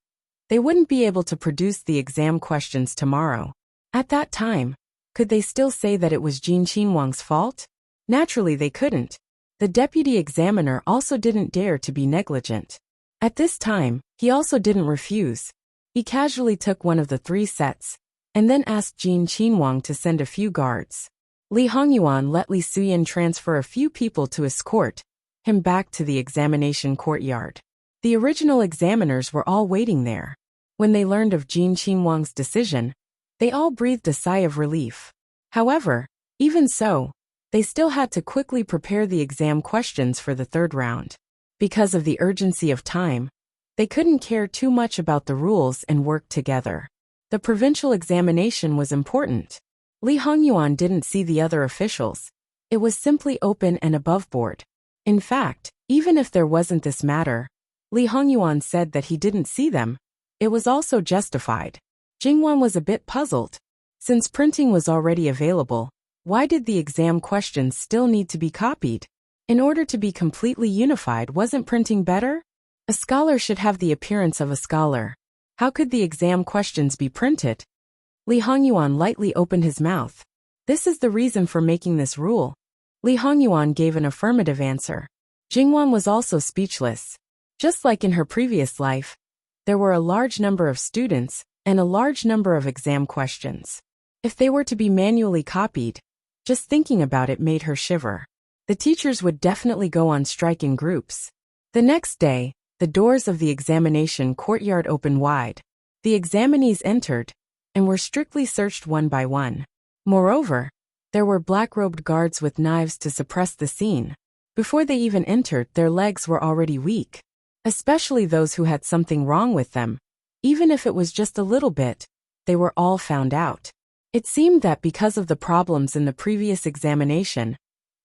S1: they wouldn't be able to produce the exam questions tomorrow. At that time, could they still say that it was Jin Qinhuang's fault? Naturally they couldn't. The deputy examiner also didn't dare to be negligent. At this time, he also didn't refuse. He casually took one of the 3 sets, and then asked Jin Qinhuang to send a few guards. Li Hongyuan let Li Suyan transfer a few people to escort him back to the examination courtyard. The original examiners were all waiting there. When they learned of Jin Qinhuang's decision, they all breathed a sigh of relief. However, even so, they still had to quickly prepare the exam questions for the third round. Because of the urgency of time, they couldn't care too much about the rules and worked together. The provincial examination was important. Li Hongyuan didn't see the other officials. It was simply open and above board. In fact, even if there wasn't this matter, Li Hongyuan said that he didn't see them. It was also justified. Jingwan was a bit puzzled. Since printing was already available, why did the exam questions still need to be copied? In order to be completely unified, wasn't printing better? A scholar should have the appearance of a scholar. How could the exam questions be printed? Li Hongyuan lightly opened his mouth. This is the reason for making this rule. Li Hongyuan gave an affirmative answer. Jingwan was also speechless. Just like in her previous life, there were a large number of students and a large number of exam questions. If they were to be manually copied, just thinking about it made her shiver. The teachers would definitely go on strike in groups. The next day, the doors of the examination courtyard opened wide. The examinees entered and were strictly searched one by one. Moreover, there were black-robed guards with knives to suppress the scene. Before they even entered, their legs were already weak. Especially those who had something wrong with them. Even if it was just a little bit, they were all found out. It seemed that because of the problems in the previous examination,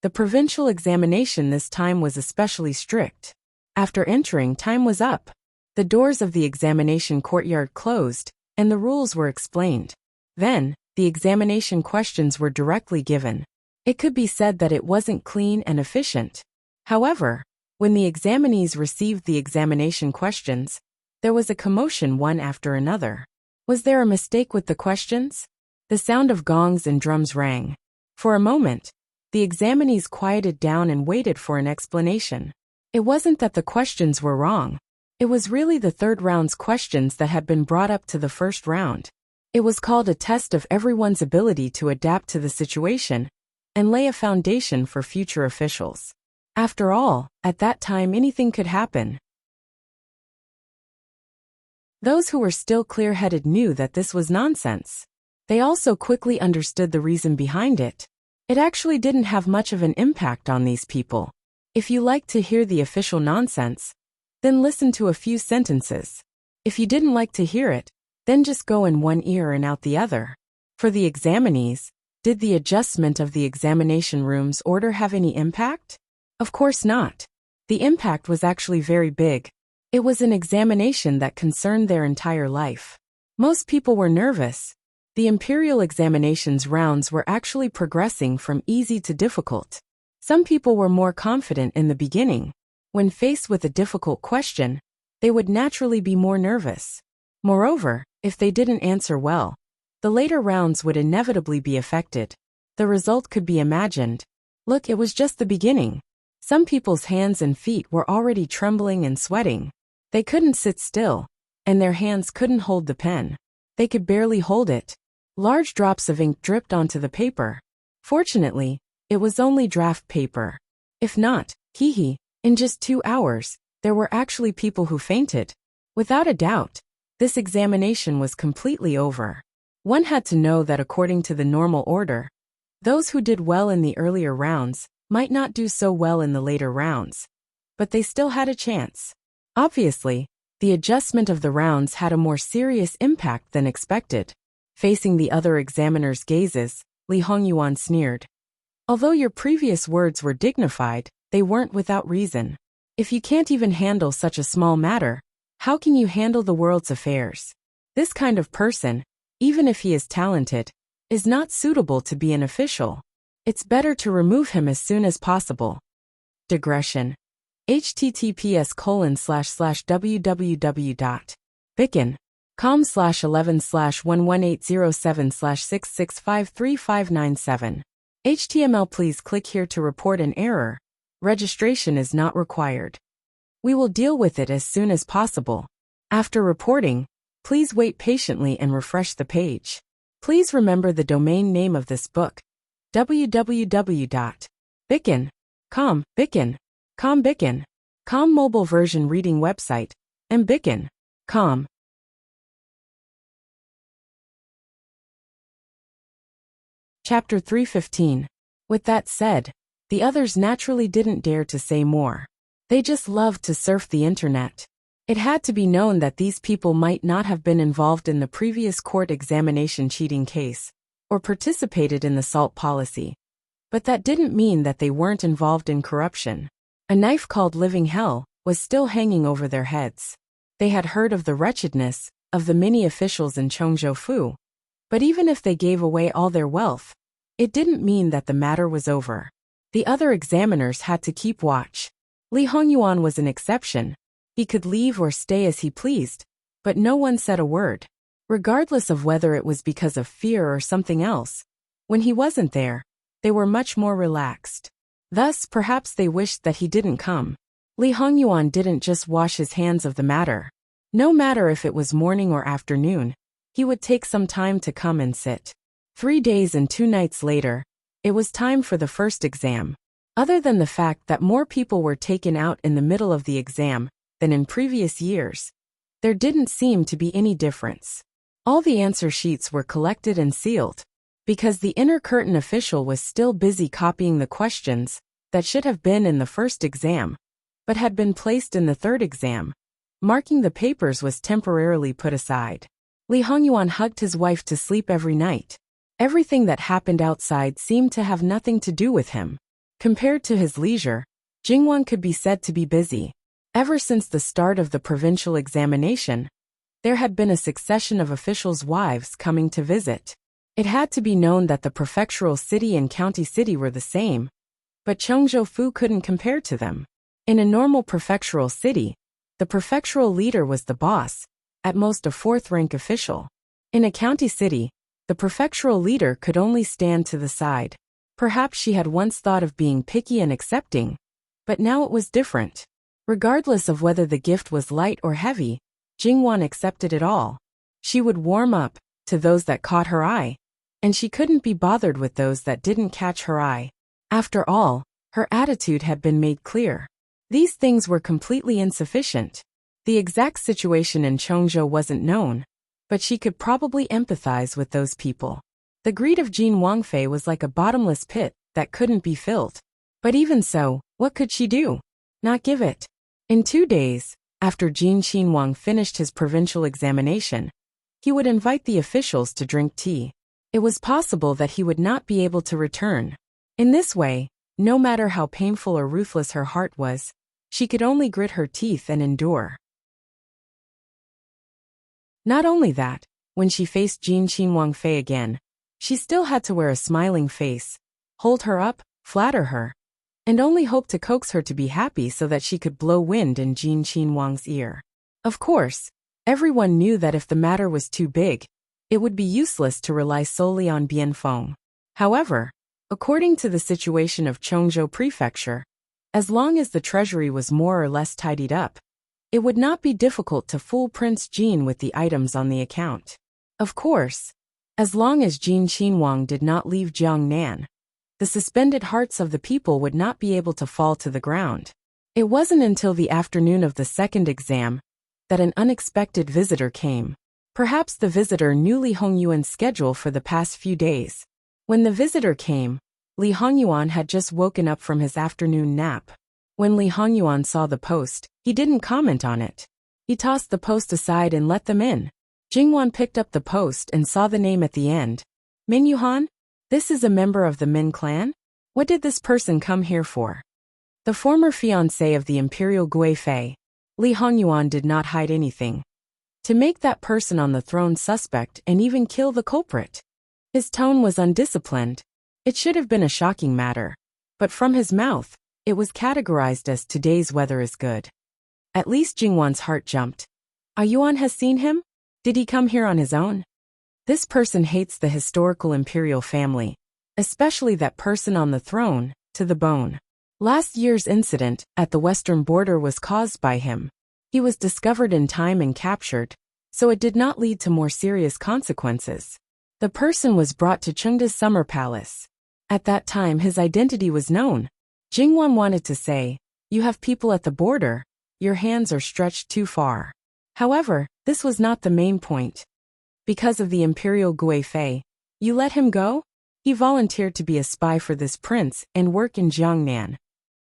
S1: the provincial examination this time was especially strict. After entering, time was up. The doors of the examination courtyard closed, and the rules were explained. Then, the examination questions were directly given. It could be said that it wasn't clean and efficient. However, when the examinees received the examination questions, there was a commotion one after another. Was there a mistake with the questions? The sound of gongs and drums rang. For a moment, the examinees quieted down and waited for an explanation. It wasn't that the questions were wrong. It was really the third round's questions that had been brought up to the first round. It was called a test of everyone's ability to adapt to the situation and lay a foundation for future officials. After all, at that time anything could happen. Those who were still clear-headed knew that this was nonsense. They also quickly understood the reason behind it. It actually didn't have much of an impact on these people. If you like to hear the official nonsense, then listen to a few sentences. If you didn't like to hear it, then just go in one ear and out the other. For the examinees, did the adjustment of the examination room's order have any impact? Of course not. The impact was actually very big. It was an examination that concerned their entire life. Most people were nervous. The imperial examinations rounds were actually progressing from easy to difficult. Some people were more confident in the beginning. When faced with a difficult question, they would naturally be more nervous. Moreover, If they didn't answer well, the later rounds would inevitably be affected. The result could be imagined. Look, it was just the beginning. Some people's hands and feet were already trembling and sweating. They couldn't sit still, and their hands couldn't hold the pen. They could barely hold it. Large drops of ink dripped onto the paper. Fortunately, it was only draft paper. If not, in just 2 hours, there were actually people who fainted. Without a doubt, this examination was completely over. One had to know that according to the normal order, those who did well in the earlier rounds might not do so well in the later rounds, but they still had a chance. Obviously, the adjustment of the rounds had a more serious impact than expected. Facing the other examiner's gazes, Li Hongyuan sneered. Although your previous words were dignified, they weren't without reason. If you can't even handle such a small matter, how can you handle the world's affairs? This kind of person, even if he is talented, is not suitable to be an official. It's better to remove him as soon as possible. Digression. https://www.bicken.com/11/11807/6653597. HTML. Please click here to report an error. Registration is not required. We will deal with it as soon as possible. After reporting, please wait patiently and refresh the page. Please remember the domain name of this book: www.bicken.com, Bicken.com mobile version reading website, and Bicken.com. Chapter 315. With that said, the others naturally didn't dare to say more. They just loved to surf the internet. It had to be known that these people might not have been involved in the previous court examination cheating case, or participated in the SALT policy. But that didn't mean that they weren't involved in corruption. A knife called living hell was still hanging over their heads. They had heard of the wretchedness of the many officials in Chongzhou, but even if they gave away all their wealth, it didn't mean that the matter was over. The other examiners had to keep watch. Li Hongyuan was an exception. He could leave or stay as he pleased, but no one said a word. Regardless of whether it was because of fear or something else, when he wasn't there, they were much more relaxed. Thus, perhaps they wished that he didn't come. Li Hongyuan didn't just wash his hands of the matter. No matter if it was morning or afternoon, he would take some time to come and sit. 3 days and 2 nights later, it was time for the first exam. Other than the fact that more people were taken out in the middle of the exam than in previous years, there didn't seem to be any difference. All the answer sheets were collected and sealed, because the inner curtain official was still busy copying the questions that should have been in the first exam, but had been placed in the third exam. Marking the papers was temporarily put aside. Li Hongyuan hugged his wife to sleep every night. Everything that happened outside seemed to have nothing to do with him. Compared to his leisure, Jingwan could be said to be busy. Ever since the start of the provincial examination, there had been a succession of officials' wives coming to visit. It had to be known that the prefectural city and county city were the same, but Chongzhou couldn't compare to them. In a normal prefectural city, the prefectural leader was the boss, at most a 4th-rank official. In a county city, the prefectural leader could only stand to the side. Perhaps she had once thought of being picky and accepting, but now it was different. Regardless of whether the gift was light or heavy, Jingwan accepted it all. She would warm up to those that caught her eye, and she couldn't be bothered with those that didn't catch her eye. After all, her attitude had been made clear. These things were completely insufficient. The exact situation in Chongzhou wasn't known, but she could probably empathize with those people. The greed of Jin Wangfei was like a bottomless pit that couldn't be filled. But even so, what could she do? Not give it. In 2 days, after Jin Qinhuang finished his provincial examination, he would invite the officials to drink tea. It was possible that he would not be able to return. In this way, no matter how painful or ruthless her heart was, she could only grit her teeth and endure. Not only that, when she faced Jin Qinhuang again, she still had to wear a smiling face, hold her up, flatter her, and only hope to coax her to be happy so that she could blow wind in Jin Qinhuang's ear. Of course, Everyone knew that if the matter was too big, it would be useless to rely solely on Bianfeng. However, according to the situation of Chongzhou Prefecture, as long as the treasury was more or less tidied up, it would not be difficult to fool Prince Jin with the items on the account. Of course, as long as Jin Qinhuang did not leave Jiangnan, the suspended hearts of the people would not be able to fall to the ground. It wasn't until the afternoon of the second exam that an unexpected visitor came. Perhaps the visitor knew Li Hongyuan's schedule for the past few days. When the visitor came, Li Hongyuan had just woken up from his afternoon nap. When Li Hongyuan saw the post, he didn't comment on it. He tossed the post aside and let them in. Jingwan picked up the post and saw the name at the end. Min Yuhan? This is a member of the Min clan? What did this person come here for? The former fiancé of the Imperial Gui Fei, Li Hongyuan did not hide anything. To make that person on the throne suspect and even kill the culprit. His tone was undisciplined. It should have been a shocking matter. But from his mouth, it was categorized as today's weather is good. At least Jingwan's heart jumped. Yuan has seen him? Did he come here on his own? This person hates the historical imperial family, especially that person on the throne, to the bone. Last year's incident at the western border was caused by him. He was discovered in time and captured, so it did not lead to more serious consequences. The person was brought to Chengde's summer palace. At that time his identity was known. Jingwan wanted to say, "You have people at the border, your hands are stretched too far." However, this was not the main point. Because of the Imperial Gui Fei, you let him go? He volunteered to be a spy for this prince and work in Jiangnan.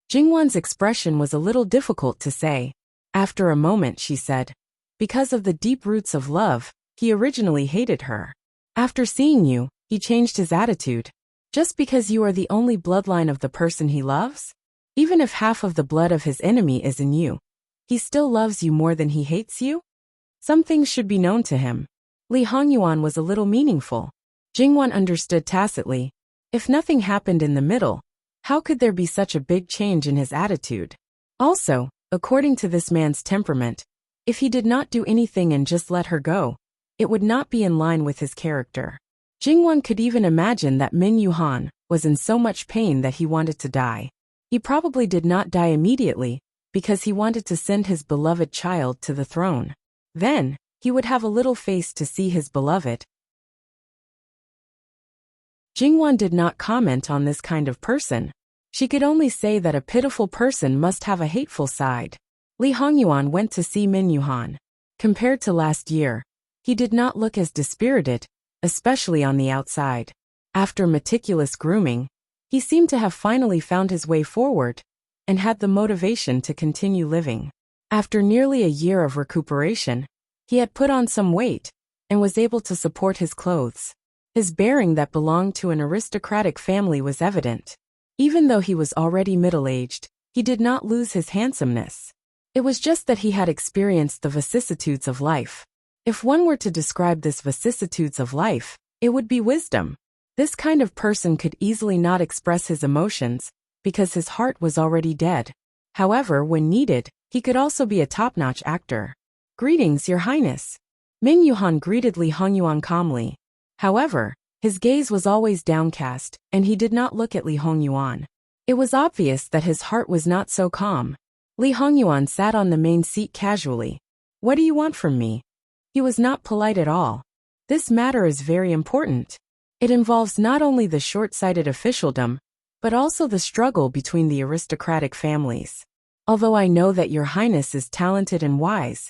S1: Jingwan's expression was a little difficult to say. After a moment she said, "Because of the deep roots of love, he originally hated her. After seeing you, he changed his attitude. Just because you are the only bloodline of the person he loves? Even if half of the blood of his enemy is in you, he still loves you more than he hates you? Some things should be known to him." Li Hongyuan was a little meaningful. Jingwan understood tacitly. If nothing happened in the middle, how could there be such a big change in his attitude? Also, according to this man's temperament, if he did not do anything and just let her go, it would not be in line with his character. Jingwan could even imagine that Min Yuhan was in so much pain that he wanted to die. He probably did not die immediately, because he wanted to send his beloved child to the throne. Then, he would have a little face to see his beloved. Jingwan did not comment on this kind of person. She could only say that a pitiful person must have a hateful side. Li Hongyuan went to see Min Yuhan. Compared to last year, he did not look as dispirited, especially on the outside. After meticulous grooming, he seemed to have finally found his way forward, and had the motivation to continue living. After nearly a year of recuperation, he had put on some weight, and was able to support his clothes. His bearing that belonged to an aristocratic family was evident. Even though he was already middle-aged, he did not lose his handsomeness. It was just that he had experienced the vicissitudes of life. If one were to describe this vicissitudes of life, it would be wisdom. This kind of person could easily not express his emotions, because his heart was already dead. However, when needed, he could also be a top-notch actor. "Greetings, Your Highness." Min Yuhan greeted Li Hongyuan calmly. However, his gaze was always downcast, and he did not look at Li Hongyuan. It was obvious that his heart was not so calm. Li Hongyuan sat on the main seat casually. "What do you want from me?" He was not polite at all. "This matter is very important. It involves not only the short-sighted officialdom, but also the struggle between the aristocratic families. Although I know that Your Highness is talented and wise,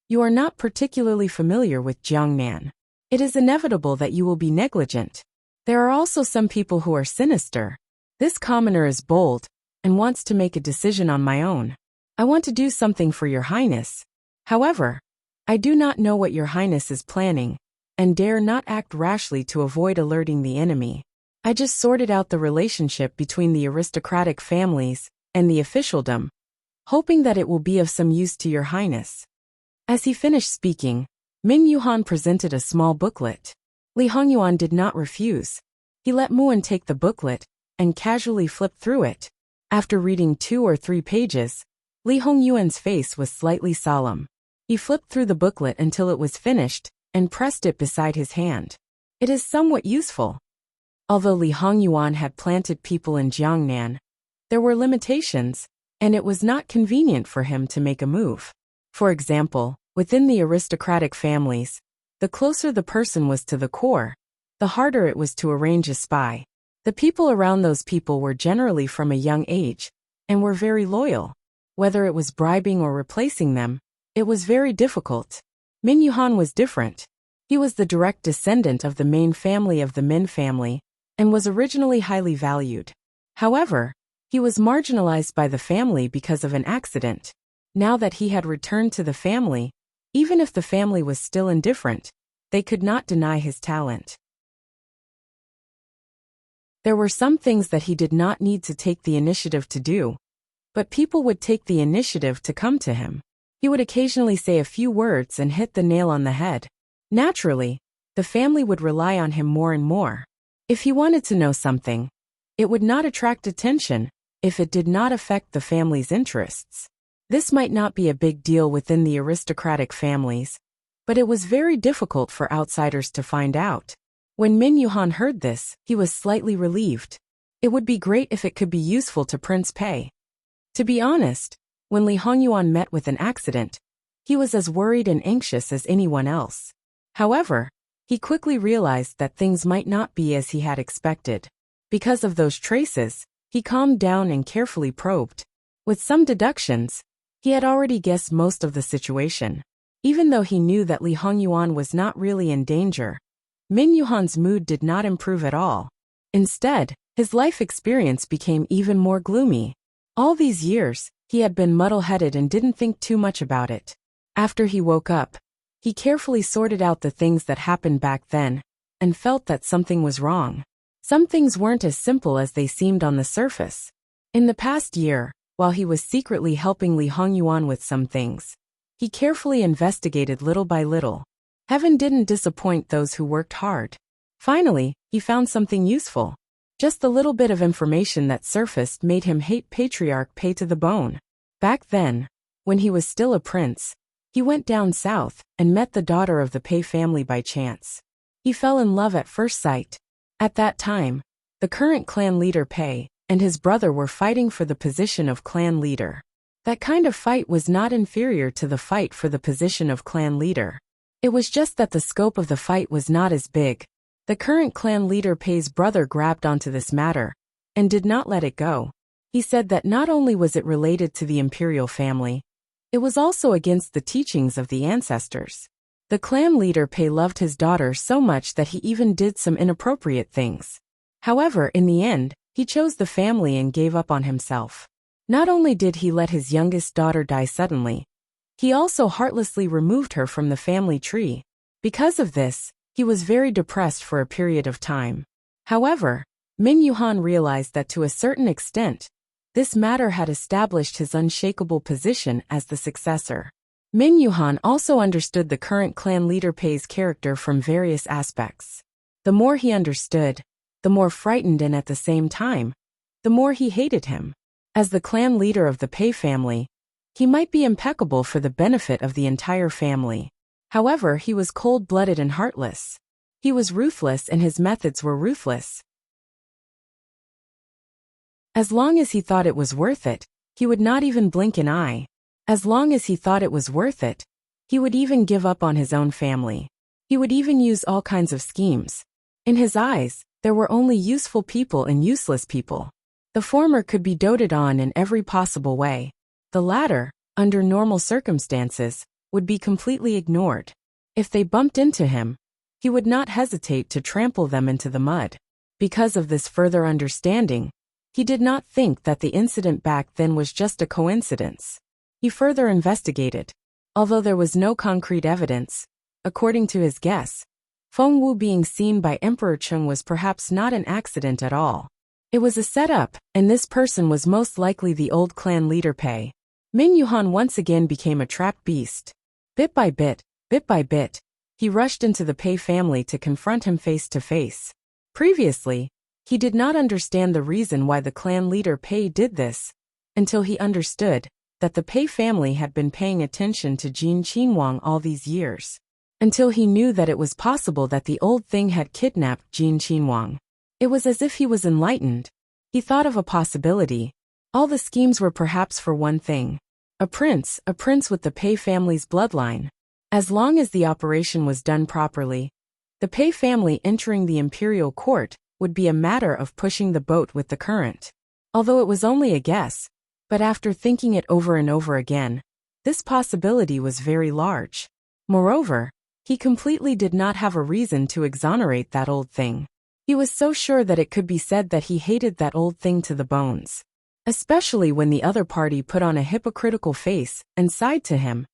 S1: you are not particularly familiar with Jiangnan. It is inevitable that you will be negligent. There are also some people who are sinister. This commoner is bold, and wants to make a decision on my own. I want to do something for Your Highness. However, I do not know what Your Highness is planning, and dare not act rashly to avoid alerting the enemy. I just sorted out the relationship between the aristocratic families and the officialdom, hoping that it will be of some use to Your Highness." As he finished speaking, Min Yuhan presented a small booklet. Li Hongyuan did not refuse. He let Muan take the booklet, and casually flipped through it. After reading 2 or 3 pages, Li Hongyuan's face was slightly solemn. He flipped through the booklet until it was finished and pressed it beside his hand. It is somewhat useful. Although Li Hongyuan had planted people in Jiangnan, there were limitations, and it was not convenient for him to make a move. For example, within the aristocratic families, the closer the person was to the core, the harder it was to arrange a spy. The people around those people were generally from a young age, and were very loyal. Whether it was bribing or replacing them, it was very difficult. Min Yuhan was different. He was the direct descendant of the main family of the Min family, and was originally highly valued. However, he was marginalized by the family because of an accident. Now that he had returned to the family, even if the family was still indifferent, they could not deny his talent. There were some things that he did not need to take the initiative to do, but people would take the initiative to come to him. He would occasionally say a few words and hit the nail on the head. Naturally, the family would rely on him more and more. If he wanted to know something, it would not attract attention if it did not affect the family's interests. This might not be a big deal within the aristocratic families, but it was very difficult for outsiders to find out. When Min Yuhan heard this, he was slightly relieved. It would be great if it could be useful to Prince Pei. To be honest, when Li Hongyuan met with an accident, he was as worried and anxious as anyone else. However, he quickly realized that things might not be as he had expected. Because of those traces, he calmed down and carefully probed. With some deductions, he had already guessed most of the situation. Even though he knew that Li Hongyuan was not really in danger, Min Yuhan's mood did not improve at all. Instead, his life experience became even more gloomy. All these years, he had been muddle-headed and didn't think too much about it. After he woke up, he carefully sorted out the things that happened back then, and felt that something was wrong. Some things weren't as simple as they seemed on the surface. In the past year, while he was secretly helping Li Hongyuan with some things, he carefully investigated little by little. Heaven didn't disappoint those who worked hard. Finally, he found something useful. Just the little bit of information that surfaced made him hate Patriarch Pei to the bone. Back then, when he was still a prince, he went down south and met the daughter of the Pei family by chance. He fell in love at first sight. At that time, the current clan leader Pei and his brother were fighting for the position of clan leader. That kind of fight was not inferior to the fight for the position of clan leader. It was just that the scope of the fight was not as big. The current clan leader Pei's brother grabbed onto this matter and did not let it go. He said that not only was it related to the imperial family, it was also against the teachings of the ancestors. The clan leader Pei loved his daughter so much that he even did some inappropriate things. However, in the end, he chose the family and gave up on himself. Not only did he let his youngest daughter die suddenly, he also heartlessly removed her from the family tree. Because of this, he was very depressed for a period of time. However, Min Yuhan realized that to a certain extent, this matter had established his unshakable position as the successor. Min Yuhan also understood the current clan leader Pei's character from various aspects. The more he understood, the more frightened and at the same time, the more he hated him. As the clan leader of the Pei family, he might be impeccable for the benefit of the entire family. However, he was cold-blooded and heartless. He was ruthless and his methods were ruthless. As long as he thought it was worth it, he would not even blink an eye. As long as he thought it was worth it, he would even give up on his own family. He would even use all kinds of schemes. In his eyes, there were only useful people and useless people. The former could be doted on in every possible way. The latter, under normal circumstances, would be completely ignored. If they bumped into him, he would not hesitate to trample them into the mud. Because of this further understanding, he did not think that the incident back then was just a coincidence. He further investigated. Although there was no concrete evidence, according to his guess, Feng Wu being seen by Emperor Cheng was perhaps not an accident at all. It was a setup, and this person was most likely the old clan leader Pei. Min Yuhan once again became a trapped beast. Bit by bit, he rushed into the Pei family to confront him face to face. Previously, he did not understand the reason why the clan leader Pei did this, until he understood that the Pei family had been paying attention to Jin Qinhuang all these years. Until he knew that it was possible that the old thing had kidnapped Jin Qinhuang. It was as if he was enlightened. He thought of a possibility. All the schemes were perhaps for one thing. A prince with the Pei family's bloodline. As long as the operation was done properly, the Pei family entering the imperial court would be a matter of pushing the boat with the current. Although it was only a guess, but after thinking it over and over again, this possibility was very large. Moreover, he completely did not have a reason to exonerate that old thing. He was so sure that it could be said that he hated that old thing to the bones. Especially when the other party put on a hypocritical face and sighed to him,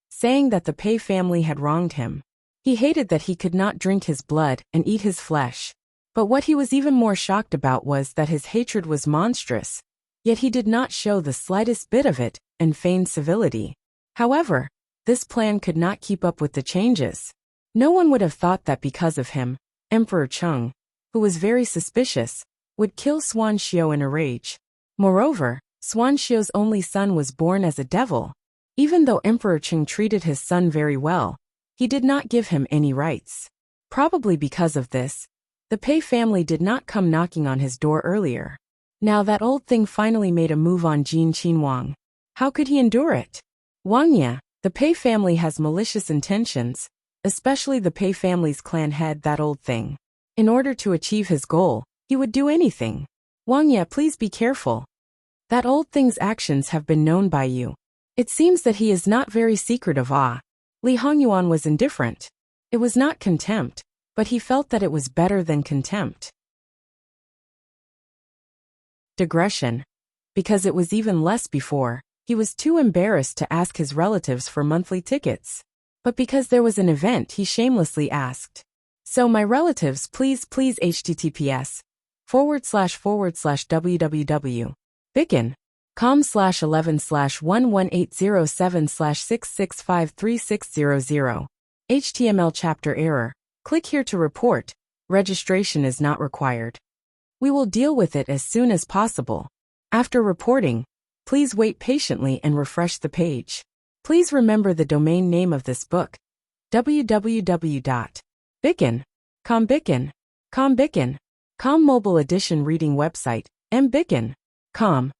S1: saying that the Pei family had wronged him. He hated that he could not drink his blood and eat his flesh. But what he was even more shocked about was that his hatred was monstrous, yet he did not show the slightest bit of it and feigned civility. However, this plan could not keep up with the changes. No one would have thought that because of him, Emperor Cheng, who was very suspicious, would kill Xuan Xiao in a rage. Moreover, Xuan Xiao's only son was born as a devil. Even though Emperor Cheng treated his son very well, he did not give him any rights. Probably because of this, the Pei family did not come knocking on his door earlier. Now that old thing finally made a move on Jin Qinhuang. How could he endure it? Wang Ye, the Pei family has malicious intentions, especially the Pei family's clan head, that old thing. In order to achieve his goal, he would do anything. Wang Ye, please be careful. That old thing's actions have been known by you. It seems that he is not very secretive. Li Hongyuan was indifferent. It was not contempt, but he felt that it was better than contempt. Digression. Because it was even less before, he was too embarrassed to ask his relatives for monthly tickets. But because there was an event, he shamelessly asked. So my relatives, please https://www.bicon.com/11/11807/6653600. HTML chapter error. Click here to report. Registration is not required. We will deal with it as soon as possible. After reporting, please wait patiently and refresh the page. Please remember the domain name of this book: www.bicon.com mobile edition reading website, mbicon.com.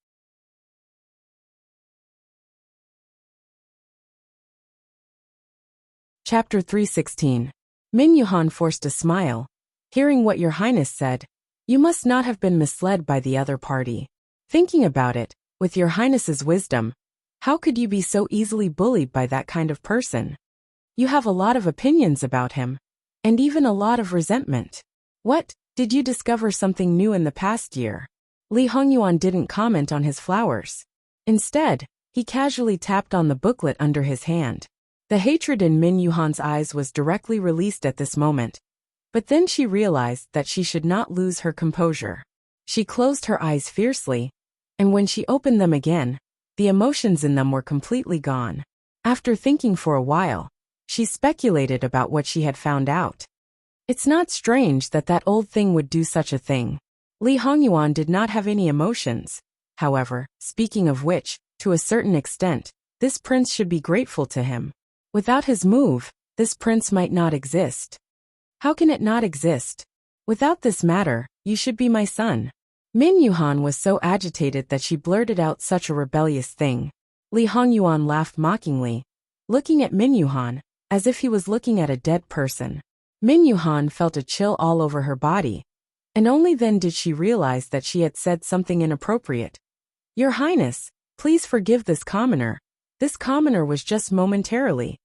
S1: Chapter 316. Min Yuhan forced a smile. Hearing what Your Highness said, you must not have been misled by the other party. Thinking about it, with Your Highness's wisdom, how could you be so easily bullied by that kind of person? You have a lot of opinions about him, and even a lot of resentment. What, did you discover something new in the past year? Li Hongyuan didn't comment on his flowers. Instead, he casually tapped on the booklet under his hand. The hatred in Min Yuhan's eyes was directly released at this moment. But then she realized that she should not lose her composure. She closed her eyes fiercely, and when she opened them again, the emotions in them were completely gone. After thinking for a while, she speculated about what she had found out. It's not strange that that old thing would do such a thing. Li Hongyuan did not have any emotions. However, speaking of which, to a certain extent, this prince should be grateful to him. Without his move, this prince might not exist. How can it not exist? Without this matter, you should be my son. Min Yuhan was so agitated that she blurted out such a rebellious thing. Li Hongyuan laughed mockingly, looking at Min Yuhan, as if he was looking at a dead person. Min Yuhan felt a chill all over her body, and only then did she realize that she had said something inappropriate. Your Highness, please forgive this commoner. This commoner was just momentarily.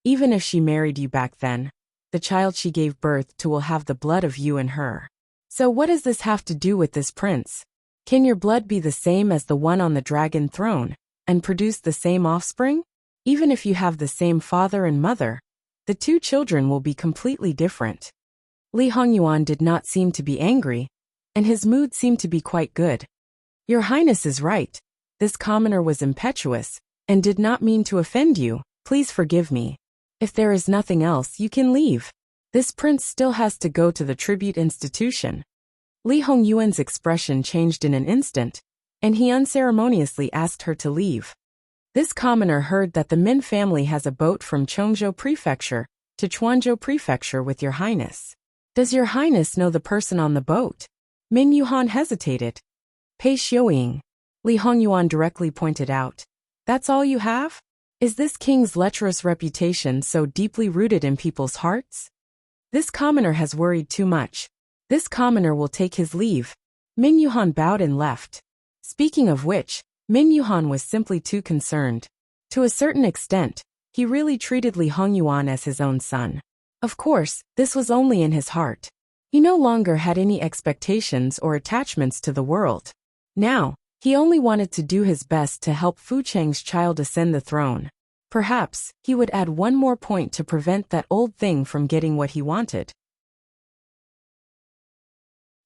S1: Even if she married you back then, the child she gave birth to will have the blood of you and her. So what does this have to do with this prince? Can your blood be the same as the one on the dragon throne, and produce the same offspring? Even if you have the same father and mother, the two children will be completely different. Li Hongyuan did not seem to be angry, and his mood seemed to be quite good. Your Highness is right. This commoner was impetuous, and did not mean to offend you. Please forgive me. If there is nothing else, you can leave. This prince still has to go to the tribute institution. Li Hongyuan's expression changed in an instant, and he unceremoniously asked her to leave. This commoner heard that the Min family has a boat from Chongzhou Prefecture to Chuanzhou Prefecture with your highness. Does your highness know the person on the boat? Min Yuhan hesitated. Pei Xiuying. Li Hongyuan directly pointed out. That's all you have? Is this king's lecherous reputation so deeply rooted in people's hearts? This commoner has worried too much. This commoner will take his leave. Min Yuhan bowed and left. Speaking of which, Min Yuhan was simply too concerned. To a certain extent, he really treated Li Hongyuan as his own son. Of course, this was only in his heart. He no longer had any expectations or attachments to the world. Now, he only wanted to do his best to help Fu Cheng's child ascend the throne. Perhaps, he would add one more point to prevent that old thing from getting what he wanted.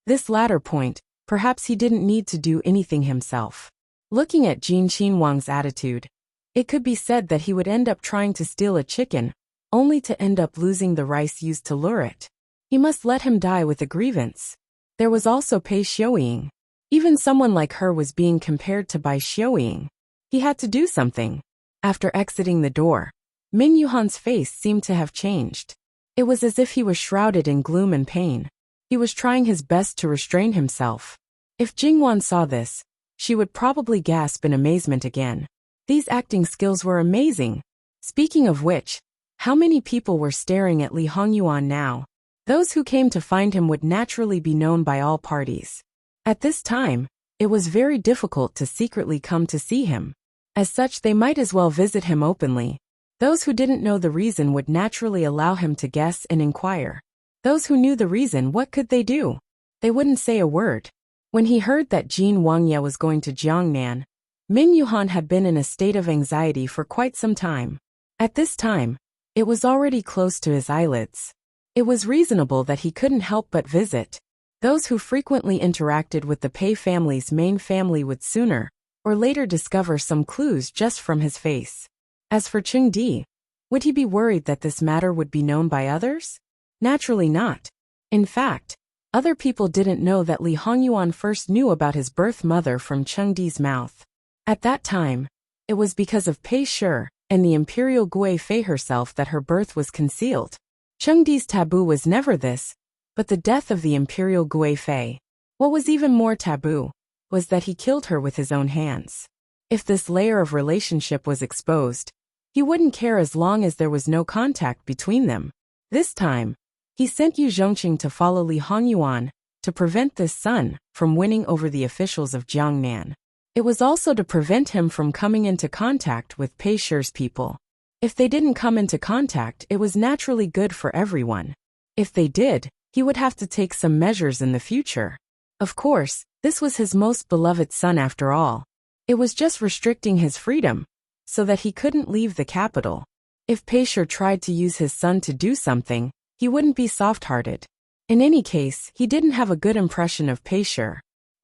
S1: This latter point, perhaps he didn't need to do anything himself. Looking at Jin Qinhuang's attitude, it could be said that he would end up trying to steal a chicken, only to end up losing the rice used to lure it. He must let him die with a grievance. There was also Pei Xiuying. Even someone like her was being compared to Bai Xiuying. He had to do something. After exiting the door, Min Yuhan's face seemed to have changed. It was as if he was shrouded in gloom and pain. He was trying his best to restrain himself. If Jingwan saw this, she would probably gasp in amazement again. These acting skills were amazing. Speaking of which, how many people were staring at Li Hongyuan now? Those who came to find him would naturally be known by all parties. At this time, it was very difficult to secretly come to see him. As such, they might as well visit him openly. Those who didn't know the reason would naturally allow him to guess and inquire. Those who knew the reason, what could they do? They wouldn't say a word. When he heard that Jin Wangye was going to Jiangnan, Min Yuhan had been in a state of anxiety for quite some time. At this time, it was already close to his eyelids. It was reasonable that he couldn't help but visit. Those who frequently interacted with the Pei family's main family would sooner or later discover some clues just from his face. As for Cheng Di, would he be worried that this matter would be known by others? Naturally not. In fact, other people didn't know that Li Hongyuan first knew about his birth mother from Cheng Di's mouth. At that time, it was because of Pei Shi and the imperial Gui Fei herself that her birth was concealed. Cheng Di's taboo was never this, but the death of the imperial Gui Fei. What was even more taboo was that he killed her with his own hands. If this layer of relationship was exposed, he wouldn't care as long as there was no contact between them. This time, he sent Yu Zhongqing to follow Li Hongyuan to prevent this son from winning over the officials of Jiangnan. It was also to prevent him from coming into contact with Pei Shi's people. If they didn't come into contact, it was naturally good for everyone. If they did, he would have to take some measures in the future. Of course, this was his most beloved son after all. It was just restricting his freedom, so that he couldn't leave the capital. If Pei Shi tried to use his son to do something, he wouldn't be soft-hearted. In any case, he didn't have a good impression of Pei Shi.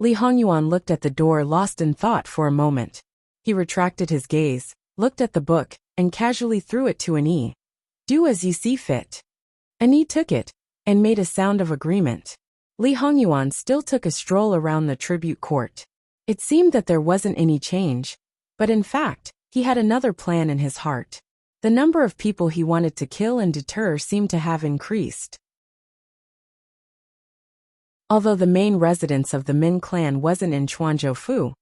S1: Li Hongyuan looked at the door lost in thought for a moment. He retracted his gaze, looked at the book, and casually threw it to An Yi. Do as you see fit. An Yi took it, and made a sound of agreement. Li Hongyuan still took a stroll around the tribute court. It seemed that there wasn't any change, but in fact, he had another plan in his heart. The number of people he wanted to kill and deter seemed to have increased. Although the main residence of the Min clan wasn't in Chuanzhou,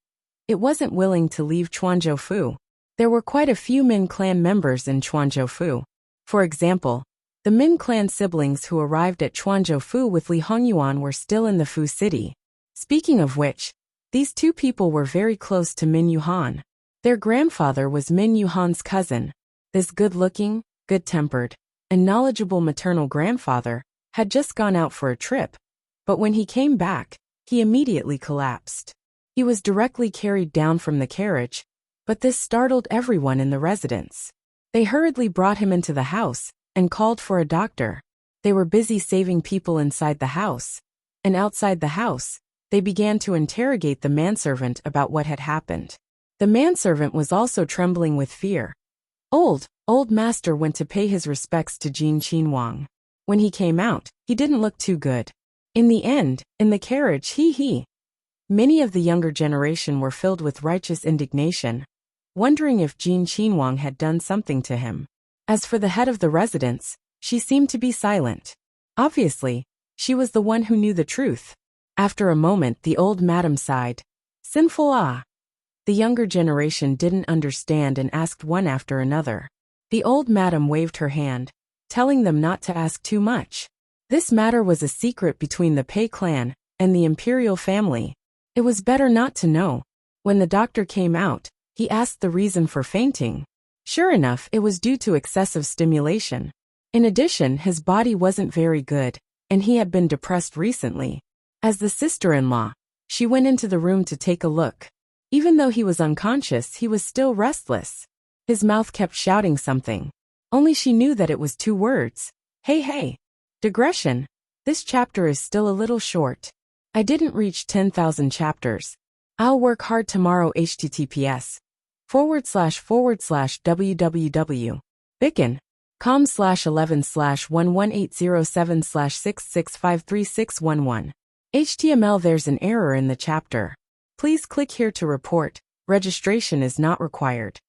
S1: it wasn't willing to leave Chuanzhou. There were quite a few Min clan members in Chuanzhou. For example, the Min clan siblings who arrived at Chuanzhou with Li Hongyuan were still in the Fu city. Speaking of which, these two people were very close to Min Yuhan. Their grandfather was Min Yuhan's cousin. This good-looking, good-tempered, and knowledgeable maternal grandfather had just gone out for a trip, but when he came back, he immediately collapsed. He was directly carried down from the carriage, but this startled everyone in the residence. They hurriedly brought him into the house and called for a doctor. They were busy saving people inside the house, and outside the house, they began to interrogate the manservant about what had happened. The manservant was also trembling with fear. Old master went to pay his respects to Jin Qinhuang. When he came out, he didn't look too good. In the end, in the carriage, Many of the younger generation were filled with righteous indignation. wondering if Jean Qinhuang had done something to him. As for the head of the residence, she seemed to be silent. Obviously, she was the one who knew the truth. After a moment, the old madam sighed. Sinful ah. The younger generation didn't understand and asked one after another. The old madam waved her hand, telling them not to ask too much. This matter was a secret between the Pei clan and the imperial family. It was better not to know. When the doctor came out, he asked the reason for fainting. Sure enough, it was due to excessive stimulation. In addition, his body wasn't very good, and he had been depressed recently. As the sister-in-law, she went into the room to take a look. Even though he was unconscious, he was still restless. His mouth kept shouting something. Only she knew that it was 2 words. Hey hey. Digression. This chapter is still a little short. I didn't reach 10,000 chapters. I'll work hard tomorrow. https://www.bicken.com/11/11807/66533611. HTML. There's an error in the chapter. Please click here to report. Registration is not required.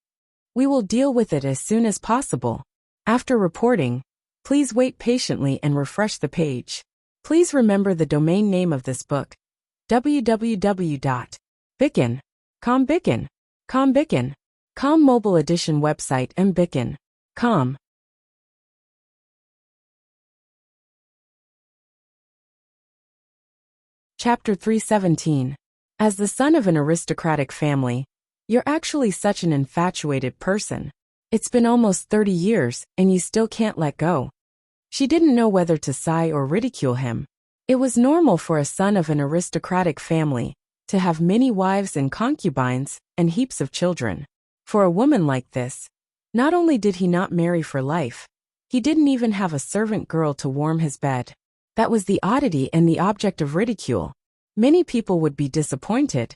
S1: We will deal with it as soon as possible. After reporting, please wait patiently and refresh the page. Please remember the domain name of this book. www.bicken.com. Bicken.com mobile edition website mbicken.com. Chapter 317. As the son of an aristocratic family, you're actually such an infatuated person. It's been almost 30 years, and you still can't let go. She didn't know whether to sigh or ridicule him. It was normal for a son of an aristocratic family to have many wives and concubines and heaps of children. For a woman like this, not only did he not marry for life, he didn't even have a servant girl to warm his bed. That was the oddity and the object of ridicule. Many people would be disappointed,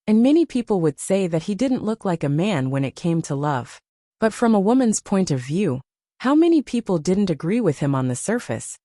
S1: and many people would say that he didn't look like a man when it came to love. But from a woman's point of view, how many people didn't agree with him on the surface?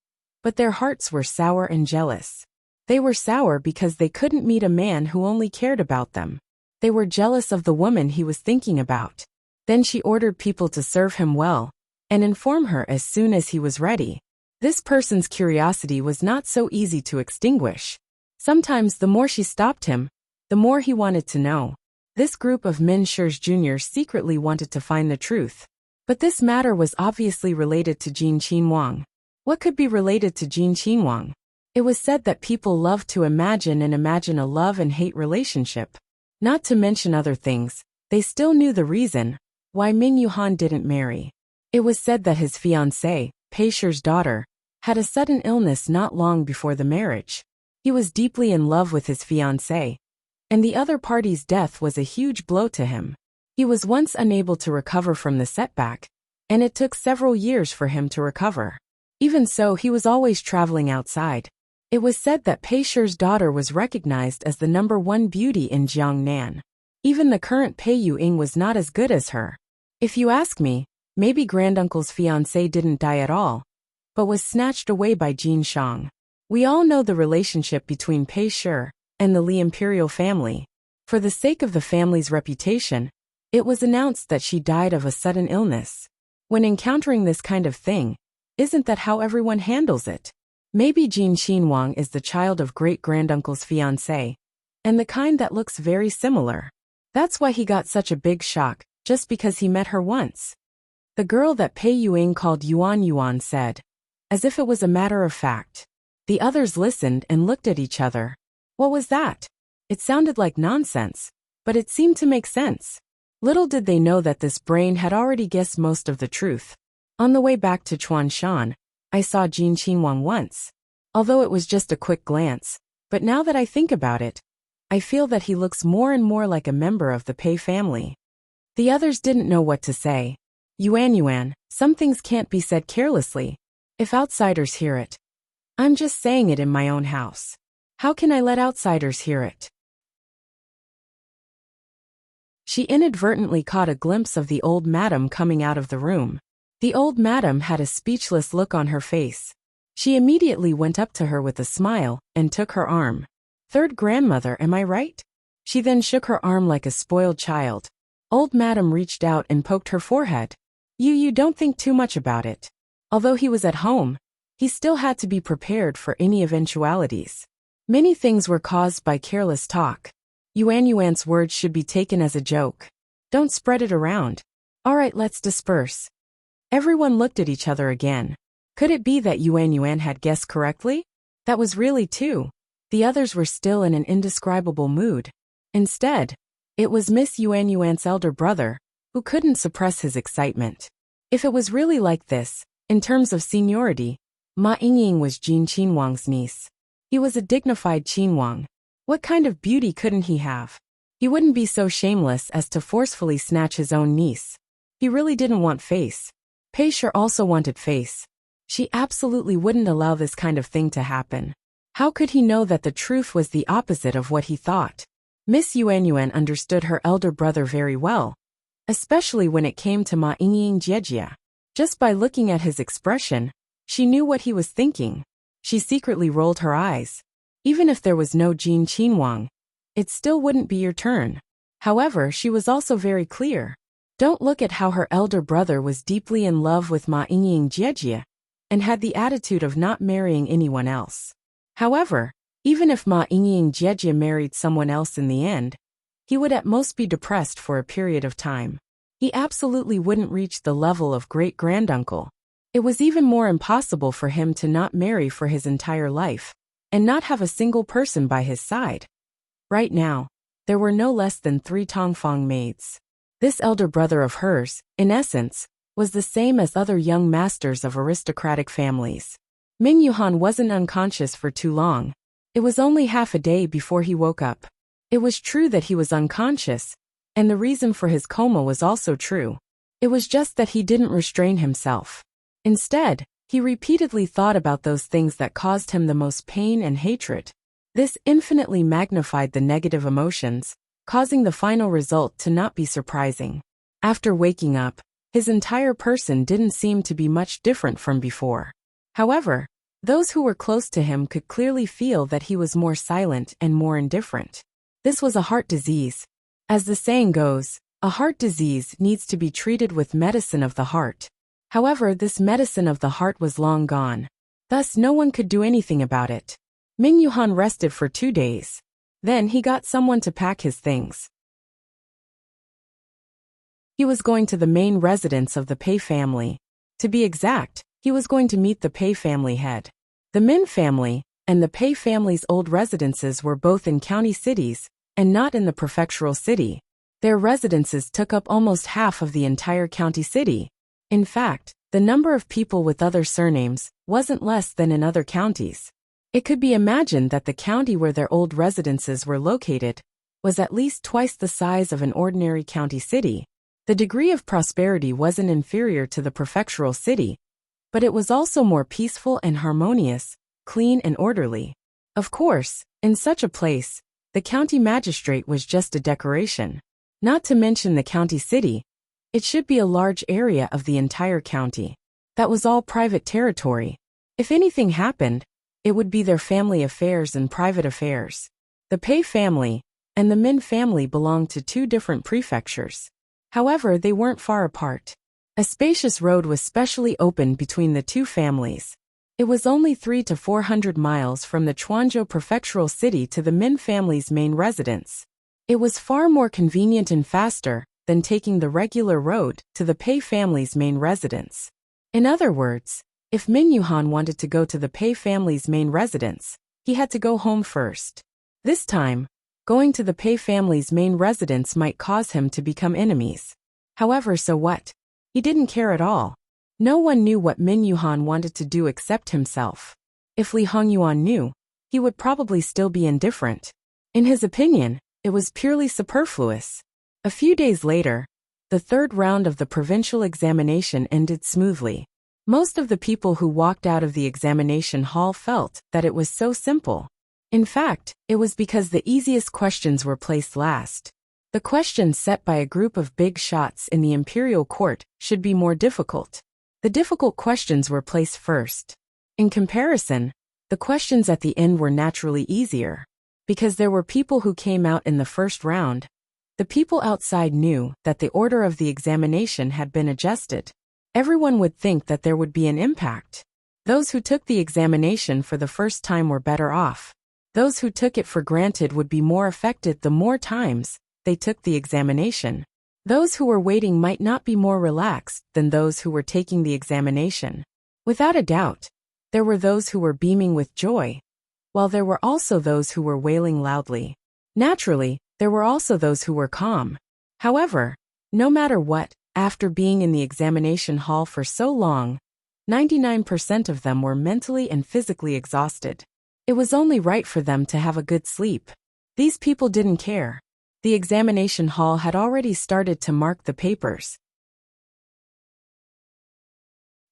S1: But their hearts were sour and jealous. They were sour because they couldn't meet a man who only cared about them. They were jealous of the woman he was thinking about. Then she ordered people to serve him well and inform her as soon as he was ready. This person's curiosity was not so easy to extinguish. Sometimes the more she stopped him, the more he wanted to know. This group of Min Shers Jr. secretly wanted to find the truth. But this matter was obviously related to Jean Qinhuang. What could be related to Jean Qinhuang? It was said that people love to imagine a love and hate relationship. Not to mention other things, they still knew the reason why Min Yuhan didn't marry. It was said that his fiancée, Pei Shi's daughter, had a sudden illness not long before the marriage. He was deeply in love with his fiancée, and the other party's death was a huge blow to him. He was once unable to recover from the setback, and it took several years for him to recover. Even so, he was always traveling outside. It was said that Pei Shi's daughter was recognized as the #1 beauty in Jiangnan. Even the current Pei Yuing was not as good as her. If you ask me, maybe granduncle's fiancée didn't die at all, but was snatched away by Jin Shang. We all know the relationship between Pei Shi and the Li imperial family. For the sake of the family's reputation, it was announced that she died of a sudden illness. When encountering this kind of thing, isn't that how everyone handles it? Maybe Jean Qinhuang is the child of great-granduncle's fiancée, and the kind that looks very similar. That's why he got such a big shock, just because he met her once. The girl that Pei Yuing called Yuan Yuan said, as if it was a matter of fact. The others listened and looked at each other. What was that? It sounded like nonsense, but it seemed to make sense. Little did they know that this brain had already guessed most of the truth. On the way back to Chuanshan, I saw Jean Qinhuang once. Although it was just a quick glance, but now that I think about it, I feel that he looks more and more like a member of the Pei family. The others didn't know what to say. Yuan, some things can't be said carelessly. If outsiders hear it. I'm just saying it in my own house. How can I let outsiders hear it? She inadvertently caught a glimpse of the old madam coming out of the room. The old madam had a speechless look on her face. She immediately went up to her with a smile and took her arm. Third grandmother, am I right? She then shook her arm like a spoiled child. Old Madam reached out and poked her forehead. You don't think too much about it. Although he was at home, he still had to be prepared for any eventualities. Many things were caused by careless talk. Yuan's words should be taken as a joke. Don't spread it around. All right, let's disperse. Everyone looked at each other again. Could it be that Yuan had guessed correctly? That was really two. The others were still in an indescribable mood. Instead, it was Miss Yuan's elder brother, who couldn't suppress his excitement. If it was really like this, in terms of seniority, Ma Yingying was Jin Qinhuang's niece. He was a dignified Qinhuang. What kind of beauty couldn't he have? He wouldn't be so shameless as to forcefully snatch his own niece. He really didn't want face. Pei Shi also wanted face. She absolutely wouldn't allow this kind of thing to happen. How could he know that the truth was the opposite of what he thought? Miss Yuan understood her elder brother very well, especially when it came to Ma Yingying Jiejia. Just by looking at his expression, she knew what he was thinking. She secretly rolled her eyes. Even if there was no Jin Qinhuang, it still wouldn't be your turn. However, she was also very clear. Don't look at how her elder brother was deeply in love with Ma Yingying Jiejia and had the attitude of not marrying anyone else. However, even if Ma Yingying Jiejia married someone else in the end, he would at most be depressed for a period of time. He absolutely wouldn't reach the level of great-granduncle. It was even more impossible for him to not marry for his entire life and not have a single person by his side. Right now, there were no less than 3 Tongfang maids. This elder brother of hers, in essence, was the same as other young masters of aristocratic families. Min Yuhan wasn't unconscious for too long. It was only half a day before he woke up. It was true that he was unconscious, and the reason for his coma was also true. It was just that he didn't restrain himself. Instead, he repeatedly thought about those things that caused him the most pain and hatred. This infinitely magnified the negative emotions, causing the final result to not be surprising. After waking up, his entire person didn't seem to be much different from before. However, those who were close to him could clearly feel that he was more silent and more indifferent. This was a heart disease. As the saying goes, a heart disease needs to be treated with medicine of the heart. However, this medicine of the heart was long gone. Thus, no one could do anything about it. Min Yuhan rested for 2 days. Then he got someone to pack his things. He was going to the main residence of the Pei family. To be exact, he was going to meet the Pei family head. The Min family and the Pei family's old residences were both in county cities and not in the prefectural city. Their residences took up almost half of the entire county city. In fact, the number of people with other surnames wasn't less than in other counties. It could be imagined that the county where their old residences were located was at least twice the size of an ordinary county city. The degree of prosperity wasn't inferior to the prefectural city, but it was also more peaceful and harmonious, clean and orderly. Of course, in such a place, the county magistrate was just a decoration. Not to mention the county city, it should be a large area of the entire county. That was all private territory. If anything happened, it would be their family affairs and private affairs. The Pei family and the Min family belonged to 2 different prefectures. However, they weren't far apart. A spacious road was specially opened between the 2 families. It was only 300 to 400 miles from the Chuanzhou prefectural city to the Min family's main residence. It was far more convenient and faster than taking the regular road to the Pei family's main residence. In other words, if Min Yuhan wanted to go to the Pei family's main residence, he had to go home first. This time, going to the Pei family's main residence might cause him to become enemies. However, so what? He didn't care at all. No one knew what Min Yuhan wanted to do except himself. If Li Hongyuan knew, he would probably still be indifferent. In his opinion, it was purely superfluous. A few days later, the 3rd round of the provincial examination ended smoothly. Most of the people who walked out of the examination hall felt that it was so simple. In fact, it was because the easiest questions were placed last. The questions set by a group of big shots in the imperial court should be more difficult. The difficult questions were placed first. In comparison, the questions at the end were naturally easier. Because there were people who came out in the 1st round, The people outside knew that the order of the examination had been adjusted. Everyone would think that there would be an impact. Those who took the examination for the first time were better off. Those who took it for granted would be more affected the more times they took the examination. Those who were waiting might not be more relaxed than those who were taking the examination. Without a doubt, there were those who were beaming with joy, while there were also those who were wailing loudly. Naturally, there were also those who were calm. However, no matter what, after being in the examination hall for so long, 99% of them were mentally and physically exhausted. It was only right for them to have a good sleep. These people didn't care. The examination hall had already started to mark the papers.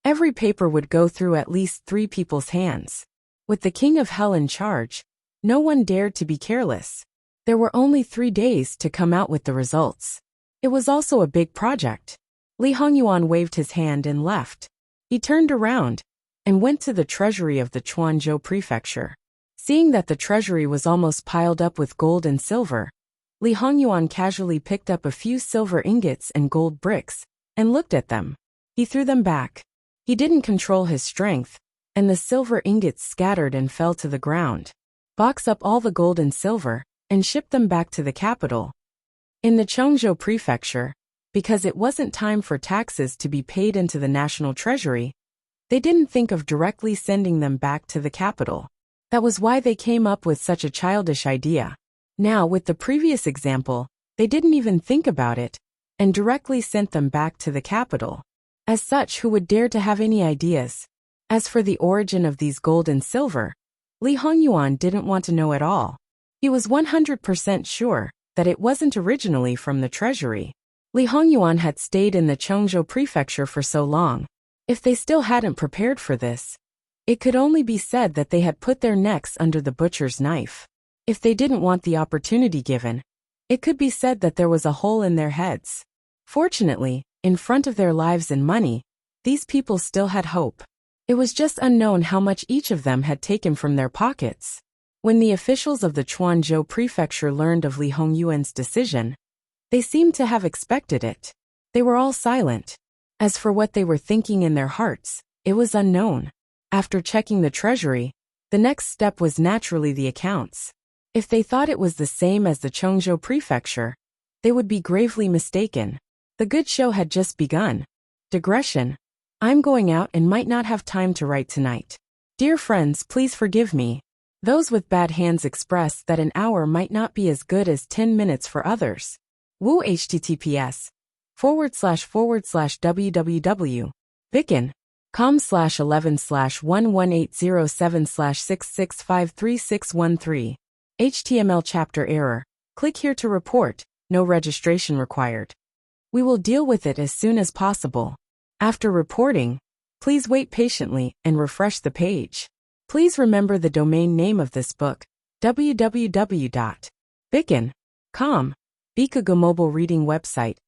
S1: Every paper would go through at least 3 people's hands. With the king of hell in charge, no one dared to be careless. There were only 3 days to come out with the results. It was also a big project. Li Hongyuan waved his hand and left. He turned around and went to the treasury of the Quanzhou prefecture. Seeing that the treasury was almost piled up with gold and silver, Li Hongyuan casually picked up a few silver ingots and gold bricks and looked at them. He threw them back. He didn't control his strength, and the silver ingots scattered and fell to the ground. Box up all the gold and silver and ship them back to the capital. In the Quanzhou prefecture, because it wasn't time for taxes to be paid into the national treasury, they didn't think of directly sending them back to the capital. That was why they came up with such a childish idea. Now, with the previous example, they didn't even think about it, and directly sent them back to the capital. As such, who would dare to have any ideas? As for the origin of these gold and silver, Li Hongyuan didn't want to know at all. He was 100% sure that it wasn't originally from the treasury. Li Hongyuan had stayed in the Quanzhou prefecture for so long. If they still hadn't prepared for this, it could only be said that they had put their necks under the butcher's knife. If they didn't want the opportunity given, it could be said that there was a hole in their heads. Fortunately, in front of their lives and money, these people still had hope. It was just unknown how much each of them had taken from their pockets. When the officials of the Quanzhou prefecture learned of Li Hongyuan's decision, they seemed to have expected it. They were all silent. As for what they were thinking in their hearts, it was unknown. After checking the treasury, the next step was naturally the accounts. If they thought it was the same as the Quanzhou prefecture, they would be gravely mistaken. The good show had just begun. Digression. I'm going out and might not have time to write tonight. Dear friends, please forgive me. Those with bad hands express that an hour might not be as good as 10 minutes for others. Woo https://www.bicken.com/11/11807/66533613. HTML chapter error. Click here to report. No registration required. We will deal with it as soon as possible. After reporting, please wait patiently and refresh the page. Please remember the domain name of this book, www.bicken.com. Bikaga mobile reading website,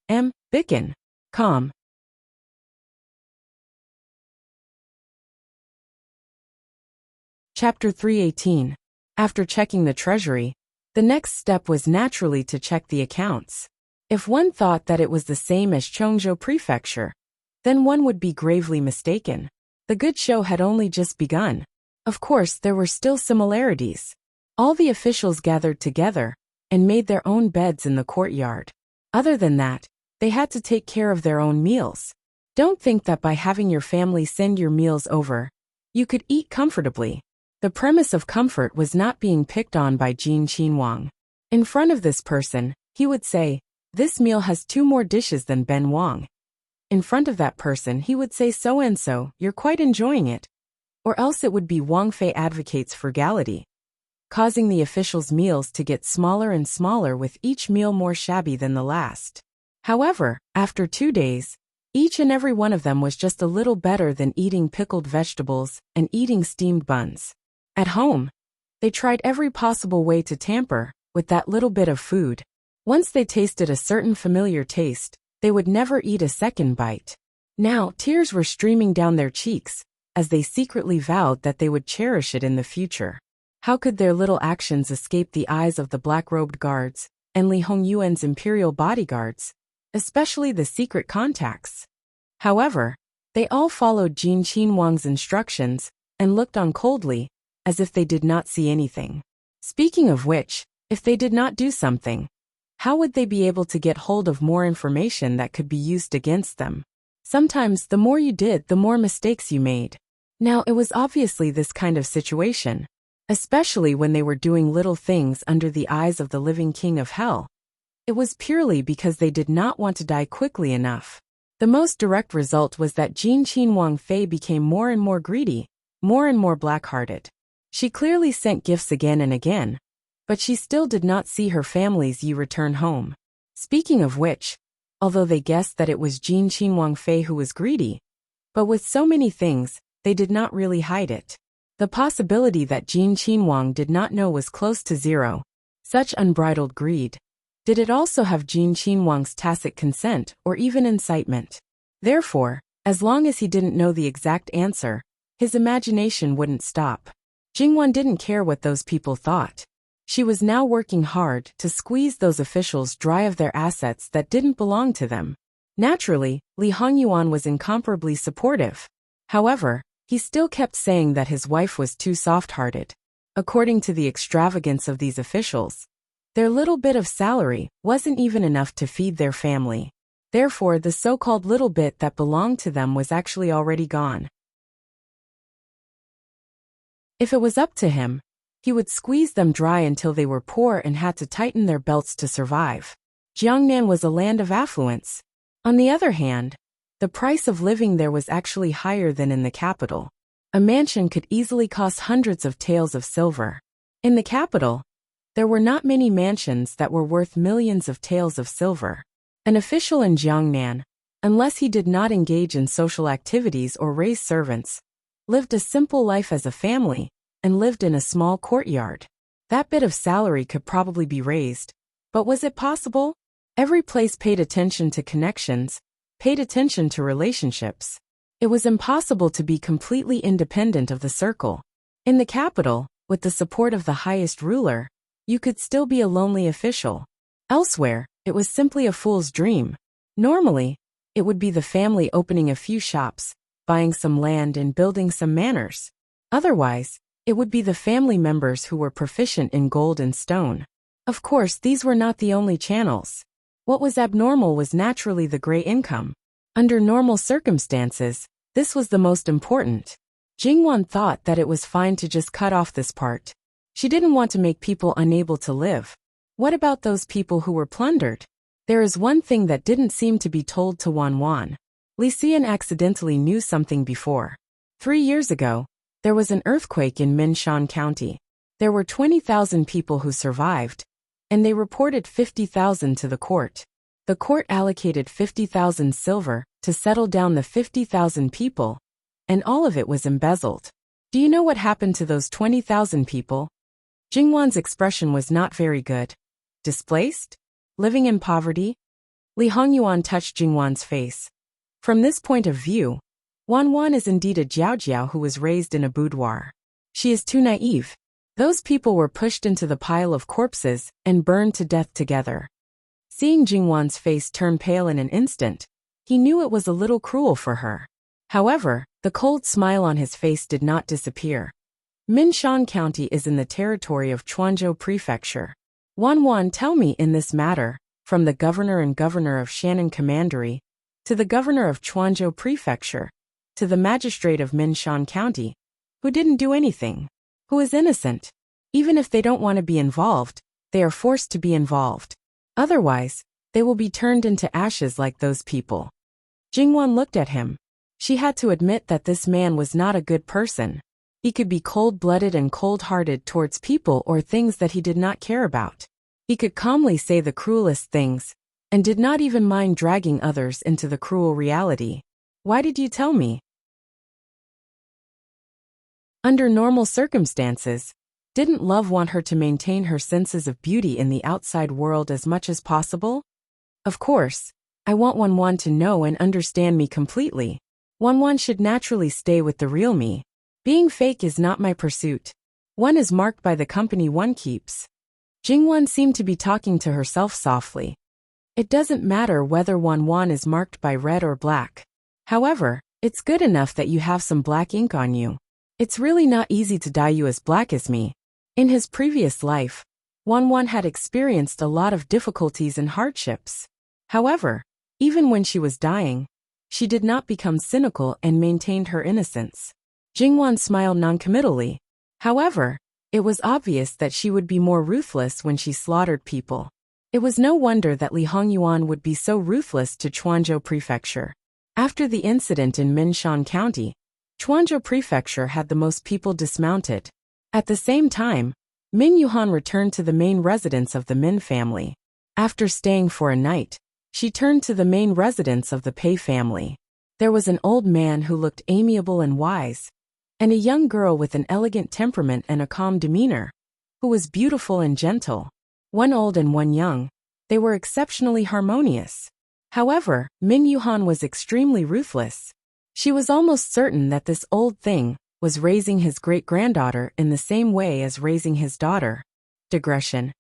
S1: bicken.com. Chapter 318. After checking the treasury, the next step was naturally to check the accounts. If one thought that it was the same as Quanzhou prefecture, then one would be gravely mistaken. The good show had only just begun. Of course, there were still similarities. All the officials gathered together and made their own beds in the courtyard. Other than that, they had to take care of their own meals. Don't think that by having your family send your meals over, you could eat comfortably. The premise of comfort was not being picked on by Jin Qinwang. In front of this person, he would say, "This meal has 2 more dishes than Ben Wang." In front of that person, he would say, "So and so, you're quite enjoying it." Or else it would be Wang Fei advocates frugality, causing the officials' meals to get smaller and smaller with each meal more shabby than the last. However, after 2 days, each and every one of them was just a little better than eating pickled vegetables and eating steamed buns. At home, they tried every possible way to tamper with that little bit of food. Once they tasted a certain familiar taste, they would never eat a second bite. Now, tears were streaming down their cheeks, as they secretly vowed that they would cherish it in the future. How could their little actions escape the eyes of the black-robed guards and Li Hongyuan's imperial bodyguards, especially the secret contacts. However, they all followed Jin Qinhuang's instructions and looked on coldly, as if they did not see anything. Speaking of which, if they did not do something, how would they be able to get hold of more information that could be used against them? Sometimes the more you did, the more mistakes you made. Now it was obviously this kind of situation, especially when they were doing little things under the eyes of the living king of hell. It was purely because they did not want to die quickly enough. The most direct result was that Jin Qinhuang Fei became more and more greedy, more and more black-hearted. She clearly sent gifts again and again, but she still did not see her family's return home. Speaking of which, although they guessed that it was Jin Qinhuang Fei who was greedy, but with so many things, they did not really hide it. The possibility that Jin Qinhuang did not know was close to zero. Such unbridled greed. Did it also have Jin Qinhuang's tacit consent or even incitement? Therefore, as long as he didn't know the exact answer, his imagination wouldn't stop. Jingwan didn't care what those people thought. She was now working hard to squeeze those officials dry of their assets that didn't belong to them. Naturally, Li Hongyuan was incomparably supportive. However, he still kept saying that his wife was too soft-hearted. According to the extravagance of these officials, their little bit of salary wasn't even enough to feed their family. Therefore, the so-called little bit that belonged to them was actually already gone. If it was up to him, he would squeeze them dry until they were poor and had to tighten their belts to survive. Jiangnan was a land of affluence. On the other hand, the price of living there was actually higher than in the capital. A mansion could easily cost hundreds of taels of silver. In the capital, there were not many mansions that were worth millions of taels of silver. An official in Jiangnan, unless he did not engage in social activities or raise servants, lived a simple life as a family, and lived in a small courtyard. That bit of salary could probably be raised. But was it possible? Every place paid attention to connections, paid attention to relationships. It was impossible to be completely independent of the circle. In the capital, with the support of the highest ruler, you could still be a lonely official. Elsewhere, it was simply a fool's dream. Normally, it would be the family opening a few shops, buying some land and building some manors. Otherwise, it would be the family members who were proficient in gold and stone. Of course, these were not the only channels. What was abnormal was naturally the gray income. Under normal circumstances, this was the most important. Jingwan thought that it was fine to just cut off this part. She didn't want to make people unable to live. What about those people who were plundered? There is one thing that didn't seem to be told to Wan. Li Xian accidentally knew something before. 3 years ago, there was an earthquake in Minshan County. There were 20,000 people who survived, and they reported 50,000 to the court. The court allocated 50,000 silver to settle down the 50,000 people, and all of it was embezzled. Do you know what happened to those 20,000 people? Jingwan's expression was not very good. Displaced? Living in poverty? Li Hongyuan touched Jingwan's face. From this point of view, Wan is indeed a Jiao who was raised in a boudoir. She is too naive. Those people were pushed into the pile of corpses and burned to death together. Seeing Jingwan's face turn pale in an instant, he knew it was a little cruel for her. However, the cold smile on his face did not disappear. Minshan County is in the territory of Chuanzhou Prefecture. Wan, tell me in this matter, from the governor and governor of Shannon Commandery, to the governor of Chuanzhou Prefecture, to the magistrate of Minshan County, who didn't do anything, who is innocent. Even if they don't want to be involved, they are forced to be involved. Otherwise, they will be turned into ashes like those people. Jingwan looked at him. She had to admit that this man was not a good person. He could be cold-blooded and cold-hearted towards people or things that he did not care about. He could calmly say the cruelest things, and did not even mind dragging others into the cruel reality. Why did you tell me? Under normal circumstances, didn't love want her to maintain her senses of beauty in the outside world as much as possible? Of course, I want Wan to know and understand me completely. Wan should naturally stay with the real me. Being fake is not my pursuit. One is marked by the company one keeps. Jingwan seemed to be talking to herself softly. It doesn't matter whether Wanwan is marked by red or black. However, it's good enough that you have some black ink on you. It's really not easy to dye you as black as me. In his previous life, Wanwan had experienced a lot of difficulties and hardships. However, even when she was dying, she did not become cynical and maintained her innocence. Jingwan smiled noncommittally. However, it was obvious that she would be more ruthless when she slaughtered people. It was no wonder that Li Hongyuan would be so ruthless to Chuanzhou Prefecture. After the incident in Minshan County, Chuanzhou Prefecture had the most people dismounted. At the same time, Min Yuhan returned to the main residence of the Min family. After staying for a night, she turned to the main residence of the Pei family. There was an old man who looked amiable and wise, and a young girl with an elegant temperament and a calm demeanor, who was beautiful and gentle. One old and one young, they were exceptionally harmonious. However, Min Yuhan was extremely ruthless. She was almost certain that this old thing was raising his great-granddaughter in the same way as raising his daughter. Digression.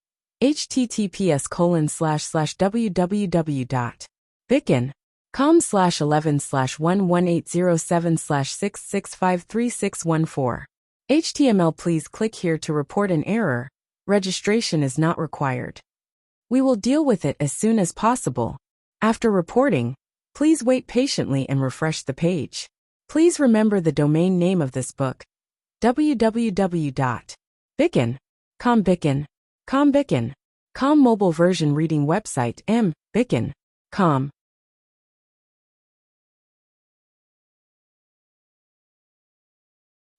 S1: https://www.bicken.com/11/11807/6653614. HTML. Please click here to report an error. Registration is not required. We will deal with it as soon as possible. After reporting, please wait patiently and refresh the page. Please remember the domain name of this book: www.bicken.com. Bicken.com mobile version reading website Bicken.com.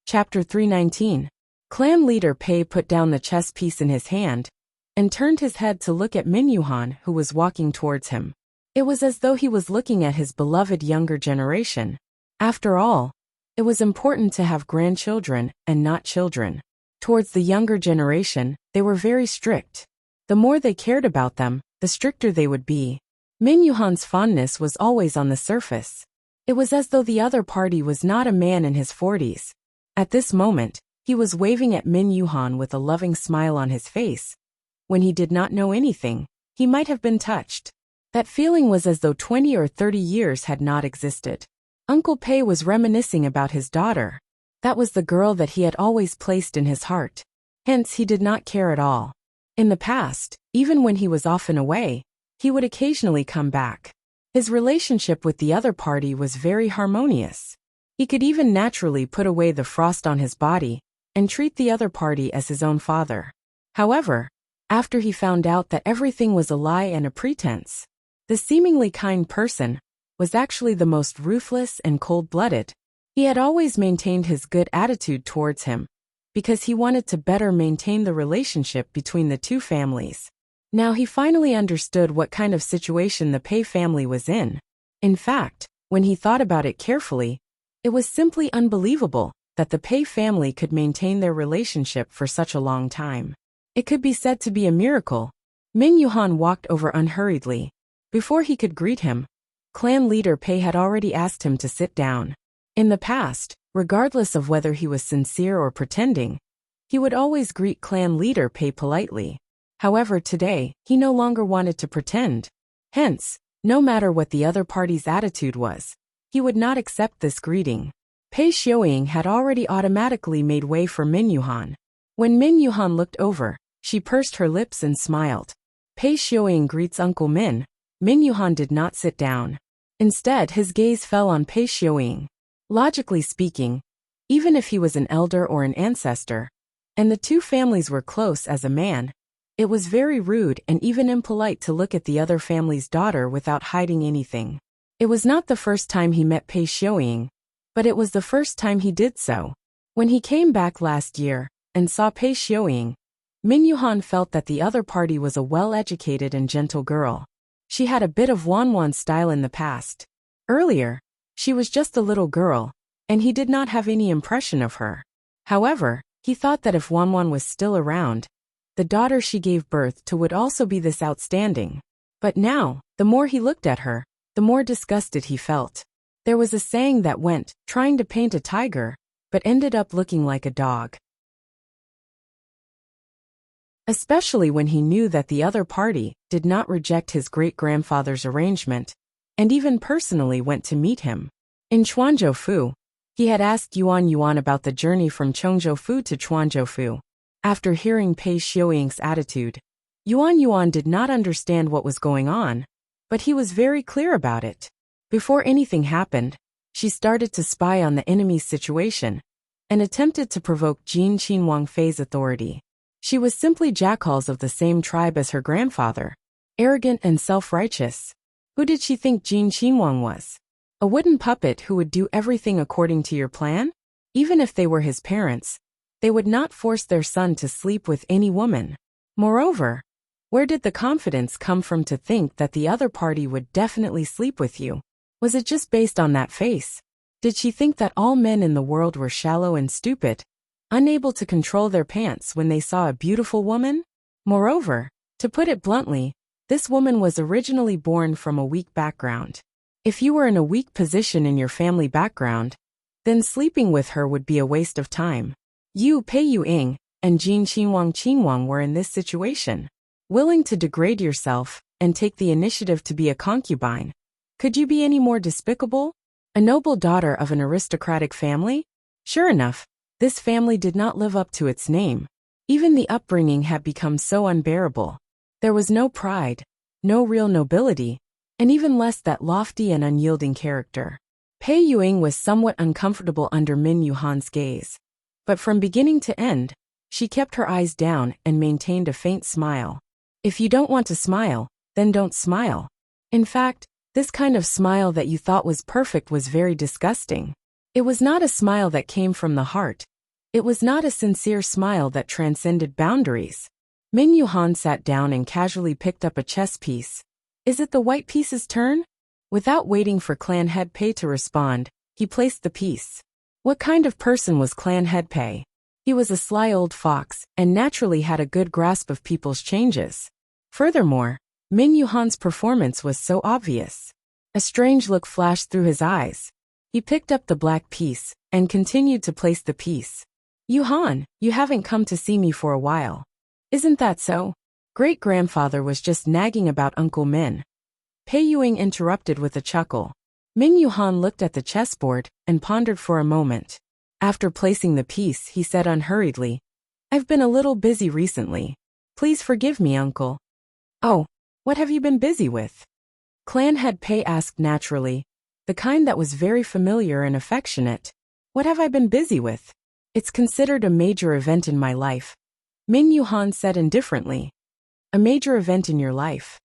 S1: Chapter 319. Clan leader Pei put down the chess piece in his hand and turned his head to look at Min Yuhan, who was walking towards him. It was as though he was looking at his beloved younger generation. After all, it was important to have grandchildren and not children. Towards the younger generation, they were very strict. The more they cared about them, the stricter they would be. Min Yuhan's fondness was always on the surface. It was as though the other party was not a man in his 40s. At this moment, he was waving at Min Yuhan with a loving smile on his face. When he did not know anything, he might have been touched. That feeling was as though 20 or 30 years had not existed. Uncle Pei was reminiscing about his daughter. That was the girl that he had always placed in his heart. Hence, he did not care at all. In the past, even when he was often away, he would occasionally come back. His relationship with the other party was very harmonious. He could even naturally put away the frost on his body and treat the other party as his own father. However, after he found out that everything was a lie and a pretense, the seemingly kind person was actually the most ruthless and cold-blooded. He had always maintained his good attitude towards him because he wanted to better maintain the relationship between the two families. Now he finally understood what kind of situation the Pei family was in. In fact, when he thought about it carefully, it was simply unbelievable that the Pei family could maintain their relationship for such a long time. It could be said to be a miracle. Min Yuhan walked over unhurriedly. Before he could greet him, clan leader Pei had already asked him to sit down. In the past, regardless of whether he was sincere or pretending, he would always greet clan leader Pei politely. However, today, he no longer wanted to pretend. Hence, no matter what the other party's attitude was, he would not accept this greeting. Pei Xiuying had already automatically made way for Min Yuhan. When Min Yuhan looked over, she pursed her lips and smiled. Pei Xiuying greets Uncle Min. Min Yuhan did not sit down. Instead, his gaze fell on Pei Xiuying. Logically speaking, even if he was an elder or an ancestor, and the two families were close as a man, it was very rude and even impolite to look at the other family's daughter without hiding anything. It was not the first time he met Pei Xiuying, but it was the first time he did so. When he came back last year and saw Pei Xiuying, Min Yuhan felt that the other party was a well-educated and gentle girl. She had a bit of Wanwan style in the past. Earlier, she was just a little girl, and he did not have any impression of her. However, he thought that if Wanwan was still around, the daughter she gave birth to would also be this outstanding. But now, the more he looked at her, the more disgusted he felt. There was a saying that went, trying to paint a tiger, but ended up looking like a dog. especially when he knew that the other party did not reject his great-grandfather's arrangement, and even personally went to meet him. In Chuanzhou, he had asked Yuan Yuan about the journey from Chongzhou to Chuanzhou. After hearing Pei Xiuying's attitude, Yuan Yuan did not understand what was going on, but he was very clear about it. Before anything happened, she started to spy on the enemy's situation and attempted to provoke Jin Qinhuang Fei's authority. She was simply jackals of the same tribe as her grandfather, arrogant and self-righteous. Who did she think Jin Qinhuang was? A wooden puppet who would do everything according to your plan? Even if they were his parents, they would not force their son to sleep with any woman. Moreover, where did the confidence come from to think that the other party would definitely sleep with you? Was it just based on that face? Did she think that all men in the world were shallow and stupid, unable to control their pants when they saw a beautiful woman? Moreover, to put it bluntly, this woman was originally born from a weak background. If you were in a weak position in your family background, then sleeping with her would be a waste of time. You, Pei Yuying, and Jin Qinhuang were in this situation, willing to degrade yourself and take the initiative to be a concubine. Could you be any more despicable? A noble daughter of an aristocratic family? Sure enough, this family did not live up to its name. Even the upbringing had become so unbearable. There was no pride, no real nobility, and even less that lofty and unyielding character. Pei Yuying was somewhat uncomfortable under Min Yuhan's gaze. But from beginning to end, she kept her eyes down and maintained a faint smile. If you don't want to smile, then don't smile. In fact, this kind of smile that you thought was perfect was very disgusting. It was not a smile that came from the heart. It was not a sincere smile that transcended boundaries. Min Yuhan sat down and casually picked up a chess piece. Is it the white piece's turn? Without waiting for Clan Head Pei to respond, he placed the piece. What kind of person was Clan Head Pei? He was a sly old fox and naturally had a good grasp of people's changes. Furthermore, Min Yuhan's performance was so obvious. A strange look flashed through his eyes. He picked up the black piece and continued to place the piece. Yuhan, you haven't come to see me for a while. Isn't that so? Great-grandfather was just nagging about Uncle Min. Pei Yuying interrupted with a chuckle. Min Yuhan looked at the chessboard and pondered for a moment. After placing the piece, he said unhurriedly, I've been a little busy recently. Please forgive me, uncle. Oh, what have you been busy with? Clan Head Pei asked naturally, the kind that was very familiar and affectionate. What have I been busy with? It's considered a major event in my life. Min Yuhan said indifferently. A major event in your life.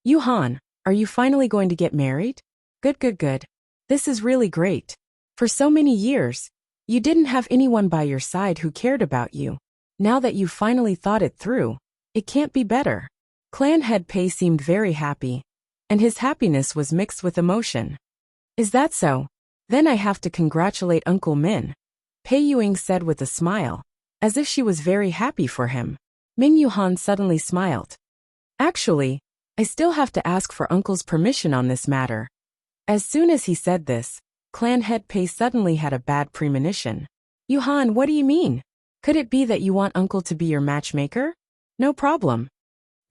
S1: Yuhan, are you finally going to get married? Good. This is really great. For so many years, you didn't have anyone by your side who cared about you. Now that you've finally thought it through, it can't be better. Clan Head Pei seemed very happy, and his happiness was mixed with emotion. Is that so? Then I have to congratulate Uncle Min, Pei Yuying said with a smile, as if she was very happy for him. Min Yuhan suddenly smiled. Actually, I still have to ask for Uncle's permission on this matter. As soon as he said this, Clan Head Pei suddenly had a bad premonition. Yuhan, what do you mean? Could it be that you want Uncle to be your matchmaker? No problem.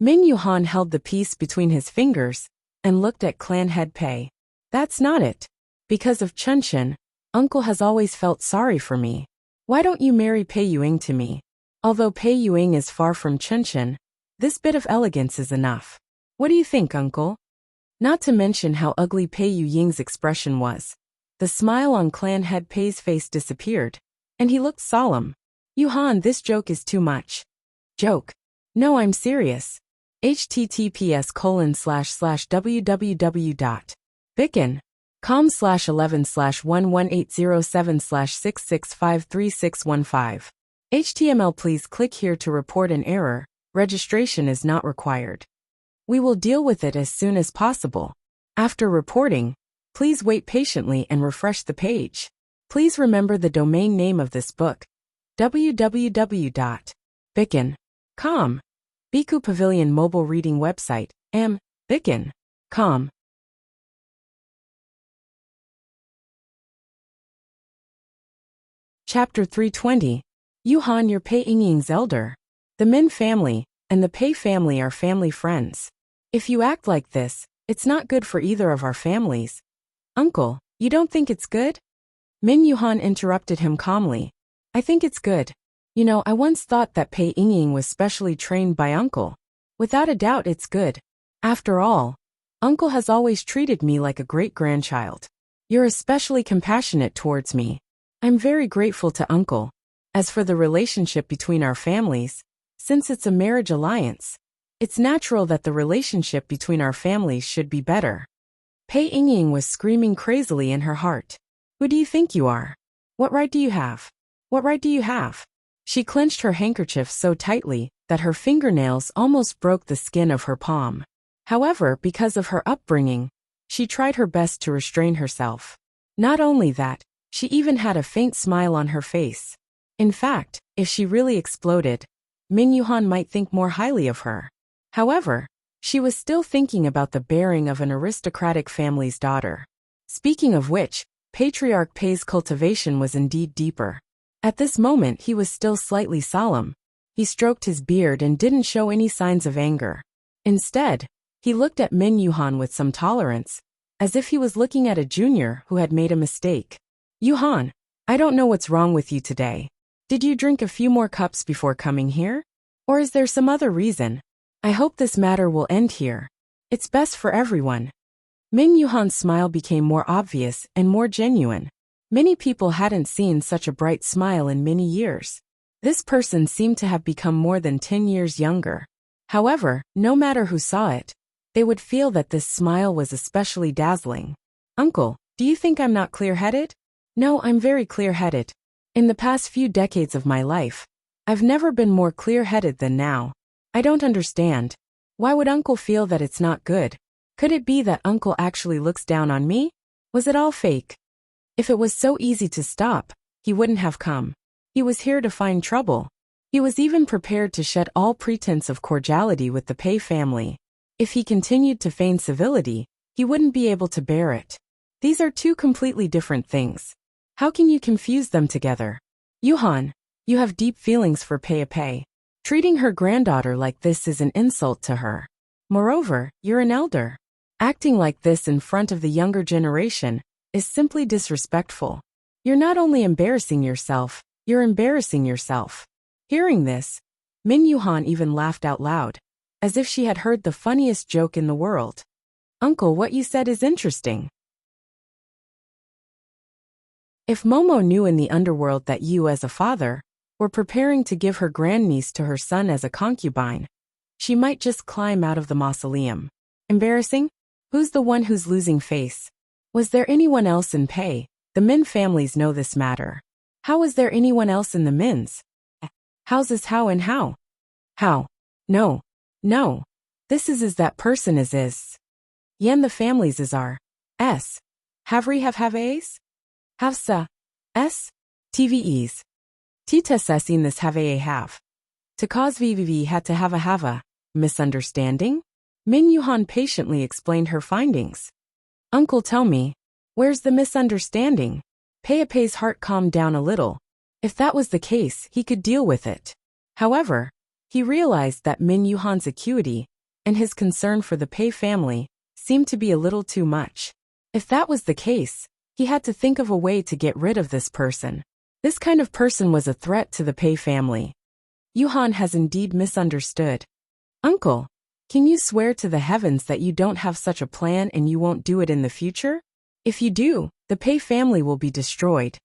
S1: Min Yuhan held the piece between his fingers and looked at Clan Head Pei. That's not it. Because of Chunchen, Uncle has always felt sorry for me. Why don't you marry Pei Yuying to me? Although Pei Yuying is far from Chunchen, this bit of elegance is enough. What do you think, Uncle? Not to mention how ugly Pei Yuying's expression was. The smile on Clan Head Pei's face disappeared, and he looked solemn. Yuhan, this joke is too much. Joke? No, I'm serious. https://www.bicken.com/11/11807/6653615. HTML. Please click here to report an error. Registration is not required. We will deal with it as soon as possible. After reporting, please wait patiently and refresh the page. Please remember the domain name of this book, www.bicken.com. Biku Pavilion mobile reading website, bicken.com. Chapter 320, Yuhan, you're Pei Yingying's elder. The Min family and the Pei family are family friends. If you act like this, it's not good for either of our families. Uncle, you don't think it's good? Min Yuhan interrupted him calmly. I think it's good. You know, I once thought that Pei Yingying was specially trained by Uncle. Without a doubt it's good. After all, Uncle has always treated me like a great-grandchild. You're especially compassionate towards me. I'm very grateful to Uncle. As for the relationship between our families, since it's a marriage alliance, it's natural that the relationship between our families should be better. Pei Yingying was screaming crazily in her heart. Who do you think you are? What right do you have? What right do you have? She clenched her handkerchief so tightly that her fingernails almost broke the skin of her palm. However, because of her upbringing, she tried her best to restrain herself. Not only that, she even had a faint smile on her face. In fact, if she really exploded, Min Yuhan might think more highly of her. However, she was still thinking about the bearing of an aristocratic family's daughter. Speaking of which, Patriarch Pei's cultivation was indeed deeper. At this moment he was still slightly solemn. He stroked his beard and didn't show any signs of anger. Instead, he looked at Min Yuhan with some tolerance, as if he was looking at a junior who had made a mistake. Yuhan, I don't know what's wrong with you today. Did you drink a few more cups before coming here? Or is there some other reason? I hope this matter will end here. It's best for everyone. Min Yuhan's smile became more obvious and more genuine. Many people hadn't seen such a bright smile in many years. This person seemed to have become more than 10 years younger. However, no matter who saw it, they would feel that this smile was especially dazzling. Uncle, do you think I'm not clear-headed? No, I'm very clear-headed. In the past few decades of my life, I've never been more clear-headed than now. I don't understand. Why would Uncle feel that it's not good? Could it be that Uncle actually looks down on me? Was it all fake? If it was so easy to stop, he wouldn't have come. He was here to find trouble. He was even prepared to shed all pretense of cordiality with the Pei family. If he continued to feign civility, he wouldn't be able to bear it. These are two completely different things. How can you confuse them together? Yuhan, you have deep feelings for Pei. Treating her granddaughter like this is an insult to her. Moreover, you're an elder. Acting like this in front of the younger generation is simply disrespectful. You're not only embarrassing yourself, you're embarrassing yourself. Hearing this, Min Yuhan even laughed out loud, as if she had heard the funniest joke in the world. Uncle, what you said is interesting. If Momo knew in the underworld that you, as a father, were preparing to give her grandniece to her son as a concubine, she might just climb out of the mausoleum. Embarrassing? Who's the one who's losing face? Was there anyone else in Pei? The Min families know this matter. How was there anyone else in the Mins? How's this how and how? How? No. This is that person is. Yen the families is our. S. Havri have a's? Havsa. S. TVEs. Tites in this have a have. To cause VVV had to have a misunderstanding? Min Yuhan patiently explained her findings. Uncle, tell me, where's the misunderstanding? Pei's heart calmed down a little. If that was the case, he could deal with it. However, he realized that Min Yuhan's acuity and his concern for the Pei family seemed to be a little too much. If that was the case, he had to think of a way to get rid of this person. This kind of person was a threat to the Pei family. Yuhan has indeed misunderstood. Uncle, can you swear to the heavens that you don't have such a plan and you won't do it in the future? If you do, the Pei family will be destroyed.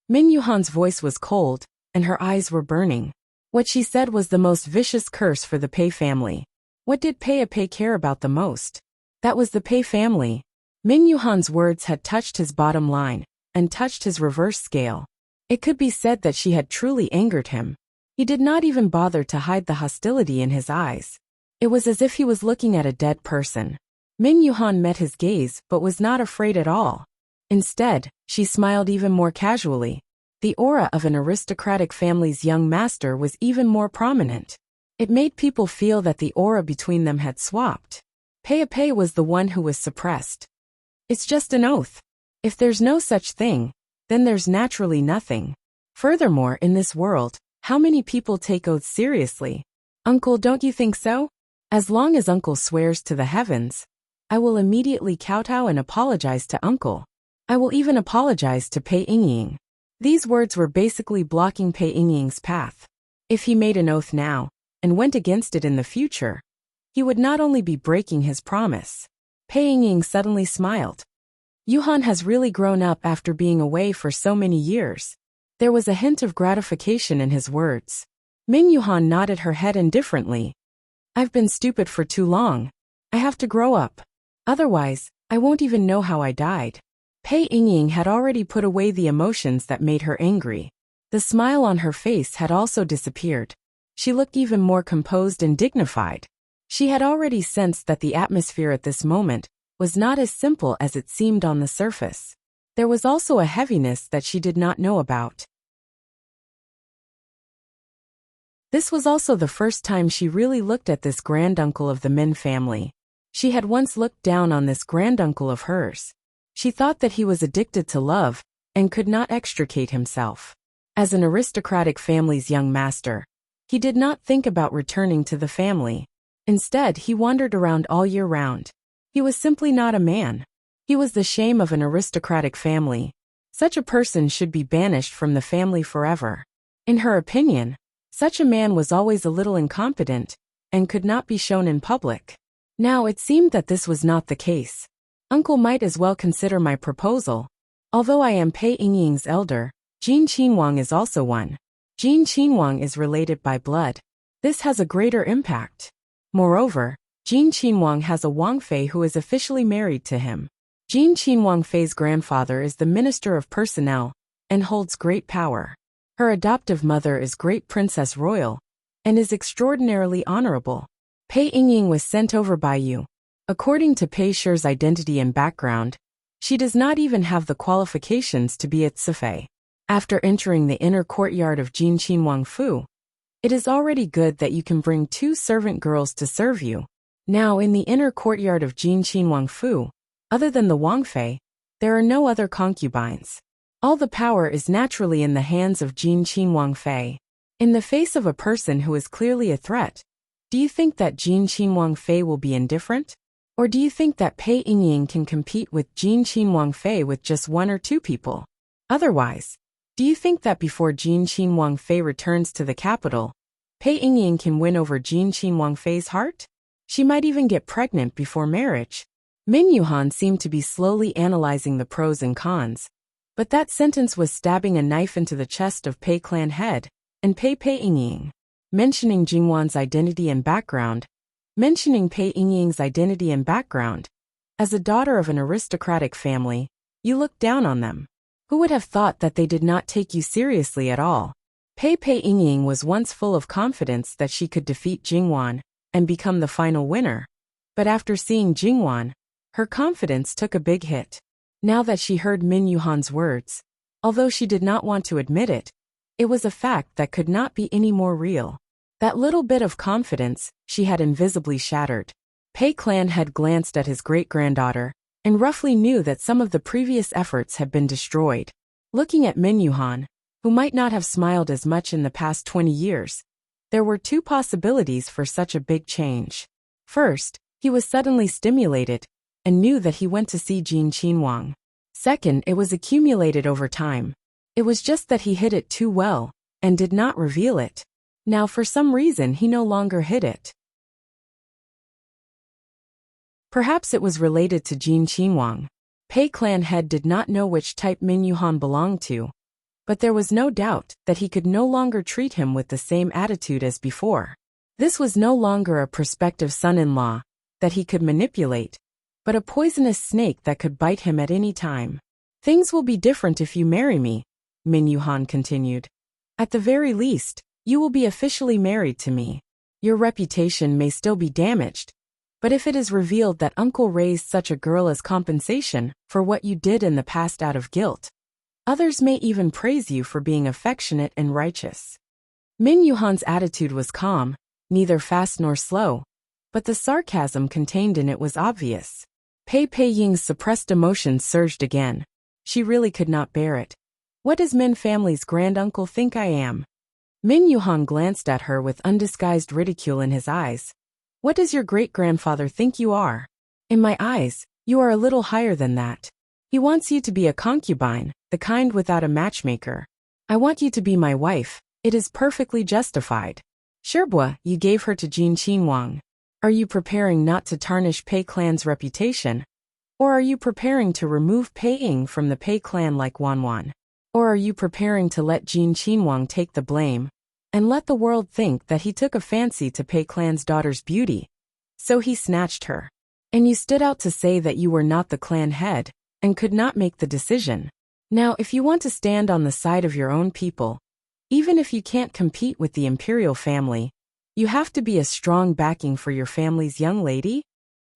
S1: Min Yuhan's voice was cold, and her eyes were burning. What she said was the most vicious curse for the Pei family. What did Pei care about the most? That was the Pei family. Min Yuhan's words had touched his bottom line, and touched his reverse scale. It could be said that she had truly angered him. He did not even bother to hide the hostility in his eyes. It was as if he was looking at a dead person. Min Yuhan met his gaze but was not afraid at all. Instead, she smiled even more casually. The aura of an aristocratic family's young master was even more prominent. It made people feel that the aura between them had swapped. Pei was the one who was suppressed. It's just an oath. If there's no such thing, then there's naturally nothing. Furthermore, in this world, How many people take oaths seriously? Uncle, don't you think so? As long as Uncle swears to the heavens, I will immediately kowtow and apologize to Uncle. I will even apologize to Pei Yingying. These words were basically blocking Pei Yingying's path. If he made an oath now, and went against it in the future, he would not only be breaking his promise. Pei Yingying suddenly smiled. Yuhan has really grown up after being away for so many years. There was a hint of gratification in his words. Ming Yuhan nodded her head indifferently. I've been stupid for too long. I have to grow up. Otherwise, I won't even know how I died. Pei Yingying had already put away the emotions that made her angry. The smile on her face had also disappeared. She looked even more composed and dignified. She had already sensed that the atmosphere at this moment was not as simple as it seemed on the surface. There was also a heaviness that she did not know about. This was also the first time she really looked at this granduncle of the Min family. She had once looked down on this granduncle of hers. She thought that he was addicted to love and could not extricate himself. As an aristocratic family's young master, he did not think about returning to the family. Instead, he wandered around all year round. He was simply not a man. He was the shame of an aristocratic family. Such a person should be banished from the family forever. In her opinion, such a man was always a little incompetent and could not be shown in public. Now it seemed that this was not the case. Uncle might as well consider my proposal. Although I am Pei Yingying's elder, Jin Qinhuang is also one. Jin Qinhuang is related by blood. This has a greater impact. Moreover, Jin Qinhuang has a Wang Fei who is officially married to him. Jin Qinhuang Fei's grandfather is the Minister of Personnel and holds great power. Her adoptive mother is Great Princess Royal and is extraordinarily honorable. Pei Yingying was sent over by you. According to Pei Shi's identity and background, she does not even have the qualifications to be at Sifei. After entering the inner courtyard of Jin Qinhuang Fu, it is already good that you can bring 2 servant girls to serve you. Now in the inner courtyard of Jin Qinhuang Fu, other than the Wang Fei, there are no other concubines. All the power is naturally in the hands of Jin Qinhuang Fei. In the face of a person who is clearly a threat, do you think that Jin Qinhuang Fei will be indifferent? Or do you think that Pei Yingying can compete with Jin Qinhuang Fei with just 1 or 2 people? Otherwise, do you think that before Jin Qinhuang Fei returns to the capital, Pei Yingying can win over Jin Qinhuang Fei's heart? She might even get pregnant before marriage. Min Yuhan seemed to be slowly analyzing the pros and cons. But that sentence was stabbing a knife into the chest of Pei clan head, and Pei Yingying. Mentioning Jingwan's identity and background. Mentioning Pei Yingying's identity and background. As a daughter of an aristocratic family, you look down on them. Who would have thought that they did not take you seriously at all? Pei Yingying was once full of confidence that she could defeat Jingwan and become the final winner. But after seeing Jingwan, her confidence took a big hit. Now that she heard Min Yuhan's words, although she did not want to admit it, it was a fact that could not be any more real. That little bit of confidence she had invisibly shattered. Pei clan had glanced at his great-granddaughter and roughly knew that some of the previous efforts had been destroyed. Looking at Min Yuhan, who might not have smiled as much in the past 20 years, there were 2 possibilities for such a big change. First, he was suddenly stimulated and knew that he went to see Jin Qinhuang. Second, it was accumulated over time. It was just that he hid it too well and did not reveal it. Now for some reason he no longer hid it. Perhaps it was related to Jin Qinhuang. Pei clan head did not know which type Min Yuhan belonged to, but there was no doubt that he could no longer treat him with the same attitude as before. This was no longer a prospective son-in-law that he could manipulate, but a poisonous snake that could bite him at any time. Things will be different if you marry me, Min Yuhan continued. At the very least, you will be officially married to me. Your reputation may still be damaged, but if it is revealed that uncle raised such a girl as compensation for what you did in the past out of guilt, others may even praise you for being affectionate and righteous. Min Yuhan's attitude was calm, neither fast nor slow, but the sarcasm contained in it was obvious. Pei Ying's suppressed emotions surged again. She really could not bear it. What does Min family's granduncle think I am? Min Yuhan glanced at her with undisguised ridicule in his eyes. What does your great-grandfather think you are? In my eyes, you are a little higher than that. He wants you to be a concubine, the kind without a matchmaker. I want you to be my wife. It is perfectly justified. Sherbois, you gave her to Jin Qinhuang. Are you preparing not to tarnish Pei clan's reputation? Or are you preparing to remove Pei Ying from the Pei clan like Wanwan? Or are you preparing to let Jin Qinhuang take the blame, and let the world think that he took a fancy to Pei clan's daughter's beauty? So he snatched her. And you stood out to say that you were not the clan head, and could not make the decision. Now if you want to stand on the side of your own people, even if you can't compete with the imperial family, you have to be a strong backing for your family's young lady?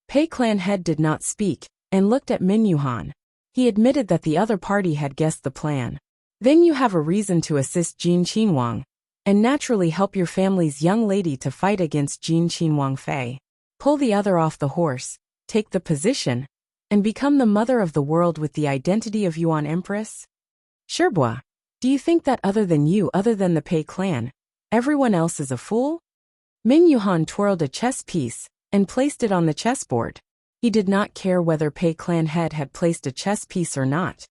S1: Pei clan head did not speak, and looked at Min Yuhan. He admitted that the other party had guessed the plan. Then you have a reason to assist Jin Qinhuang, and naturally help your family's young lady to fight against Jin Qinhuang Fei. Pull the other off the horse, take the position, and become the mother of the world with the identity of Yuan Empress? Sherbois, do you think that other than the Pei clan, everyone else is a fool? Min Yuhan twirled a chess piece, and placed it on the chessboard. He did not care whether Pei clan head had placed a chess piece or not.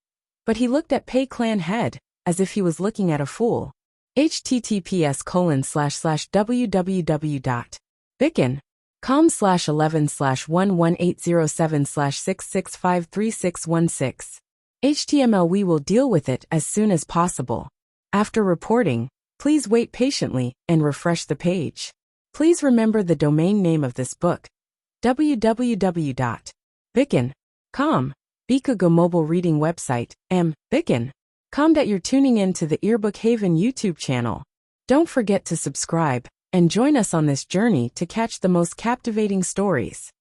S1: But he looked at Pei clan head, as if he was looking at a fool. https://www.bicken.com/11/11807/6653616. HTML. We will deal with it as soon as possible. After reporting, please wait patiently and refresh the page. Please remember the domain name of this book: www.bicken.com. Bikugo mobile reading website, bicken.com. That you're tuning in to the Earbook Haven YouTube channel. Don't forget to subscribe, and join us on this journey to catch the most captivating stories.